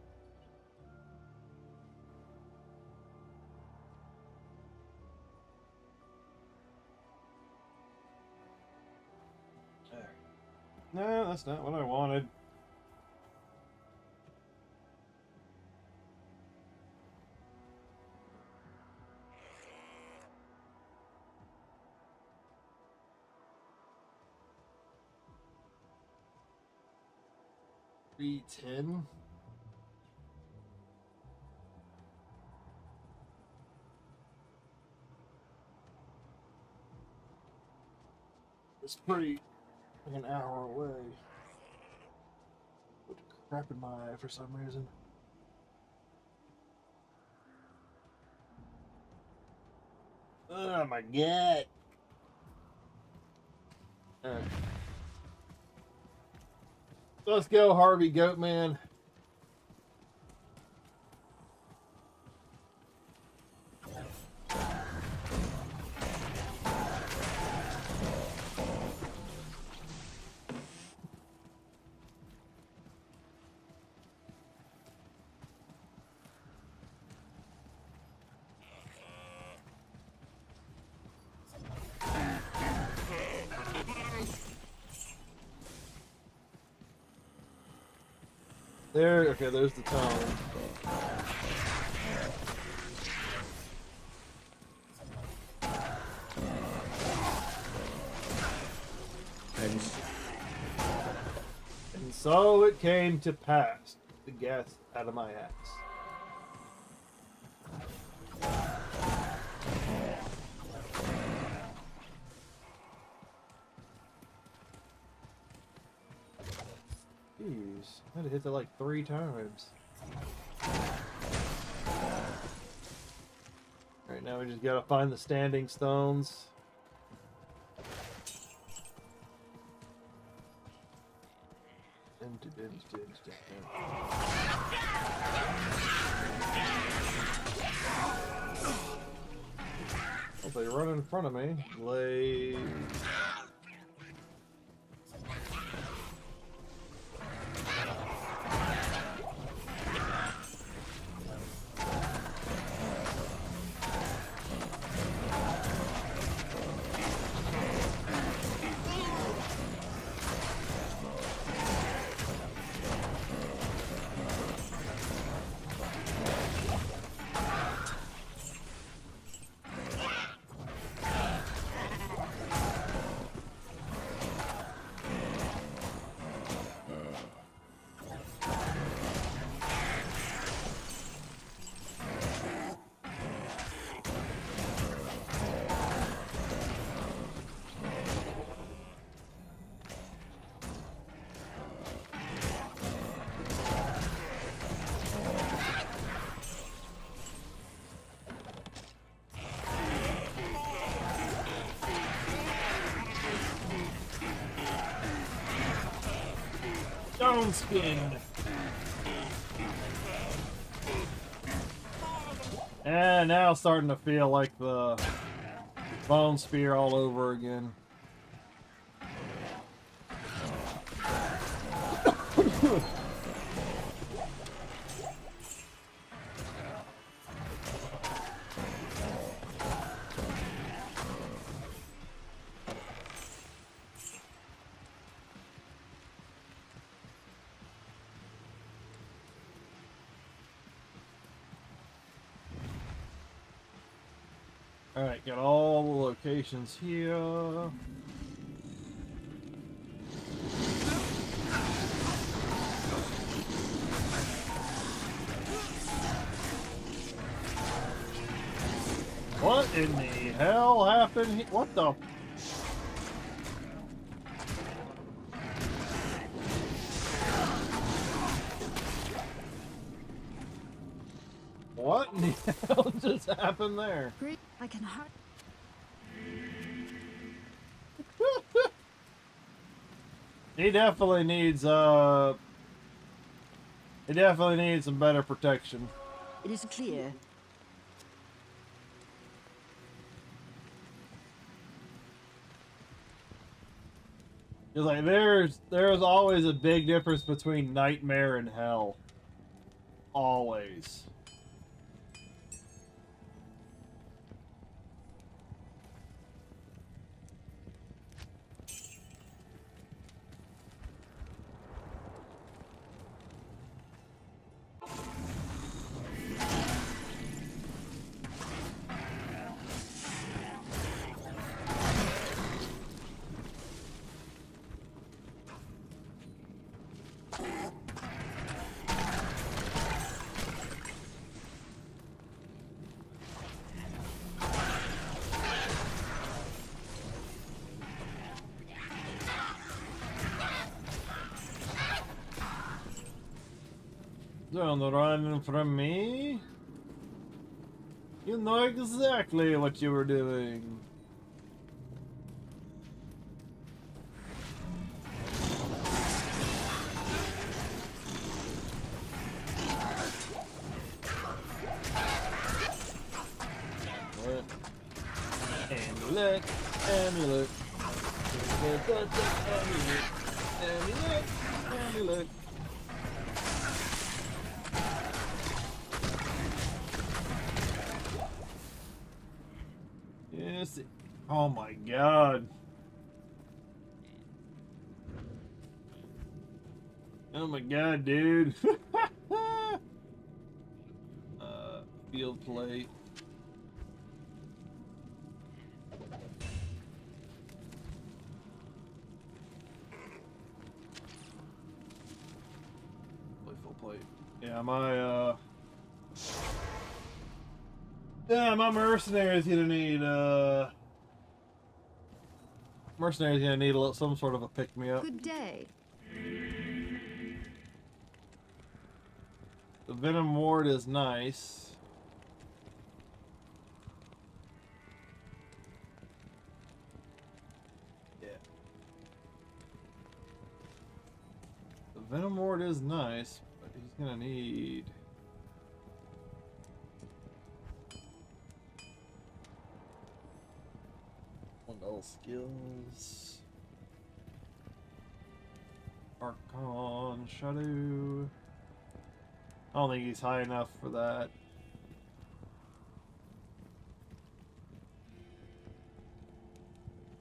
There. No, that's not what I wanted. B10. It's pretty like an hour away. Put crap in my eye for some reason. Oh my god. Alright. Let's go, Harvey Goatman. There, okay, there's the tone. And so it came to pass. The gas out of my axe. Jeez, I had to hit that like 3 times. Alright, now we just gotta find the standing stones. Oh, they run in front of me. Lay. Stone skin. And now starting to feel like the bone spear all over again. Alright, got all the locations here. What in the hell happened here? What the? What in the hell just happened there? Great. I can hardly. He definitely needs some better protection. It is clear. It's like there's always a big difference between nightmare and hell. Always. Don't run from me. You know exactly what you were doing. Amulet, amulet, amulet, amulet. Yes. Oh my god. Oh my god, dude. Field plate. Full plate. Yeah, my mercenary's gonna need some sort of a pick-me-up. Good day. The Venom Ward is nice. Yeah. The Venom Ward is nice, but he's gonna need... all skills. Archon, Shadow. I don't think he's high enough for that.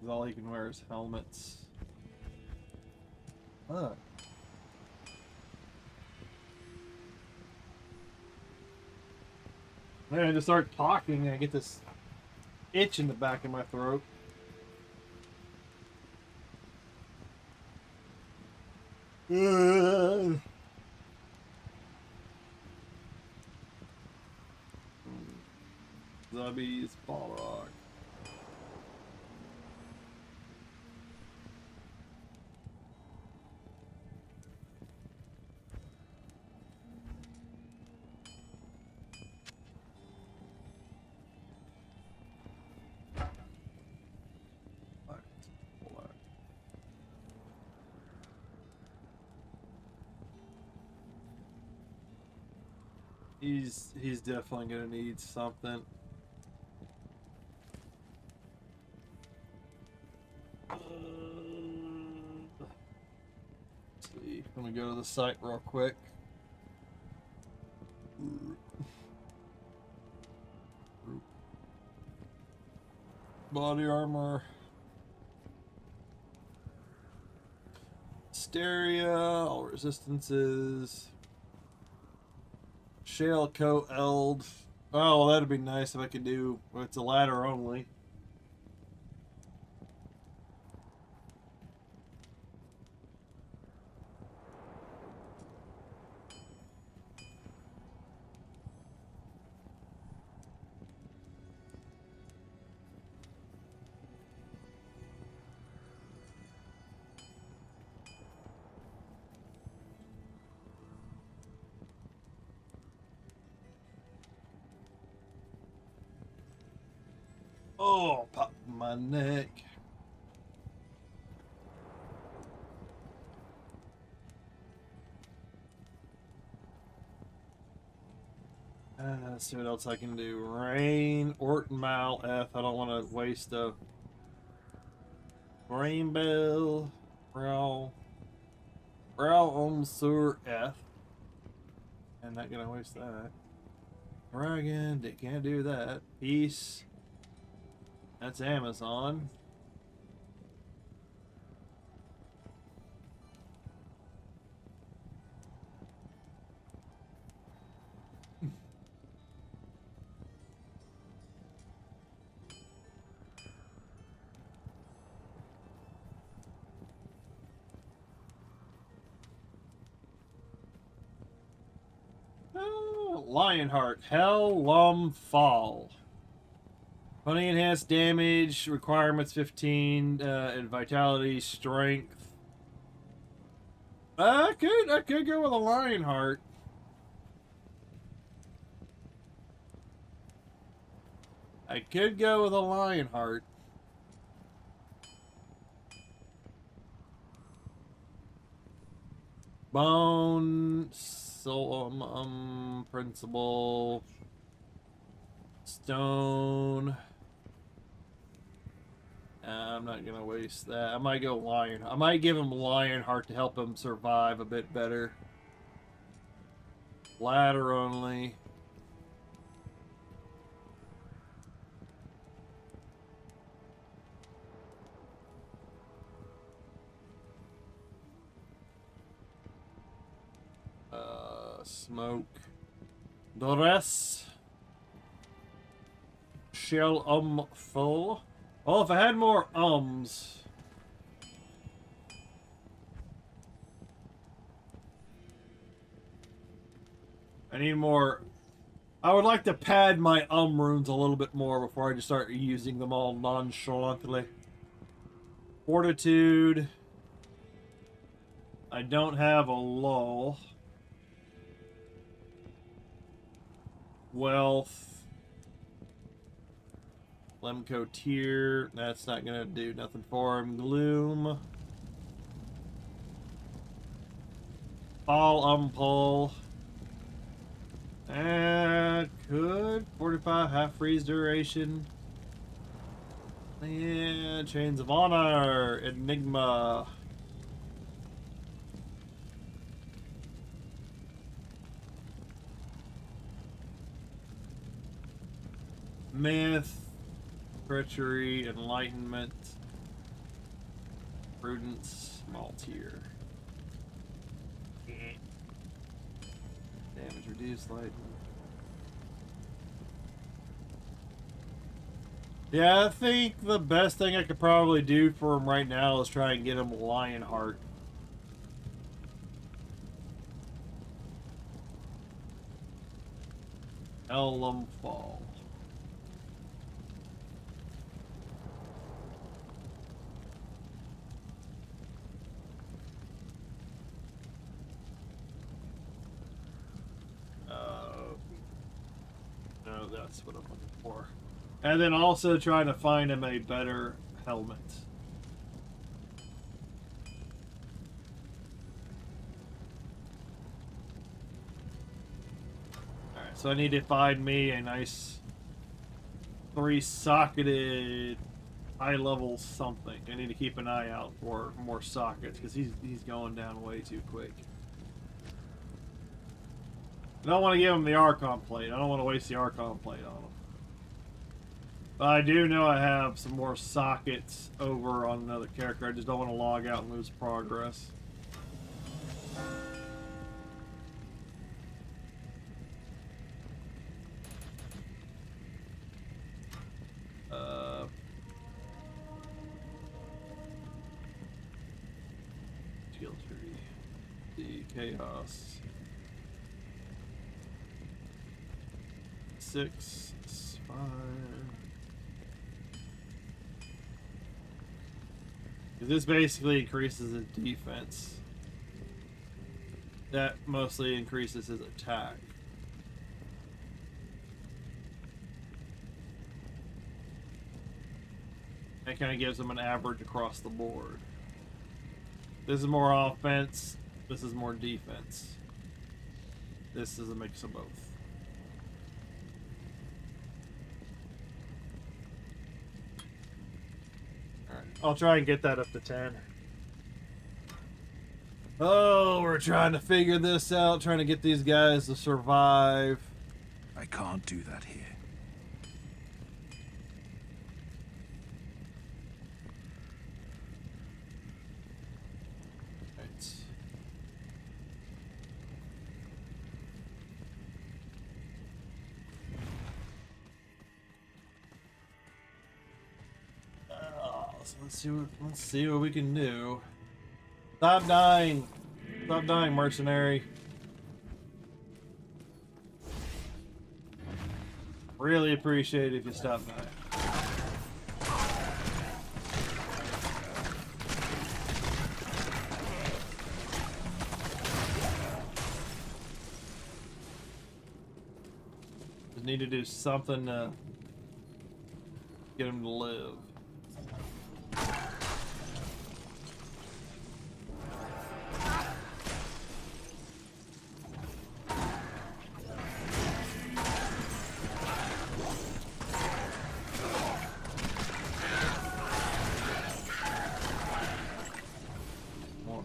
All he can wear is helmets. Huh. Man, I just start talking and I get this itch in the back of my throat. Zombies, Warlock. He's definitely gonna need something. Let's see. I'm gonna go to the site real quick. Body armor. Hysteria, all resistances. Shale coat eld. Oh, well, that'd be nice if I could do. Well, it's a ladder only. Oh, pop my neck. Let's see what else I can do. Rain, Orton, Mal, F. I don't want to waste a Rainbow, Brow, Sur, F. I'm not gonna waste that. Dragon, can't do that. Peace. That's Amazon. Lionheart, Hell Fall. Funny enhanced damage, requirements 15, and vitality, strength. I could go with a Lionheart. I could go with a Lionheart. Bone, soul, principle, stone. I'm not gonna waste that. I might go Lion. I might give him Lionheart to help him survive a bit better. Ladder only. Smoke. The rest. Shell full. Oh, if I had more ums. I need more. I would like to pad my runes a little bit more before I just start using them all nonchalantly. Fortitude. I don't have a lull. Wealth. Lemco tier. That's not gonna do nothing for him. Gloom. Fall pull. Could 45 half freeze duration. Yeah, Chains of Honor. Enigma. Myth, treachery, enlightenment, prudence, small tier. Damage reduced, lightning. Yeah, I think the best thing I could probably do for him right now is try and get him Lionheart. Ellum Fall. No, that's what I'm looking for. And then also trying to find him a better helmet. Alright, so I need to find me a nice 3-socketed high-level something. I need to keep an eye out for more sockets because he's going down way too quick. I don't want to give him the Archon plate. I don't want to waste the Archon plate on him. But I do know I have some more sockets over on another character. I just don't want to log out and lose progress. skill tree. The chaos. 6, 5. This basically increases his defense. That mostly increases his attack. That kind of gives him an average across the board. This is more offense. This is more defense. This is a mix of both. Alright, I'll try and get that up to 10. Oh, we're trying to figure this out, trying to get these guys to survive. I can't do that here. Right. So let's see what we can do. Stop dying. Stop dying, mercenary. Really appreciate it if you stop dying. Just need to do something to get him to live.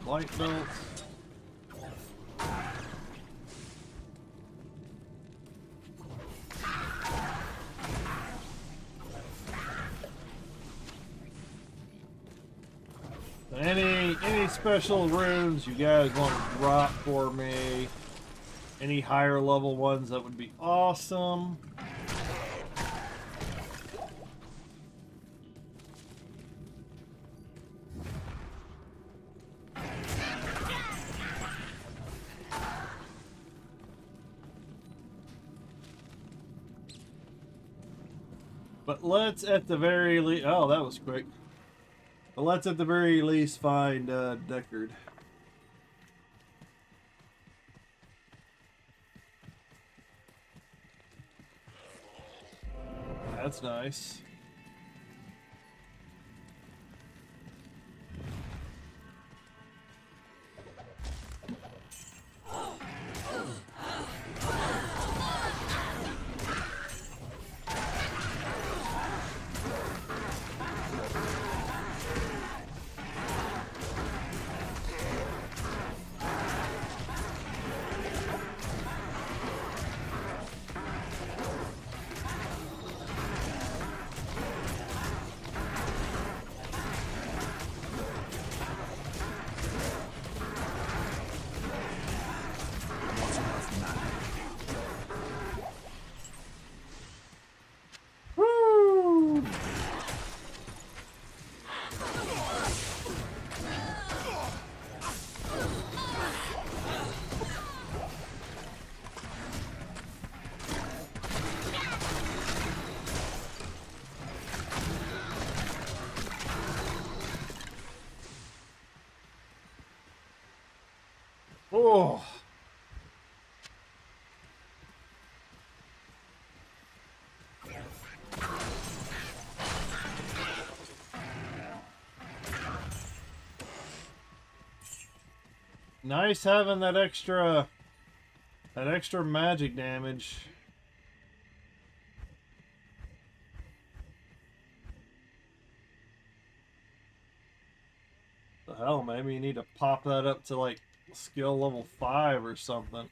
Light belts. Any special runes you guys want to drop for me? Any higher level ones, that would be awesome. But let's at the very least... Oh, that was quick. But let's at the very least find Deckard. That's nice. Oh. Nice having that extra magic damage. The hell, maybe you need to pop that up to like skill level 5 or something.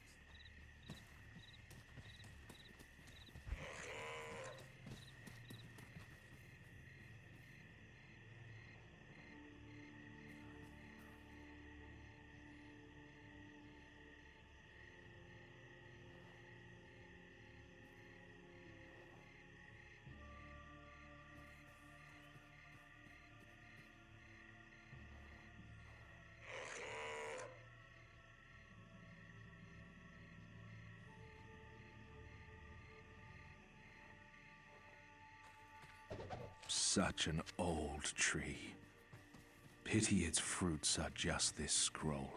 Such an old tree. Pity its fruits are just this scroll.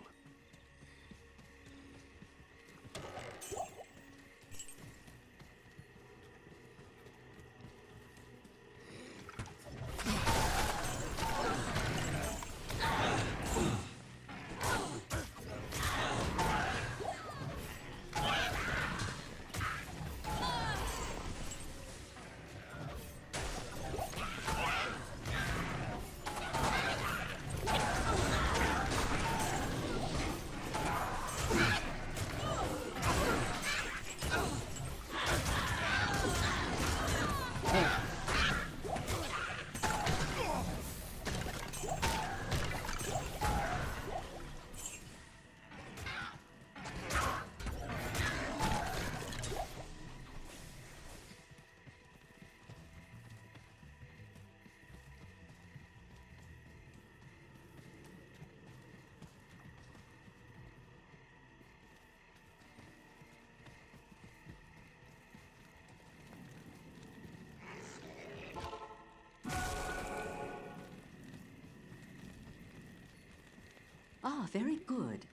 Ah, very good.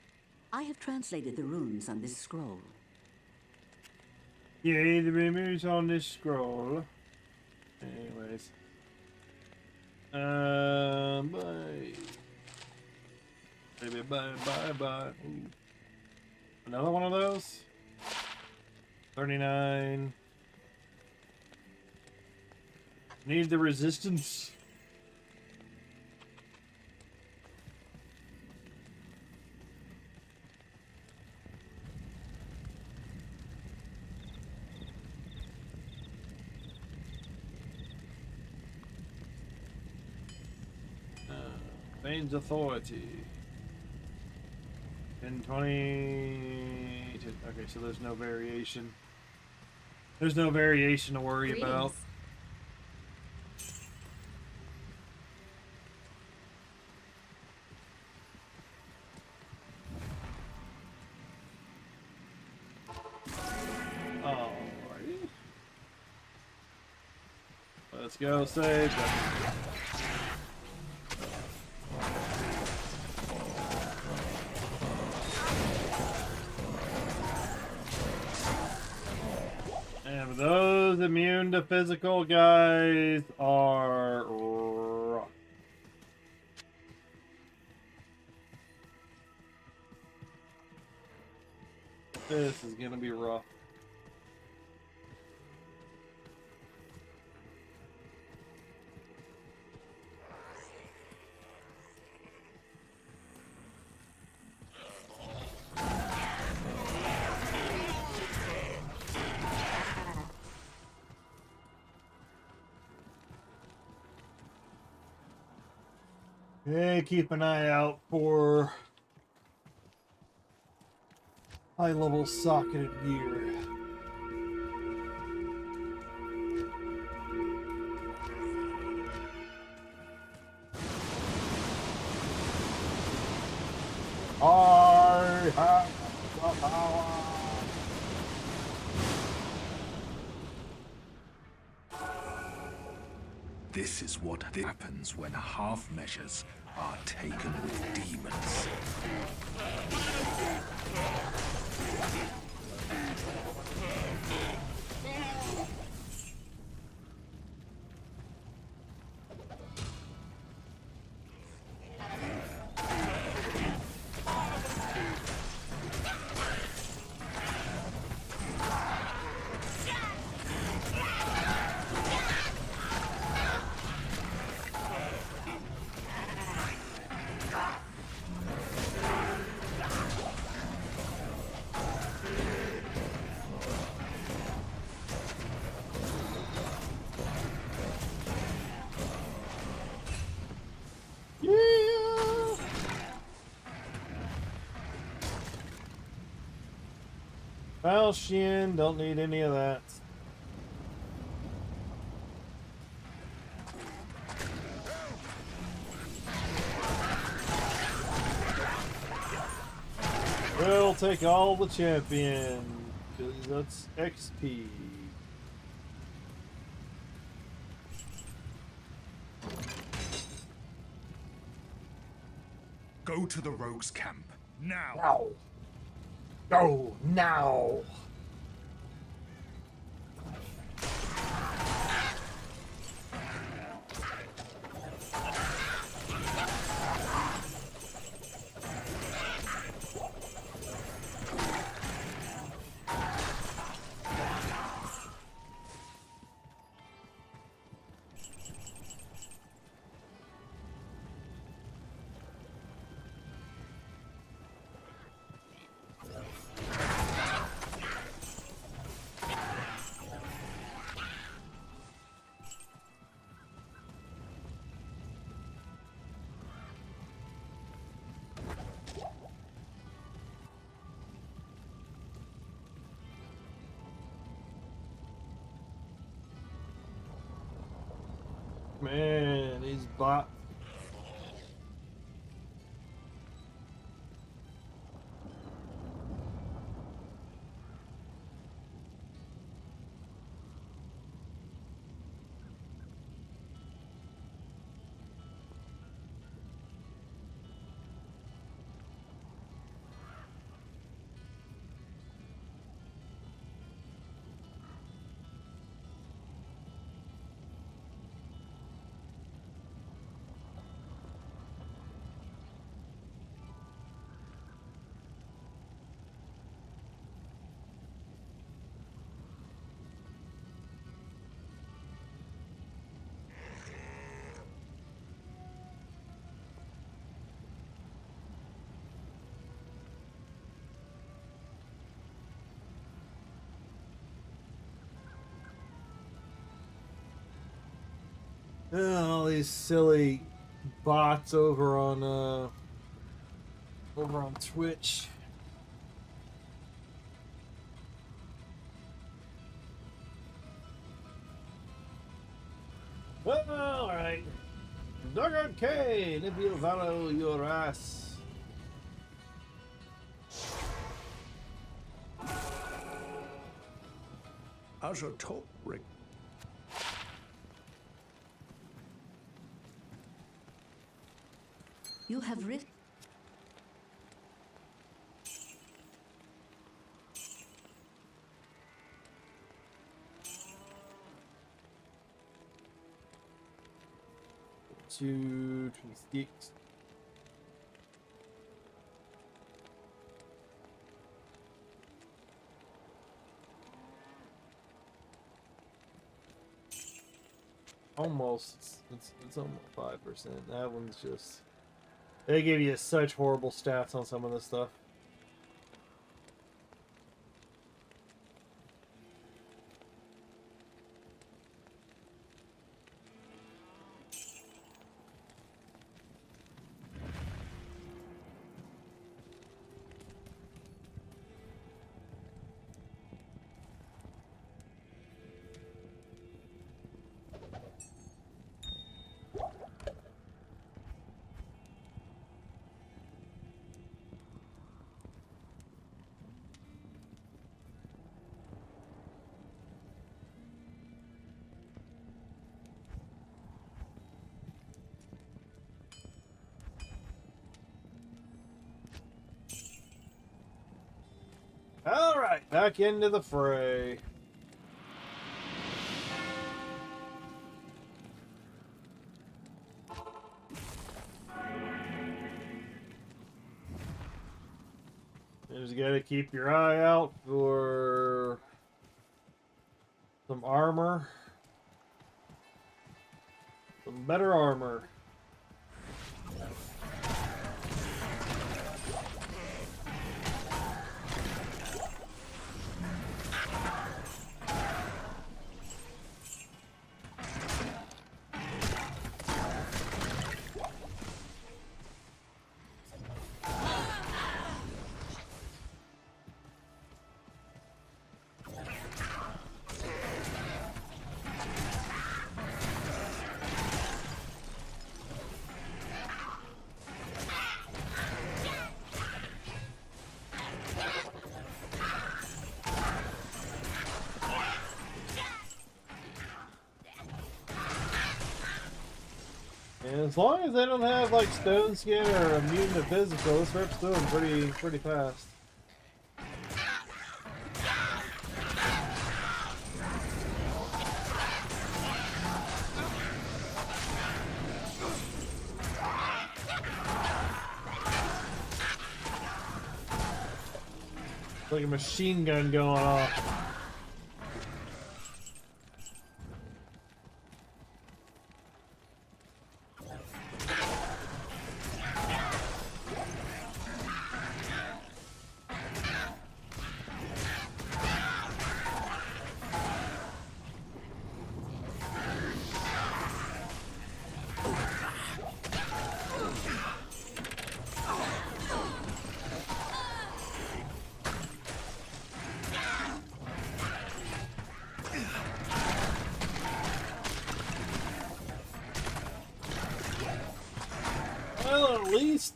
I have translated the runes on this scroll. Yay, the rumors on this scroll. Anyways. Bye. Maybe bye. Ooh. Another one of those? 39. Need the resistance. Bane's authority. 1020. Okay, so there's no variation. There's no variation to worry about. Alrighty. Let's go save. And those immune to physical guys are rough. This is gonna be rough. Hey, keep an eye out for high-level socketed gear. I have the power. This is what happens when half measures are taken with demons. Falchion, don't need any of that. We'll take all the champions, because that's XP. Go to the rogues' camp. Now. Now. Go now. Man, these bots. All these silly bots over on Twitch. Well, all right. Doggone K, if you follow your ass. How's your talk, Rick? You have written. Two, 26. Almost. It's almost 5%. That one's just. They give you such horrible stats on some of this stuff. All right, back into the fray. You just gotta keep your eye out for some armor. Some better armor. And as long as they don't have like stone skin or immune to physical, this rip's doing pretty fast. It's like a machine gun going off.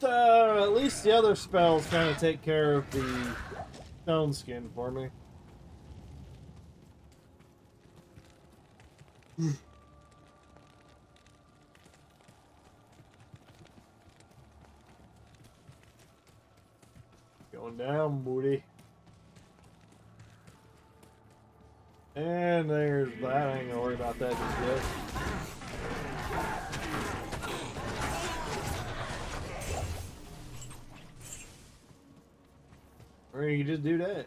Well, at least the other spells kind of take care of the stone skin for me. Going down, booty. And there's that. I ain't gonna worry about that just yet. Or you can just do that.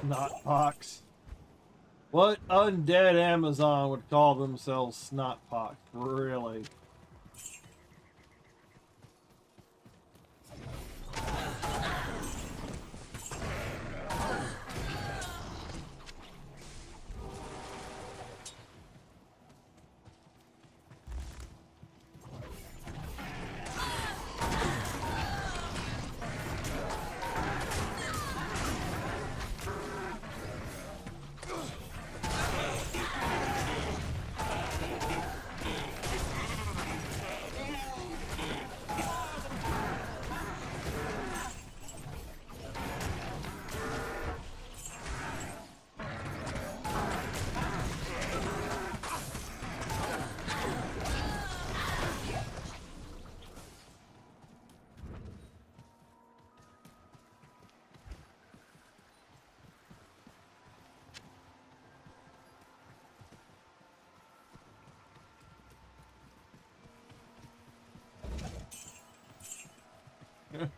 Snotpox. What undead Amazon would call themselves Snotpox? Really?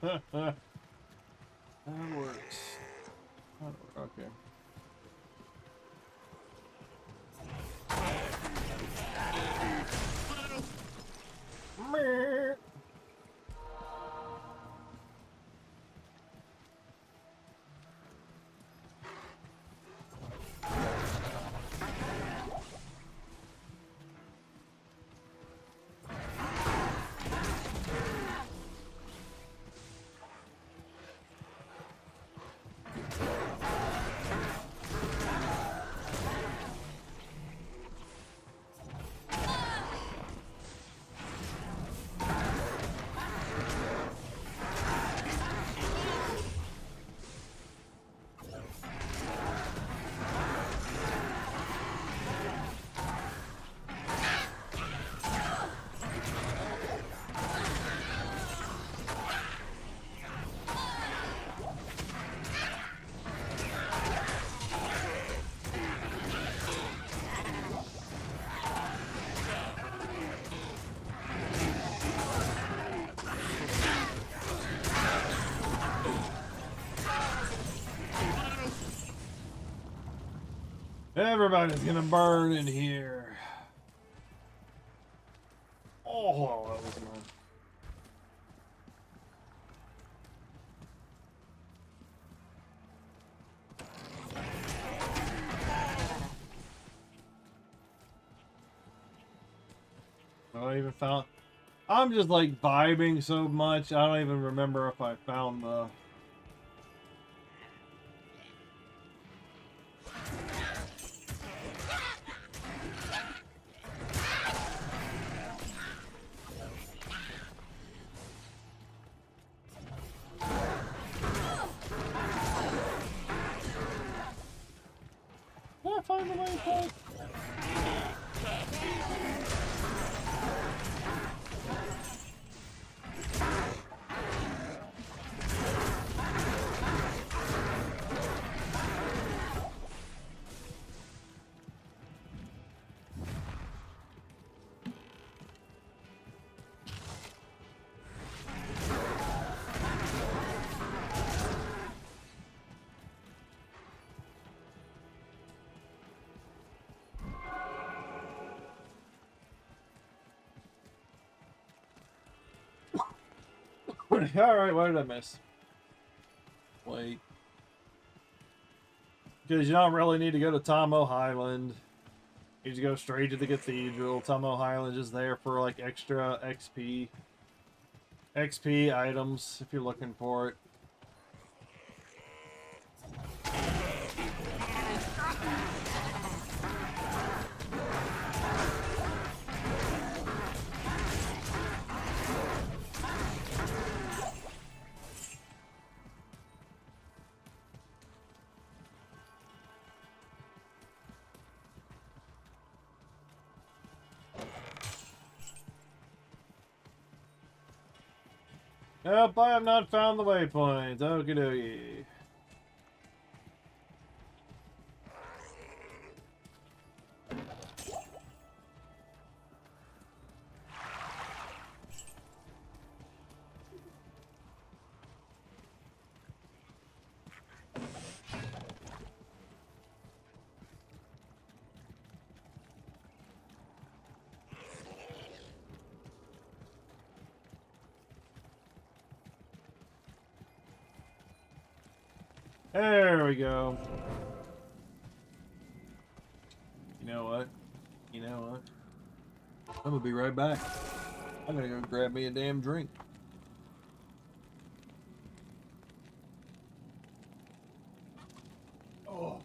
That works. Okay. Meh. Everybody's gonna burn in here. Oh, that was annoying. I even found. I'm just like vibing so much. I don't even remember if I found the. Did I find the waypoint? Alright, what did I miss? Wait. Because you don't really need to go to Tomo Highland. You just go straight to the cathedral. Tomo Highland is there for like extra XP. XP items if you're looking for it. Nope, I have not found the waypoint. Okie dokie. There we go. You know what? You know what? I'm gonna be right back. I'm gonna go grab me a damn drink. Oh.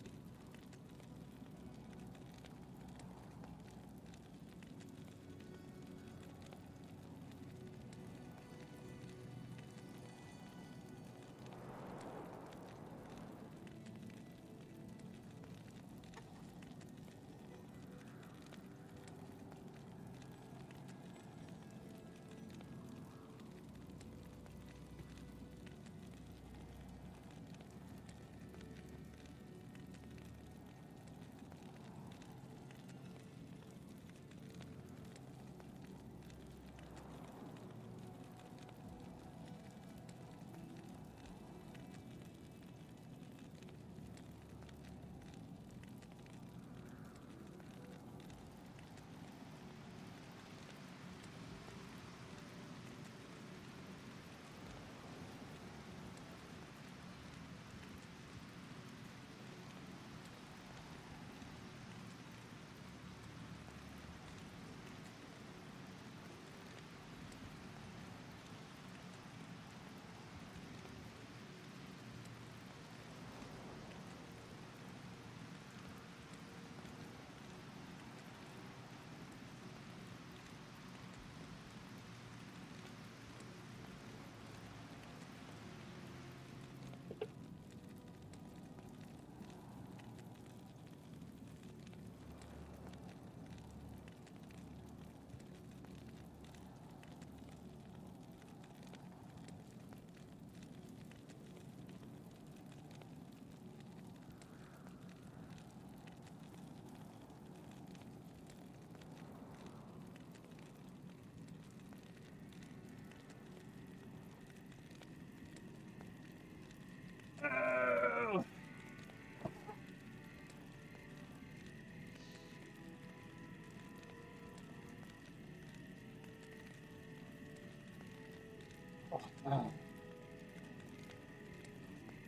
Oh.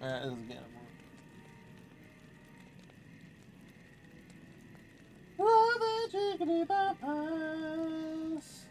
Alright, this is again. Robert Chickadee Papas.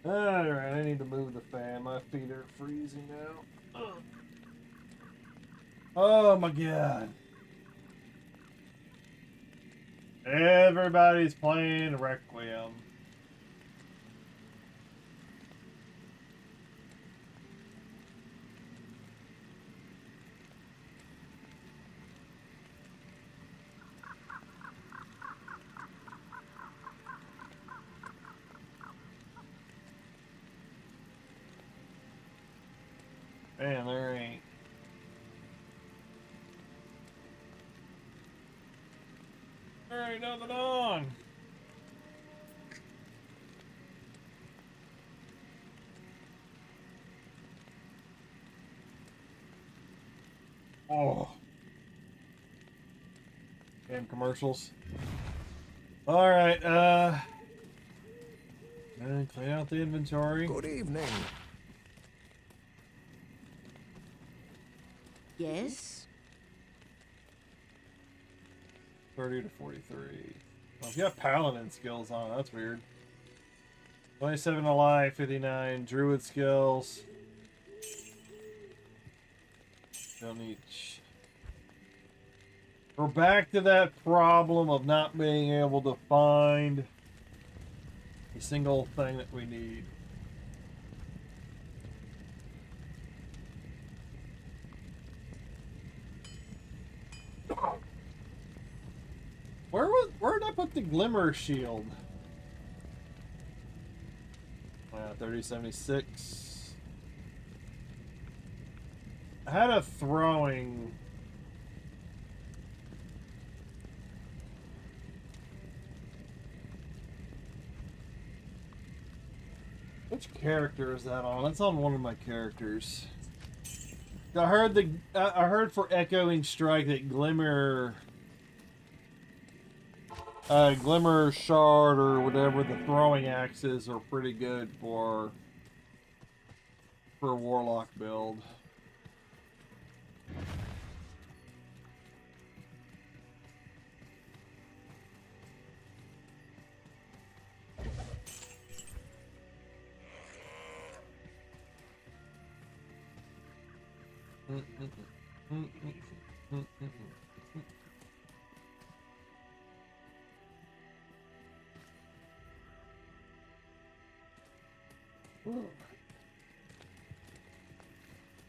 Alright, I need to move the fan. My feet are freezing now. Ugh. Oh my god. Everybody's playing Requiem. Man, there ain't. There ain't nothing on. Oh. Damn commercials. Alright, clean out the inventory. Good evening. Yes? 30 to 43. Well, if you have paladin skills on, that's weird. 27 to life, 59 druid skills. Don't need. We're back to that problem of not being able to find a single thing that we need. Where did I put the glimmer shield? 3076. I had a throwing. Which character is that on? That's on one of my characters. I heard for Echoing Strike that Glimmer Shard or whatever the throwing axes are pretty good for a Warlock build.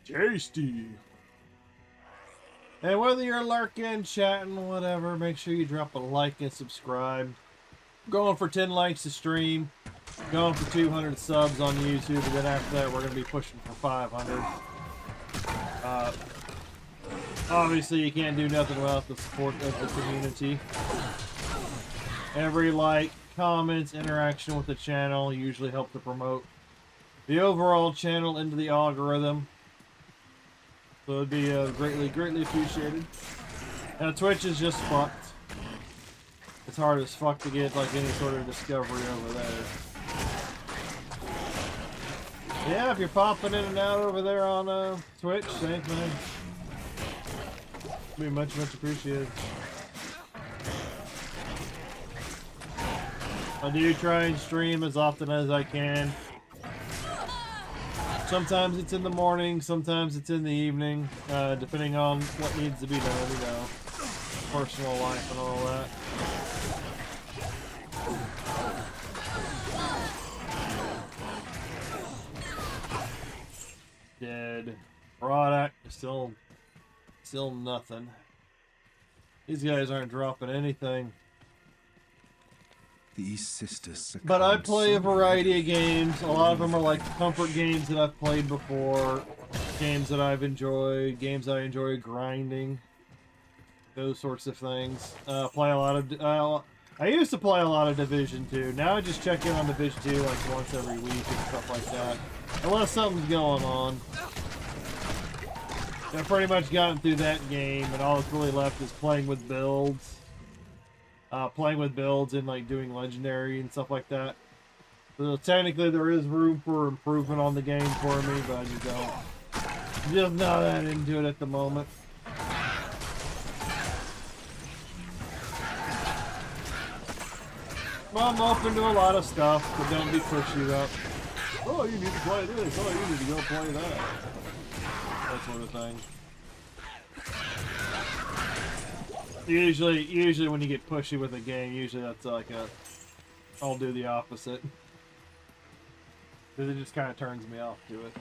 Tasty. And whether you're lurking, chatting, whatever, make sure you drop a like and subscribe. Going for 10 likes to stream. Going for 200 subs on YouTube, and then after that we're going to be pushing for 500. Obviously you can't do nothing without the support of the community. Every like, comments, interaction with the channel usually help to promote the overall channel into the algorithm. So it'd be greatly appreciated. Now Twitch is just fucked. It's hard as fuck to get like any sort of discovery over there. Yeah, if you're popping in and out over there on Twitch, thanks man. Be much appreciated. I do try and stream as often as I can. Sometimes it's in the morning, sometimes it's in the evening, depending on what needs to be done, you know, personal life and all that. Dead. Product is still Still nothing. These guys aren't dropping anything. The sisters. But I play a variety of games. A lot of them are like comfort games that I've played before. Games that I've enjoyed. Games I enjoy grinding. Those sorts of things. Play a lot of... I used to play a lot of Division 2. Now I just check in on Division 2 like once every week and stuff like that. Unless something's going on. I've pretty much gotten through that game, and all that's really left is playing with builds. Playing with builds and like doing legendary and stuff like that. So technically there is room for improvement on the game for me, but I just don't. I'm just not that into it at the moment. Well, I'm open to a lot of stuff, but don't be pushy about, oh, you need to play this, oh, you need to go play that. That sort of thing. Usually when you get pushy with a game, usually that's like a, I'll do the opposite. Because it just kind of turns me off to it.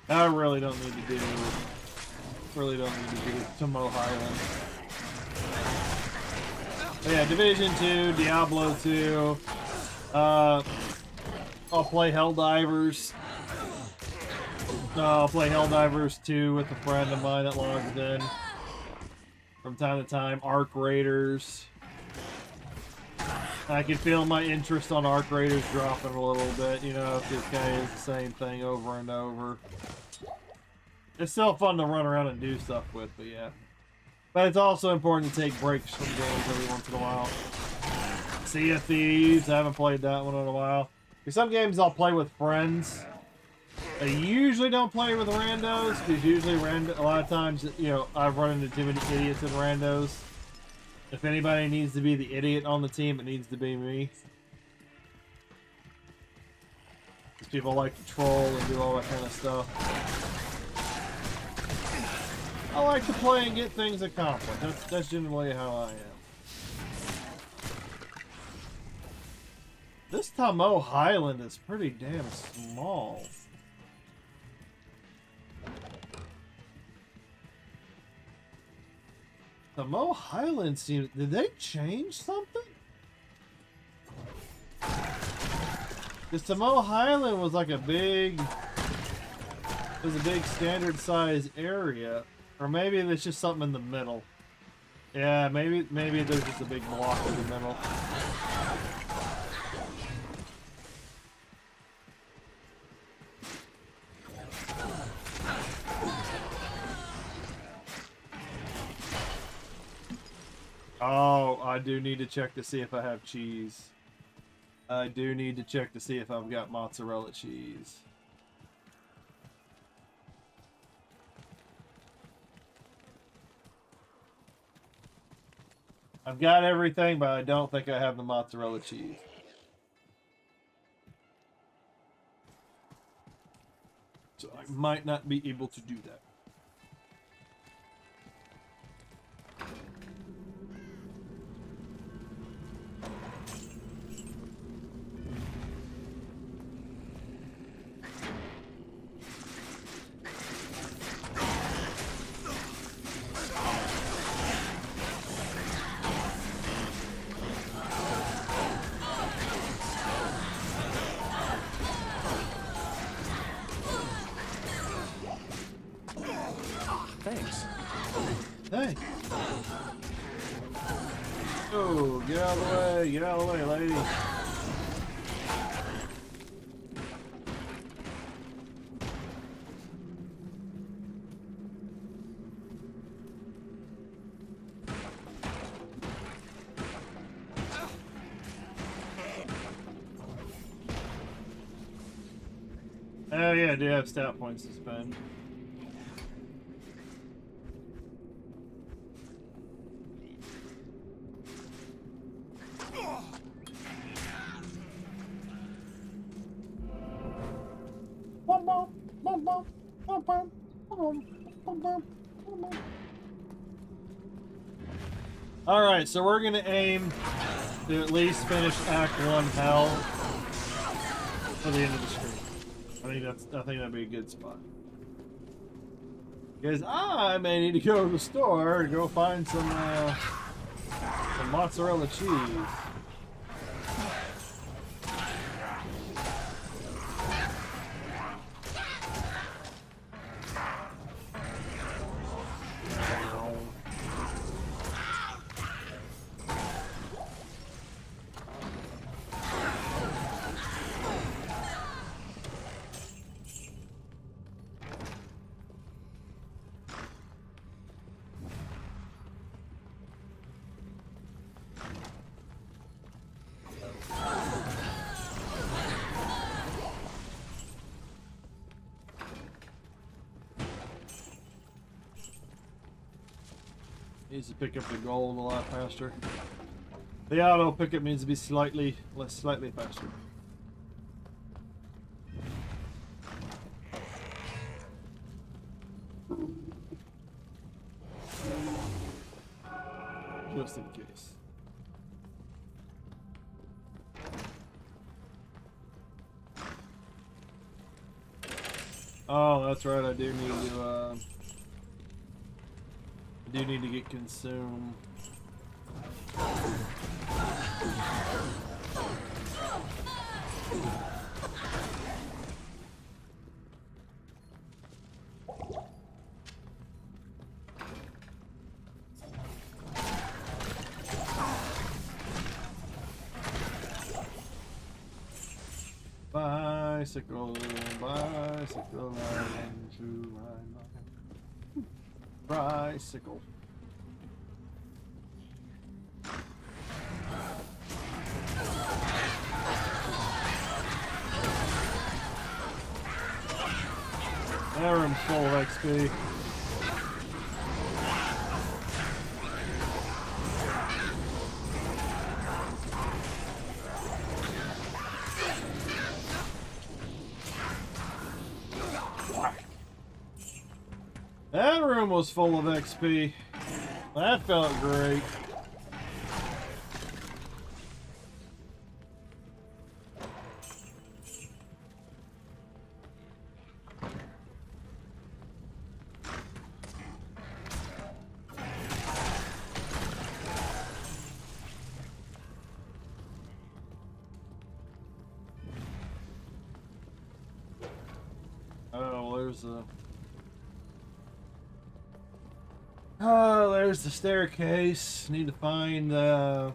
I really don't need to do Tomo Highland. But yeah, Division 2, Diablo 2. I'll play Helldivers. I'll play Helldivers 2 with a friend of mine that logs in from time to time. Arc Raiders. I can feel my interest on Arc Raiders dropping a little bit, you know, if it kind of is the same thing over and over. It's still fun to run around and do stuff with, but yeah. But it's also important to take breaks from games every once in a while. Sea of Thieves, I haven't played that one in a while. There's some games I'll play with friends. I usually don't play with randos, because usually a lot of times, you know, I've run into too many idiots in randos. If anybody needs to be the idiot on the team, it needs to be me. Because people like to troll and do all that kind of stuff. I like to play and get things accomplished. That's generally how I am. This Tomo Highland is pretty damn small. Tomo Highland seems... Did they change something? This Tomo Highland was like a big... It was a big standard size area. Or maybe there's just something in the middle. Yeah, maybe there's just a big block in the middle. Oh, I do need to check to see if I have cheese. I do need to check to see if I've got mozzarella cheese. I've got everything, but I don't think I have the mozzarella cheese. So I might not be able to do that. Thanks. Hey. Oh, get out of the way. Get out of the way, lady. Oh yeah, I do have stat points to spend. Alright, so we're gonna aim to at least finish Act 1 Hell for the end of the stream. I think that'd be a good spot. Because I may need to go to the store and go find some mozzarella cheese. Needs to pick up the gold a lot faster. The auto pickup needs to be slightly faster. Just in case. Oh, that's right. I do need to get consumed. Bicycle, bicycle, into my mind. Bicycle. That room's full of XP. That room was full of XP. That felt great. There's the staircase. Need to find I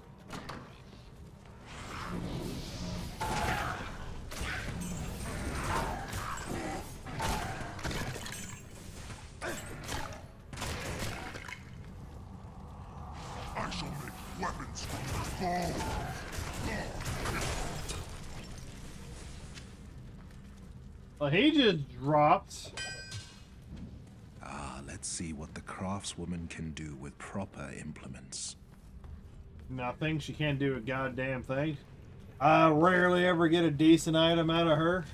shall make weapons from the foe. Well, he just dropped. Let's see what the craftswoman can do with proper implements. Nothing. She can't do a goddamn thing. I rarely ever get a decent item out of her.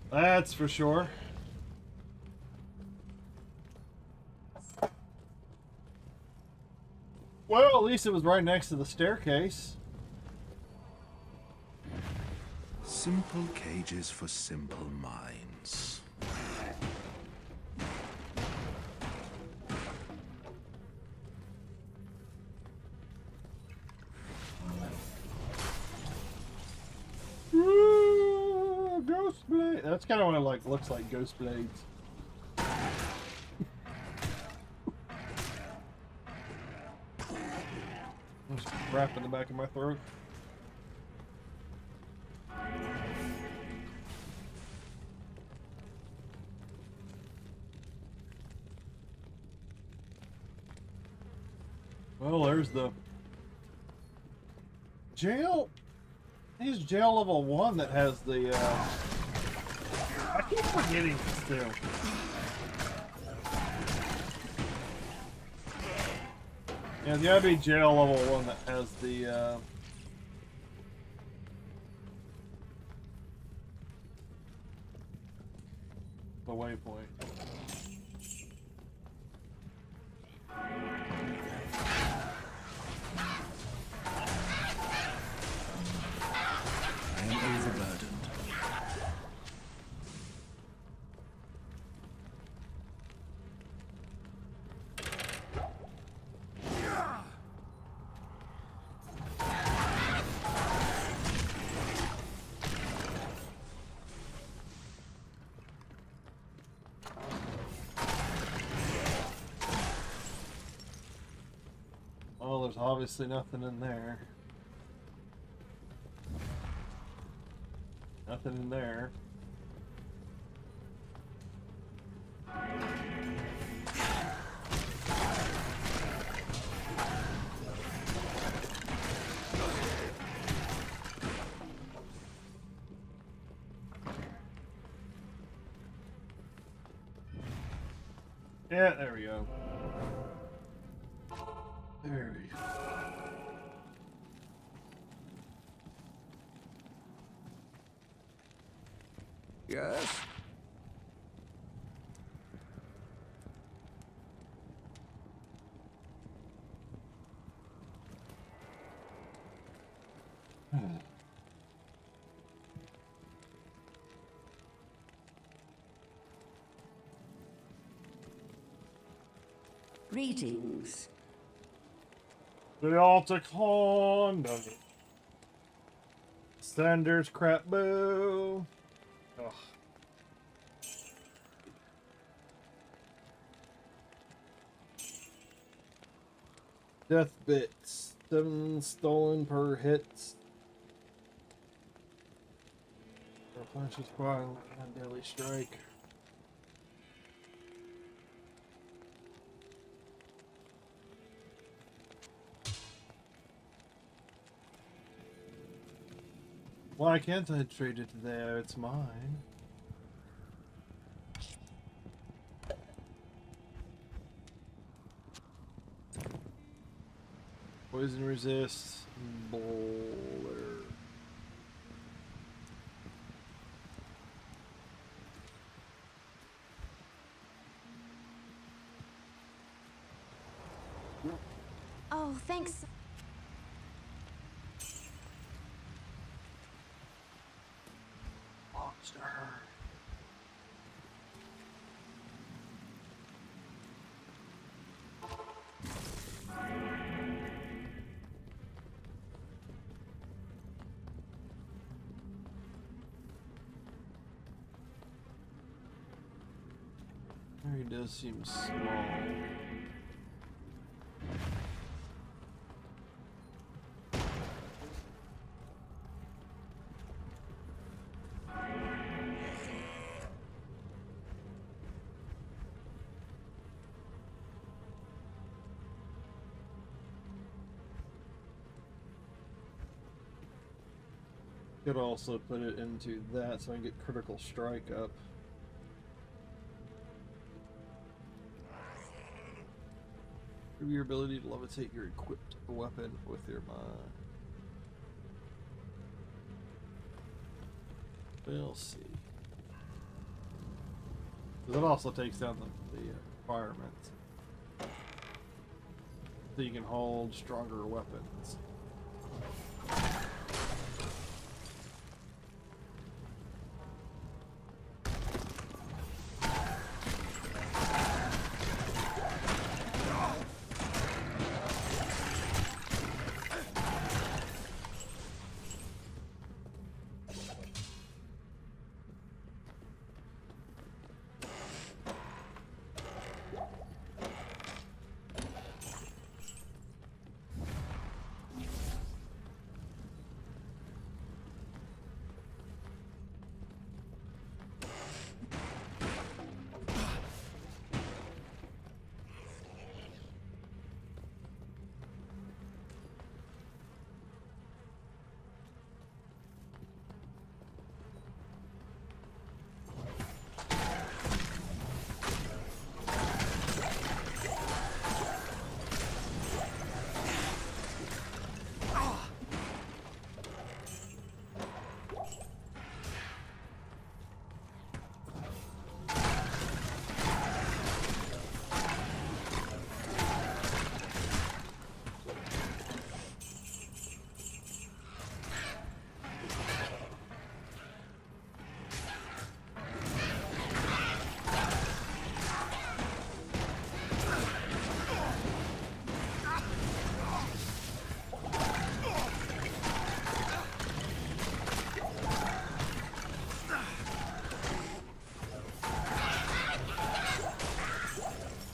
That's for sure. Well, at least it was right next to the staircase. Simple cages for simple minds. Ghost blade. That's kind of what it looks like. Ghost blades. There's crap in the back of my throat. Well, there's the jail. He's jail level 1 that has the, I keep forgetting still. Yeah, it's gotta be jail level 1 that has the waypoint. There's obviously nothing in there. Nothing in there. Yeah, there we go. There we go. Yes? Greetings. The Alticon. Sanders crap boo. Ugh. Death bits. 7 stolen per hit. Replenishes violent on daily strike. Why can't I trade it there? It's mine. Poison resist. Bowler. Oh, thanks. Monster. He does seem small. Could also put it into that so I can get critical strike up. Improve your ability to levitate your equipped weapon with your mind. We'll see. That also takes down the environment. So you can hold stronger weapons.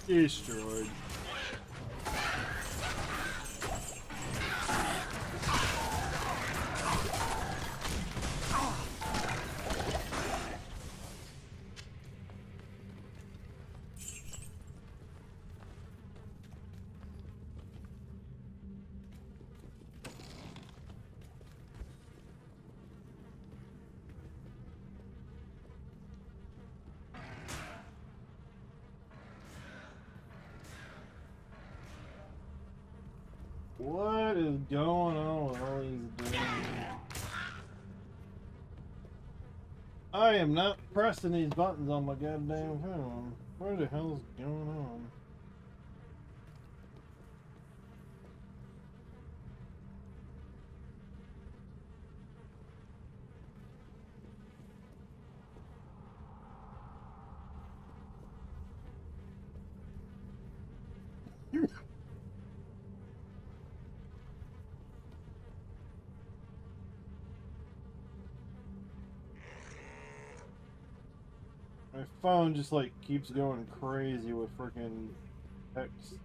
Destroyed. is going on with all these dudes? I am not pressing these buttons on my goddamn phone. What the hell's going on? My phone just like keeps going crazy with freaking text.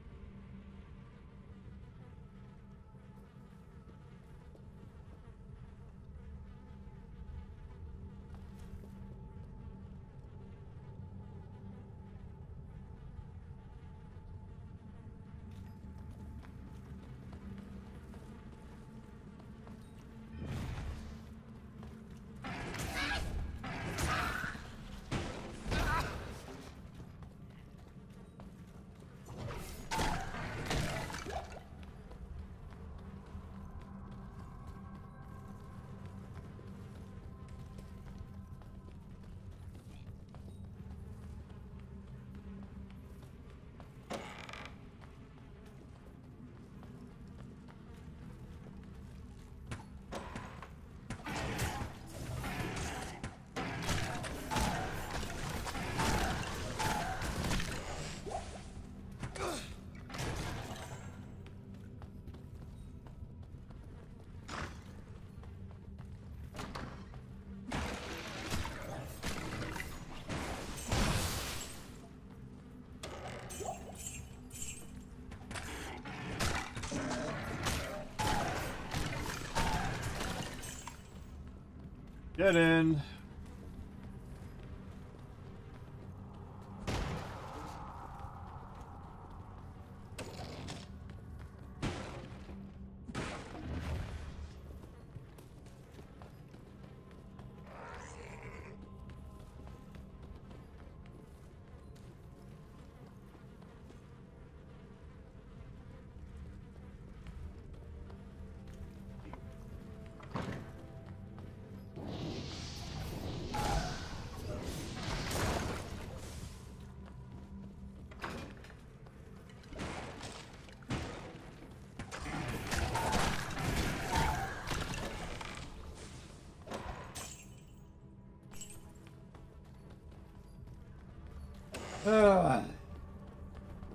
Get in.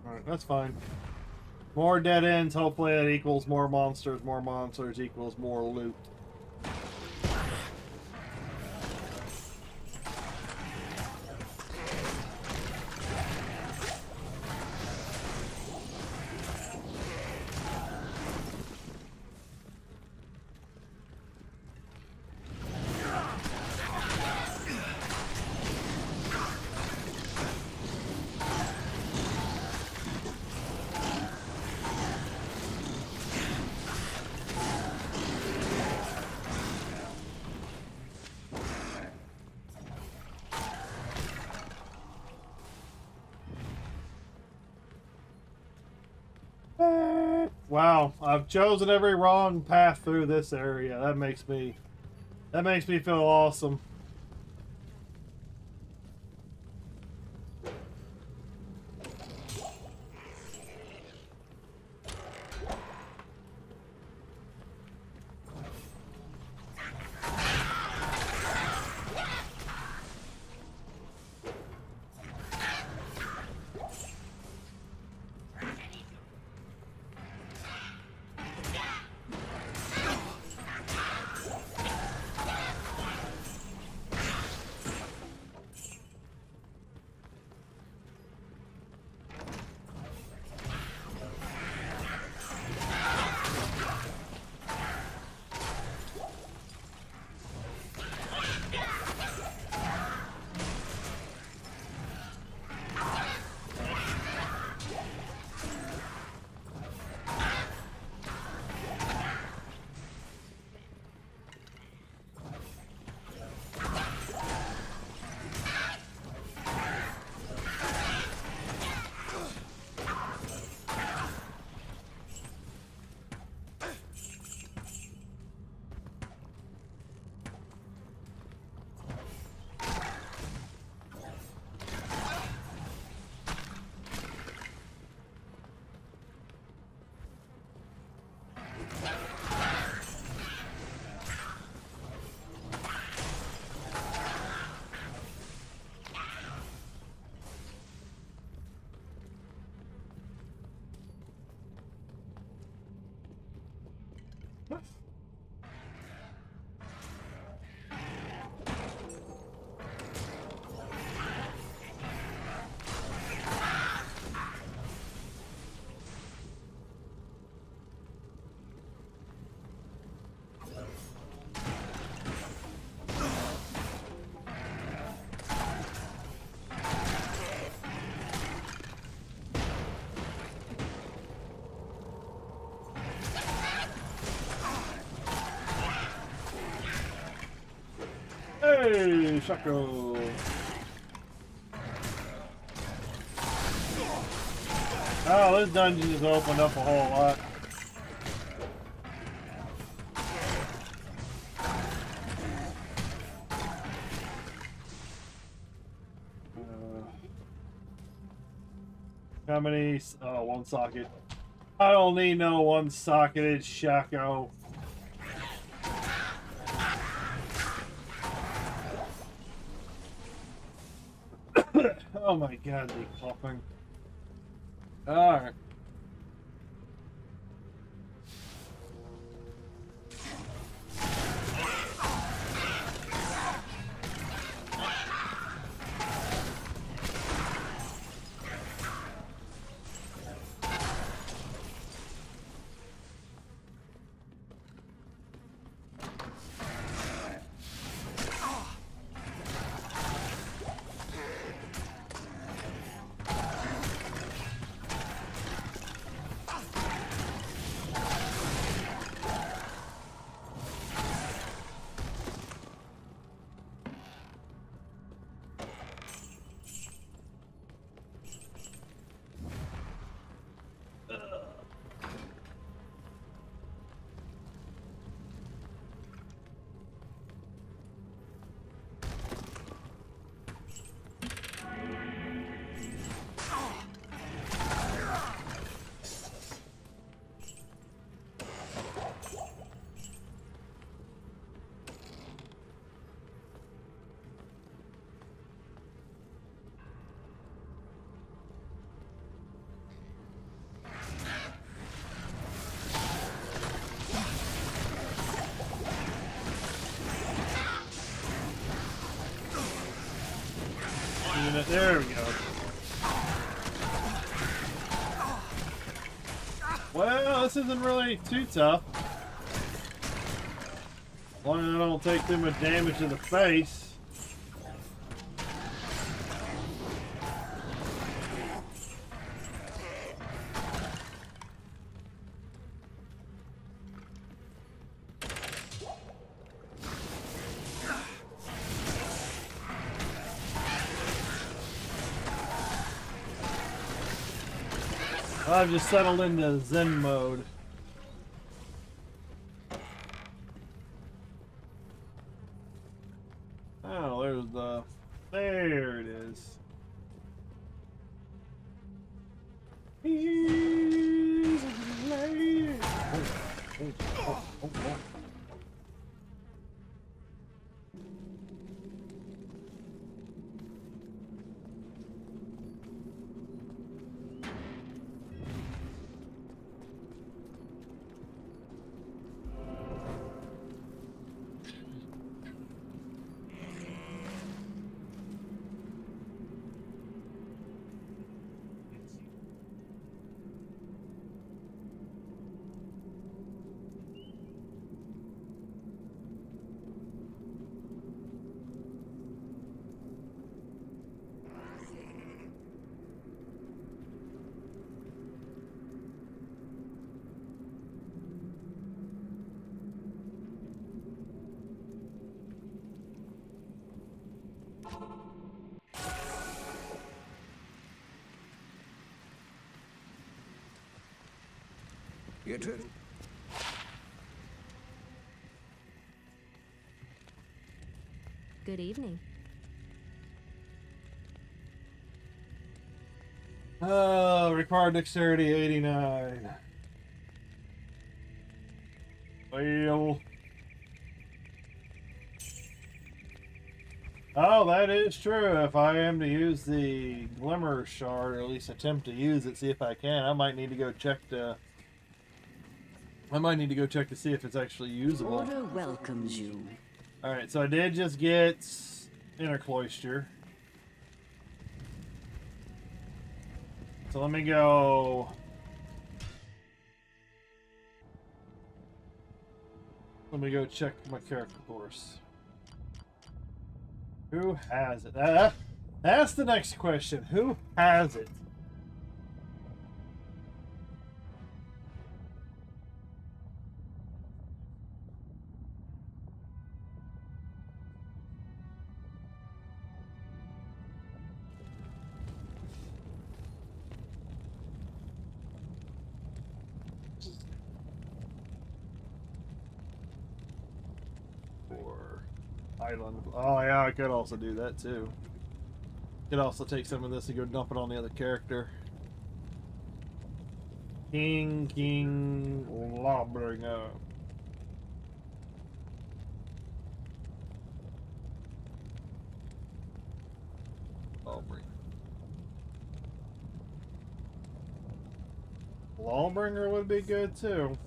Alright, that's fine. More dead ends, hopefully that equals more monsters equals more loot. Wow, I've chosen every wrong path through this area. That makes me feel awesome. Hey, Shaco. Oh, this dungeon has opened up a whole lot. How many? Oh, one socket. I don't need no one-socketed Shaco. Oh my god, they popping. Alright. There we go. Well, this isn't really too tough. As long as I don't take too much damage to the face. I've just settled into Zen mode. Oh, there's the... There it is. He's a lady. Oh. You too. Good evening. Required dexterity 89. Well. Oh, that is true. If I am to use the Glimmer Shard, or at least attempt to use it, see if I can, I might need to go check to... I might need to go check to see if it's actually usable. Order welcomes you. Alright, so I did just get Intercloister. So let me go... Let me go check my character course. Who has it? That's the next question. Who has it? Island. Oh yeah, I could also do that too. Could also take some of this and go dump it on the other character. King Lawbringer. Lawbringer would be good too.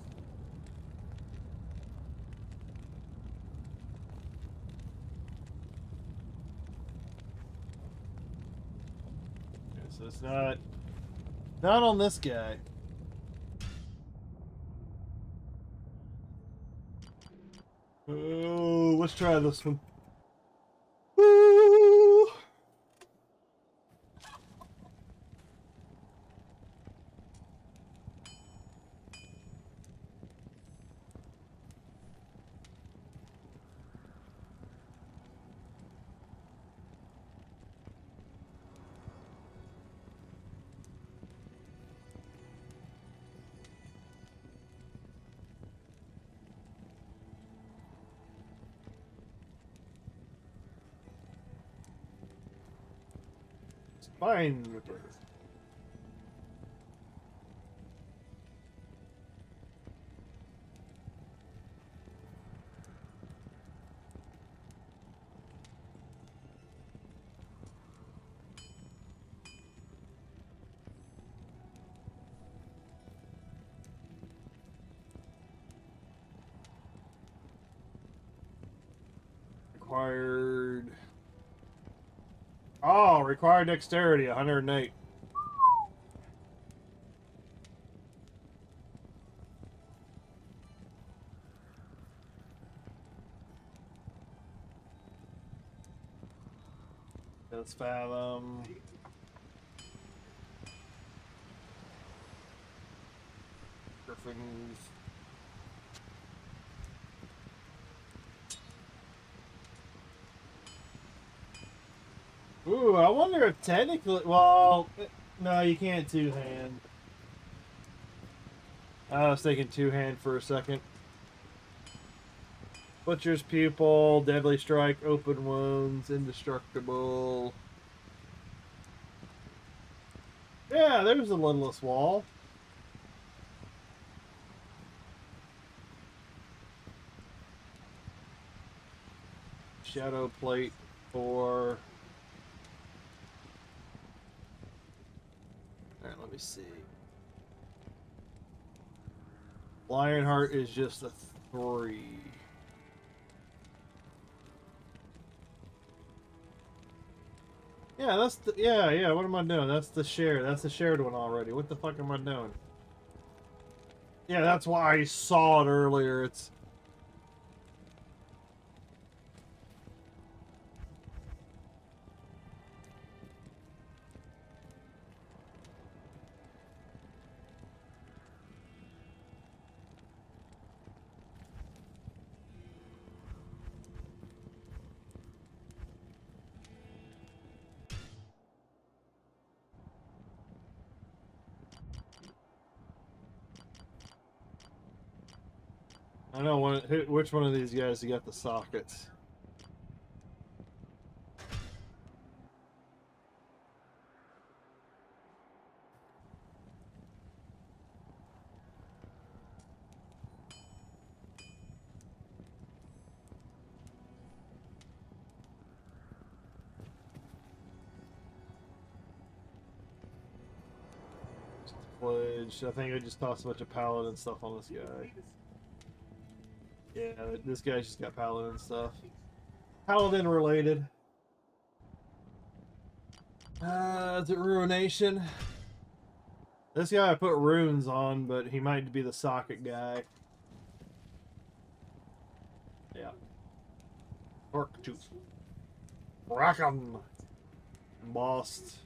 Okay, so it's not on this guy. Oh, let's try this one. Woo! Spine Ripper. Required. Oh, required dexterity, 108. Let's fathom. Griffins. Ooh, I wonder if technically, well, no, you can't two-hand. I was thinking two-hand for a second. Butcher's Pupil, Deadly Strike, Open Wounds, Indestructible. Yeah, there's a Lidless Wall. Shadow Plate for... Alright, let me see. Lionheart is just a 3. Yeah, that's the, yeah, what am I doing? That's the shared one already. What the fuck am I doing? Yeah, that's why I saw it earlier. It's... I know which one of these guys you got the sockets. Pledge. I think I just tossed a bunch of paladin stuff on this guy. Yeah, this guy's just got paladin stuff. Paladin related. Is it Ruination? This guy I put runes on, but he might be the socket guy. Yeah. Torque tooth. Rock 'em. Embossed.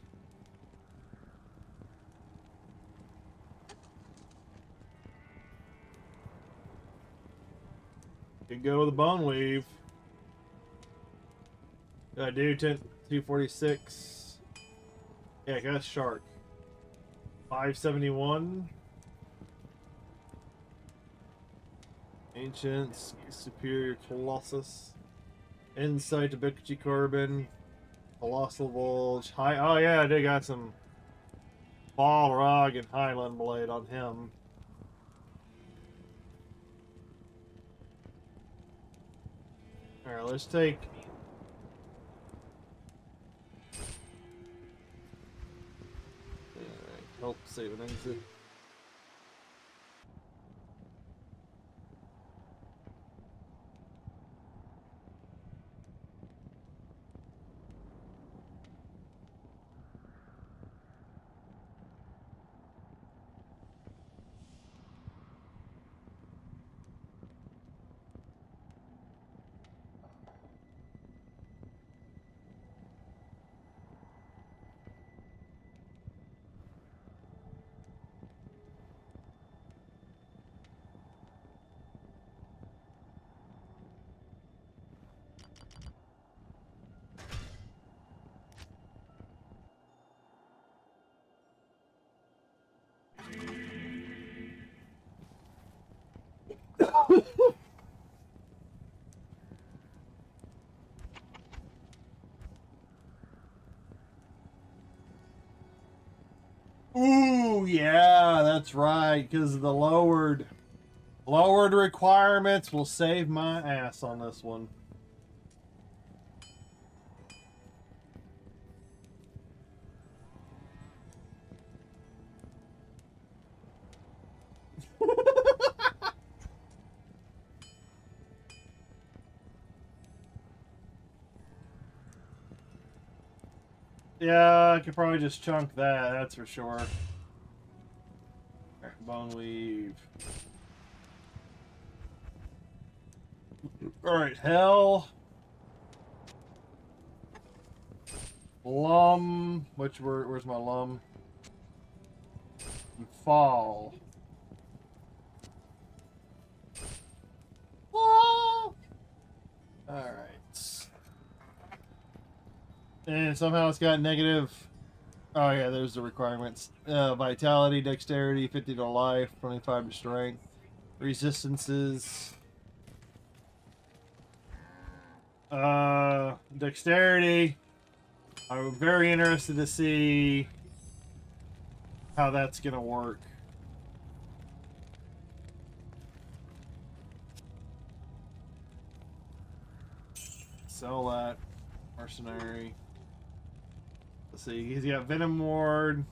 Could go with the bone weave. Did I do 246? Yeah, I got shark. 571. Ancient Superior Colossus. Insight to Bikiji Carbon. Colossal Bulge. High. Oh, yeah, they got some Balrog and Highland Blade on him. Alright, let's take. Alright, help save an exit. Ooh, yeah, that's right. Because the lowered requirements will save my ass on this one. Yeah, I could probably just chunk that, that's for sure. Alright, bone weave. Alright, hell. Lum. Where's my lum? And fall. Alright. And somehow it's got negative. Oh yeah, there's the requirements. Vitality, dexterity, 50 to life, 25 to strength. Resistances. Dexterity. I'm very interested to see how that's gonna work. Sell that. Mercenary. Let's see, he's got Venom Ward.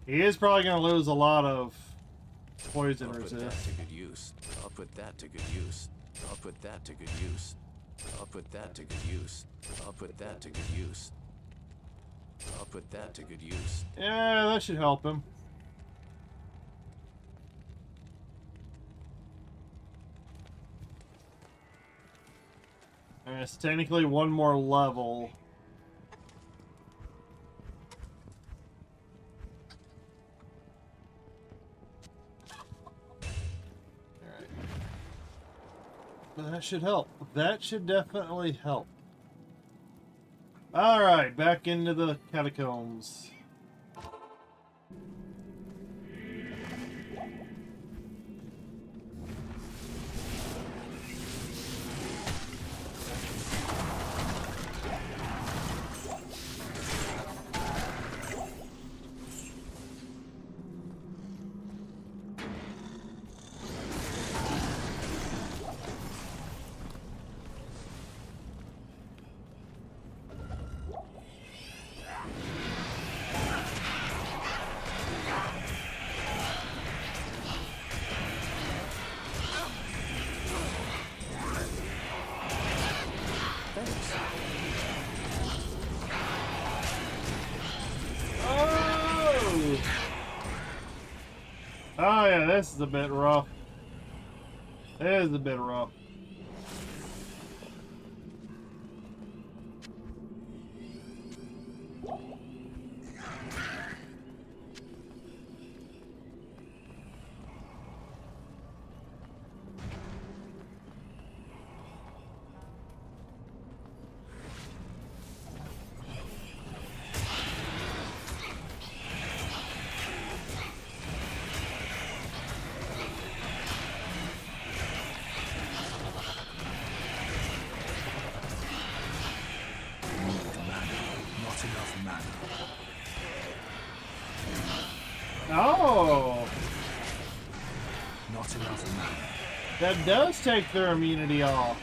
He is probably going to lose a lot of poison resist. I'll put that to good use. I'll put that to good use. I'll put that to good use. I'll put that to good use. I'll put that to good use. I'll put that to good use. Yeah, that should help him. And it's technically one more level. Alright. But that should help. That should definitely help. Alright, back into the catacombs. Oh yeah, this is a bit rough. It is a bit rough. Oh! Not enough mana. That does take their immunity off.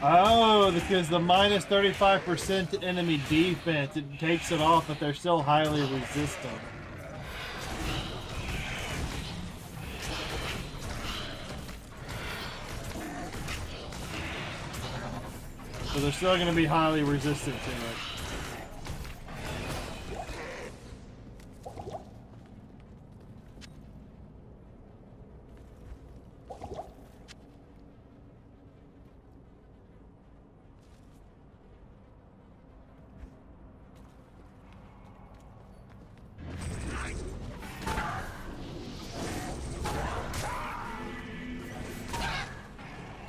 Oh, because the minus 35% enemy defense, it takes it off, but they're still highly resistant. So they're still going to be highly resistant to it.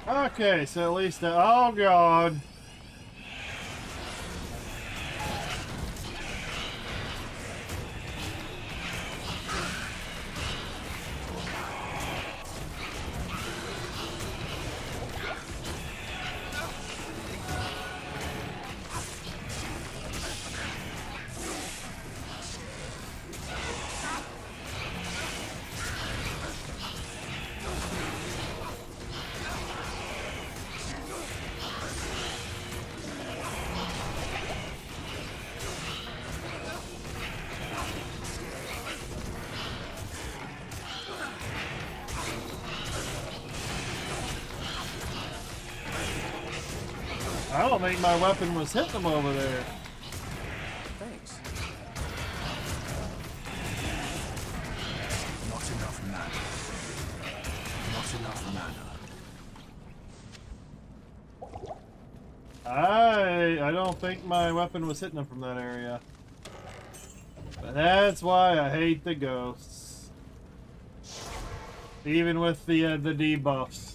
Okay, so at least oh god. I don't think my weapon was hitting them over there. Thanks. Not enough mana. Not enough mana. I don't think my weapon was hitting them from that area. But that's why I hate the ghosts. Even with the debuffs.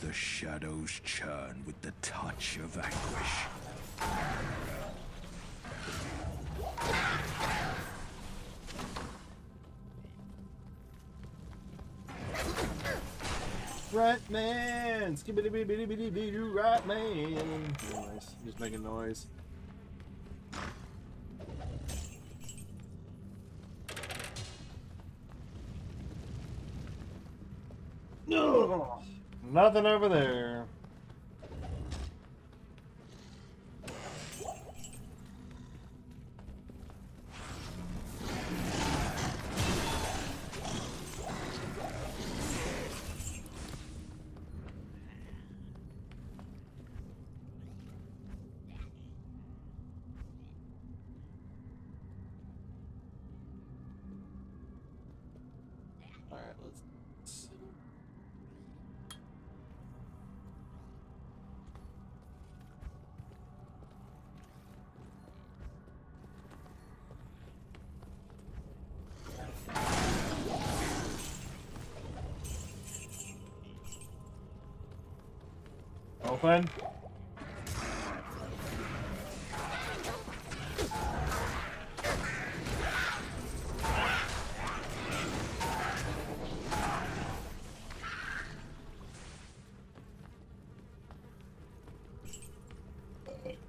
The shadows churn with the touch of anguish. Right man! Skibbity bitty bitty bitty right man! Nice. Just making noise. No! Nothing over there. Alright, let's... Open.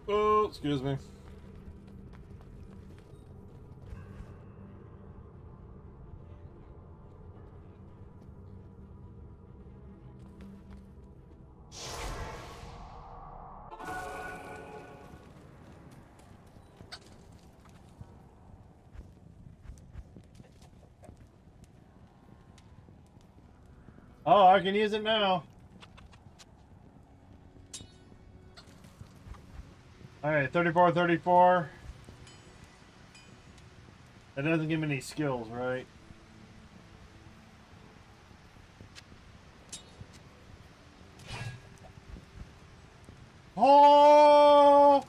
Oh, excuse me. Oh, I can use it now. Alright, 34, 34. That doesn't give me any skills, right? Oh!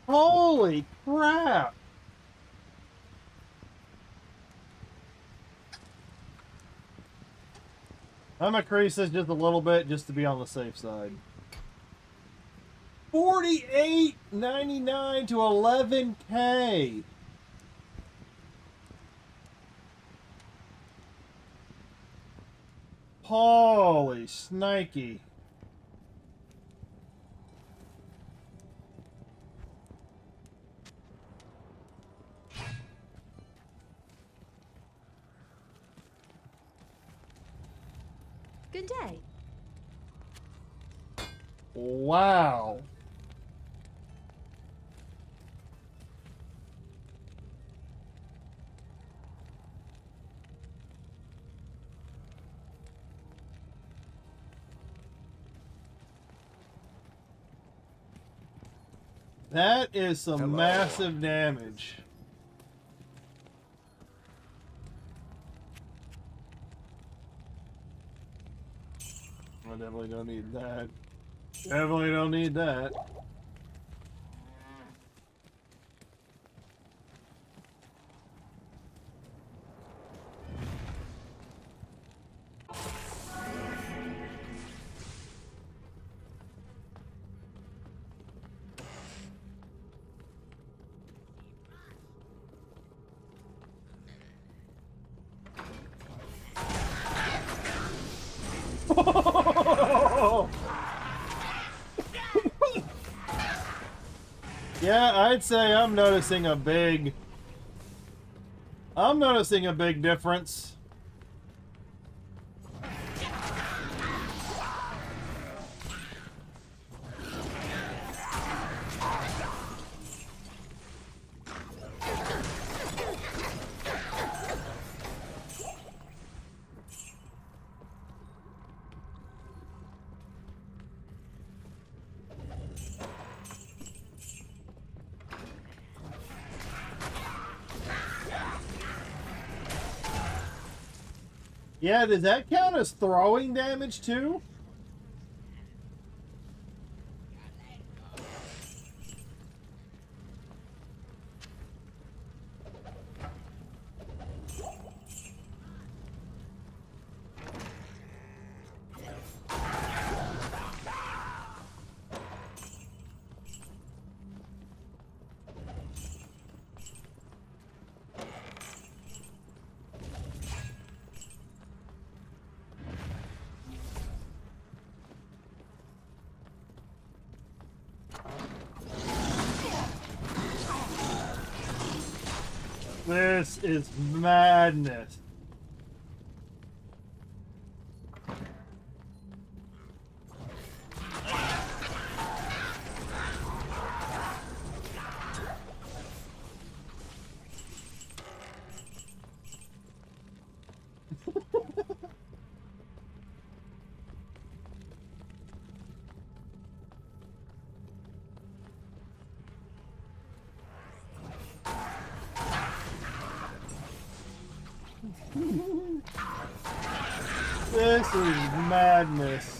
Holy crap! I'm gonna increase this just a little bit just to be on the safe side. 48.99 to 11K. Holy snikey. Good day. Wow. That is some massive damage. I definitely don't need that. Definitely don't need that. Yeah, I'd say I'm noticing a big difference. Yeah, does that count as throwing damage too? This is madness. This is madness.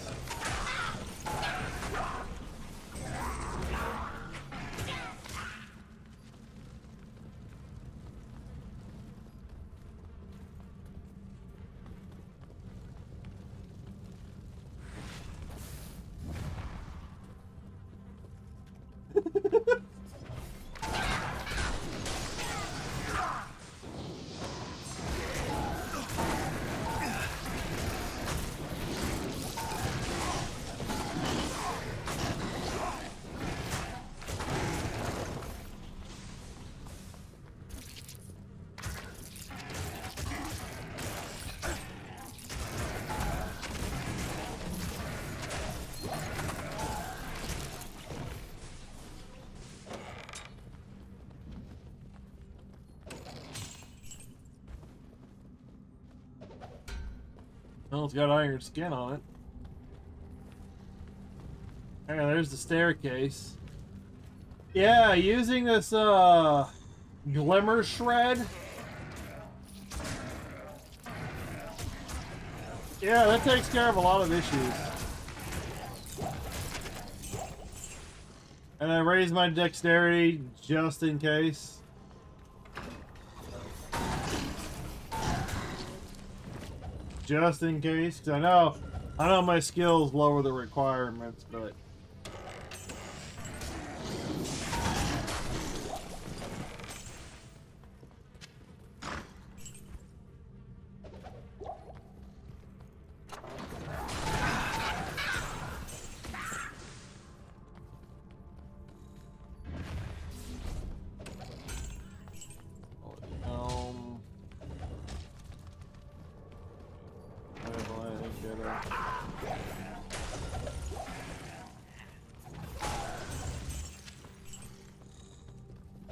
Well, it's got iron skin on it. Hey, there's the staircase. Yeah, using this Glimmer Shred. Yeah, that takes care of a lot of issues. And I raise my dexterity just in case. Just in case, 'cause I know my skills lower the requirements, but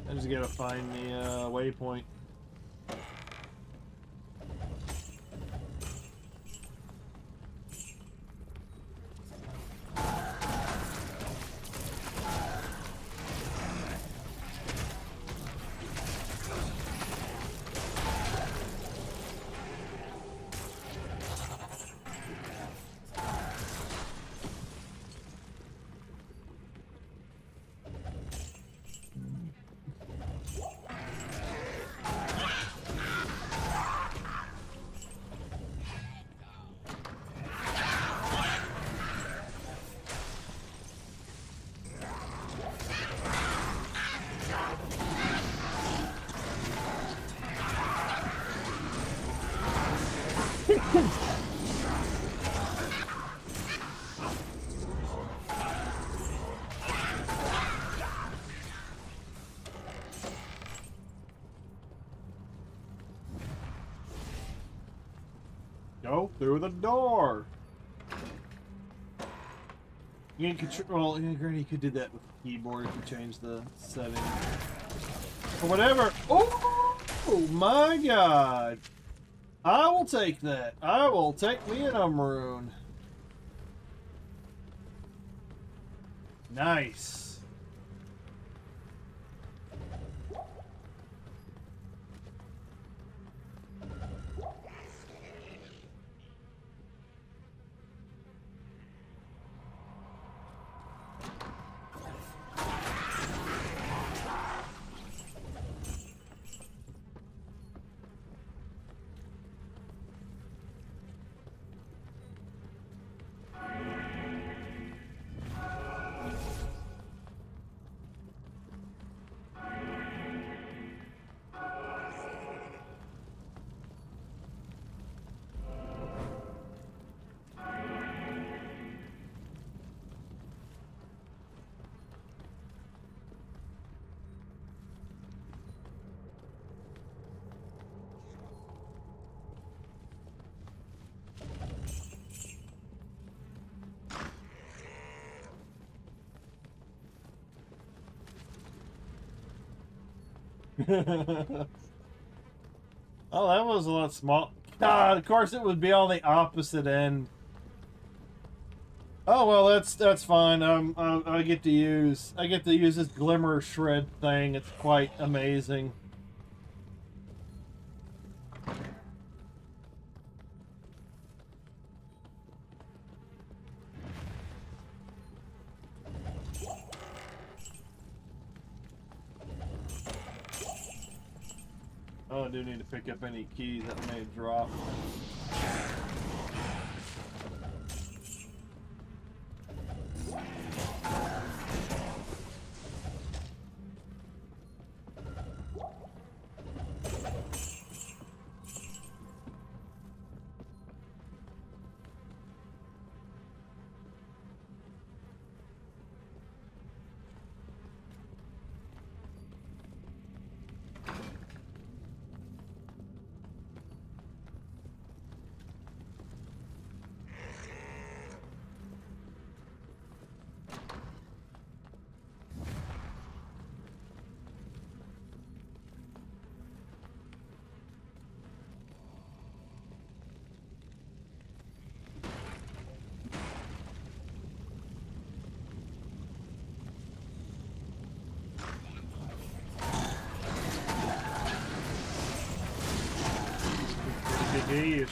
I just gotta find the waypoint. Go through the door. You can control. Well, yeah, granted, you could do that with the keyboard if you change the setting or whatever. Oh my god! I will take that. I will take me an Umrune. Nice. Oh, that was a lot small. God, of course it would be on the opposite end. Oh well, that's fine. I get to use this glimmer shred thing. It's quite amazing. Oh, I do need to pick up any keys that may drop. Jeez.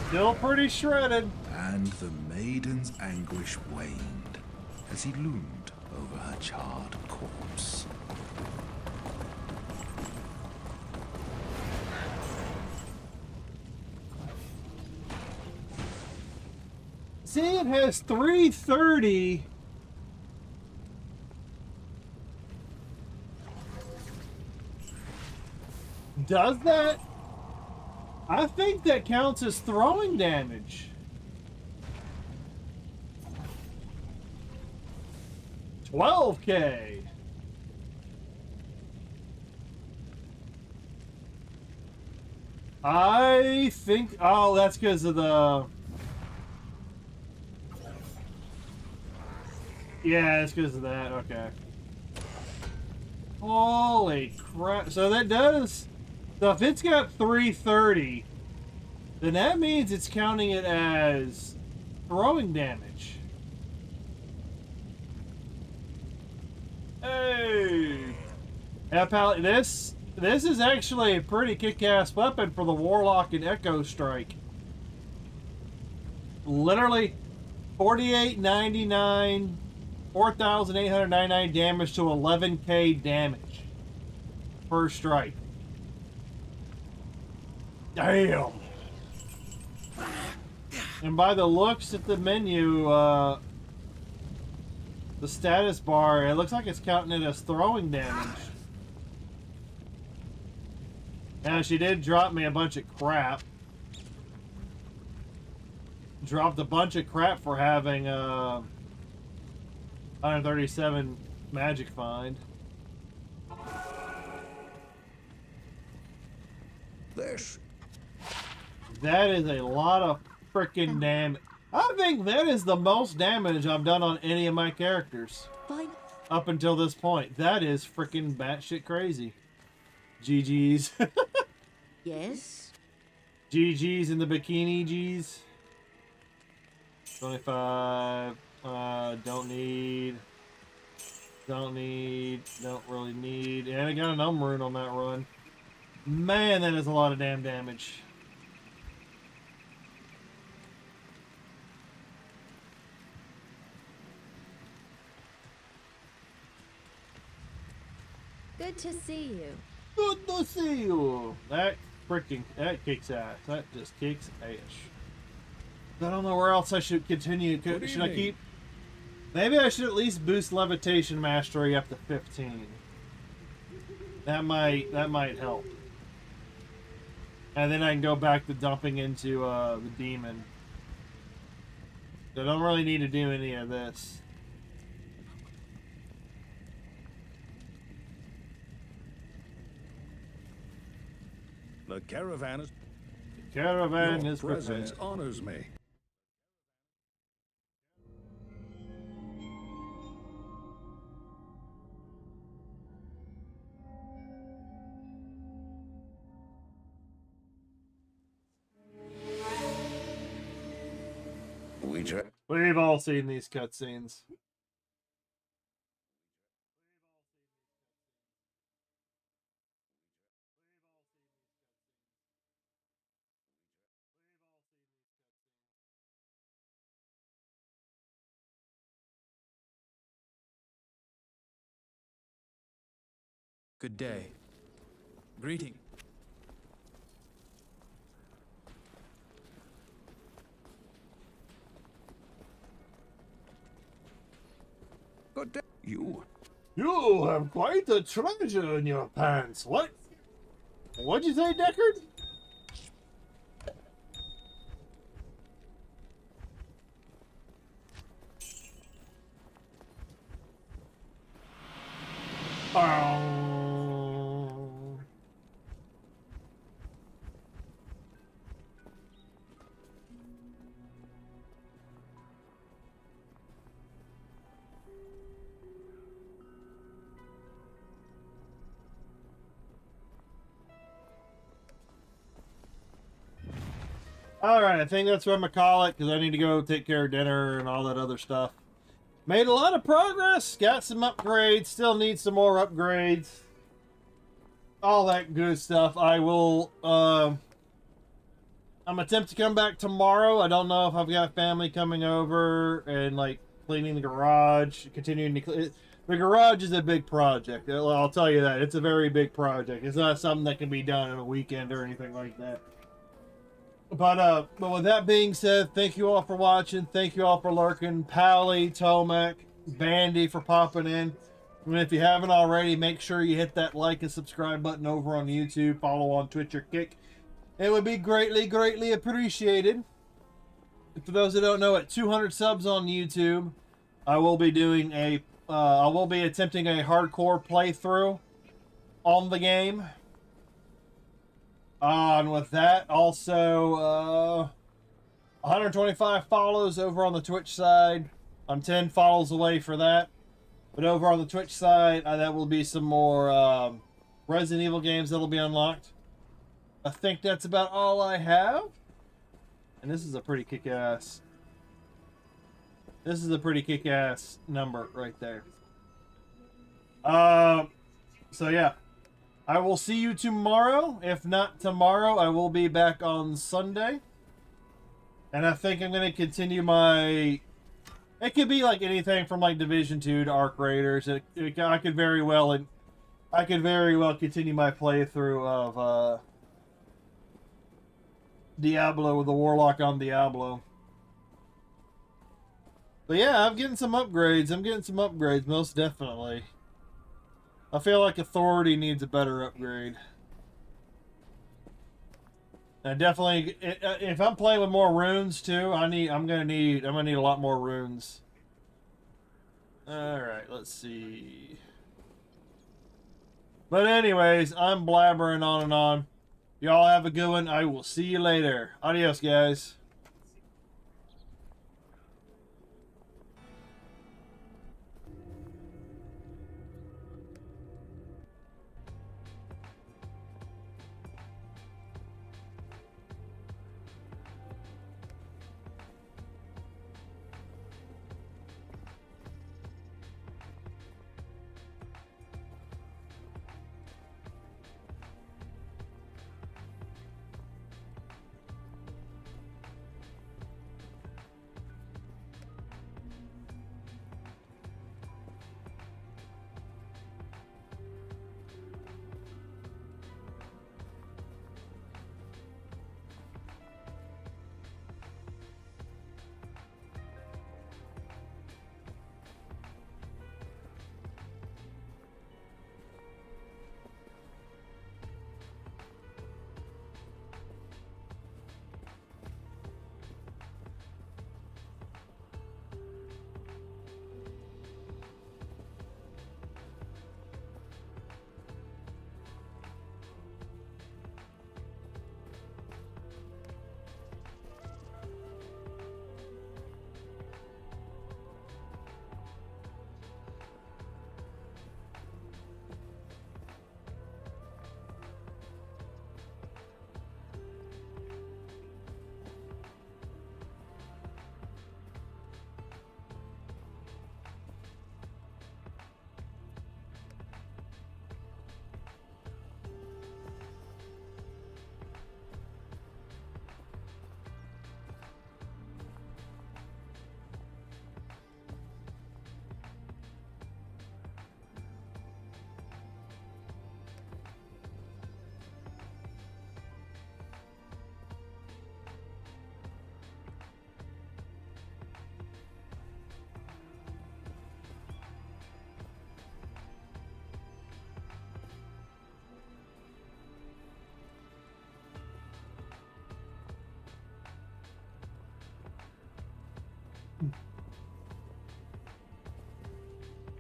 Still pretty shredded. And the maiden's anguish waned as he loomed over her charred corpse. See, it has 330. Does that? I think that counts as throwing damage. $12K. I think, oh, that's because of the, yeah, it's because of that, okay. Holy crap. So that does, so if it's got 330, then that means it's counting it as throwing damage. Hey! Yeah, pal, this is actually a pretty kick-ass weapon for the Warlock and Echo Strike. Literally, 4899, 4,899 damage to 11K damage per strike. Damn! And by the looks at the menu, the status bar, it looks like it's counting it as throwing damage. Now, she did drop me a bunch of crap. Dropped a bunch of crap for having 137 magic find. That is a lot of freaking damage. I think that is the most damage I've done on any of my characters. Fine. Up until this point. That is freaking batshit crazy. GG's. Yes? GG's in the bikini G's. 25. Don't need. Don't need. Don't really need. And I got an rune on that run. Man, that is a lot of damn damage. Good to see you. Good to see you. That kicks ass. That just kicks ass. I don't know where else I should continue. Should I keep? Maybe I should at least boost levitation mastery up to 15. That might help. And then I can go back to dumping into the demon. I don't really need to do any of this. The caravan is... Caravan Your is presence prepared. honors me. We've all seen these cutscenes. Good day. Greeting. Good day. You have quite a treasure in your pants. What? What'd you say, Deckard? Alright, I think that's what I'm gonna call it, because I need to go take care of dinner and all that other stuff. Made a lot of progress, got some upgrades, still need some more upgrades. All that good stuff. I will, I'm attempt to come back tomorrow. I don't know if I've got family coming over and, like, cleaning the garage, continuing to clean. The garage is a big project. I'll tell you that. It's a very big project. It's not something that can be done in a weekend or anything like that. But with that being said, thank you all for watching. Thank you all for lurking. Pally, Tomac, Bandy for popping in. And if you haven't already, make sure you hit that like and subscribe button over on YouTube. Follow on Twitch or Kick. It would be greatly, greatly appreciated. For those that don't know, at 200 subs on YouTube, I will be doing a, I will be attempting a hardcore playthrough on the game. And with that, also, 125 follows over on the Twitch side. I'm 10 follows away for that. But over on the Twitch side, that will be some more Resident Evil games that'll be unlocked. I think that's about all I have. And this is a pretty kick-ass. This is a pretty kick-ass number right there. So yeah. I will see you tomorrow. If not tomorrow, I will be back on Sunday. And I think I'm going to continue my... It could be like anything from like Division 2 to Arc Raiders. I could very well continue my playthrough of Diablo with the Warlock on Diablo. But yeah, I'm getting some upgrades. Most definitely. I feel like Authority needs a better upgrade. And definitely, if I'm playing with more runes too, I'm gonna need a lot more runes. All right, let's see. But anyways, I'm blabbering on and on. Y'all have a good one. I will see you later. Adios, guys.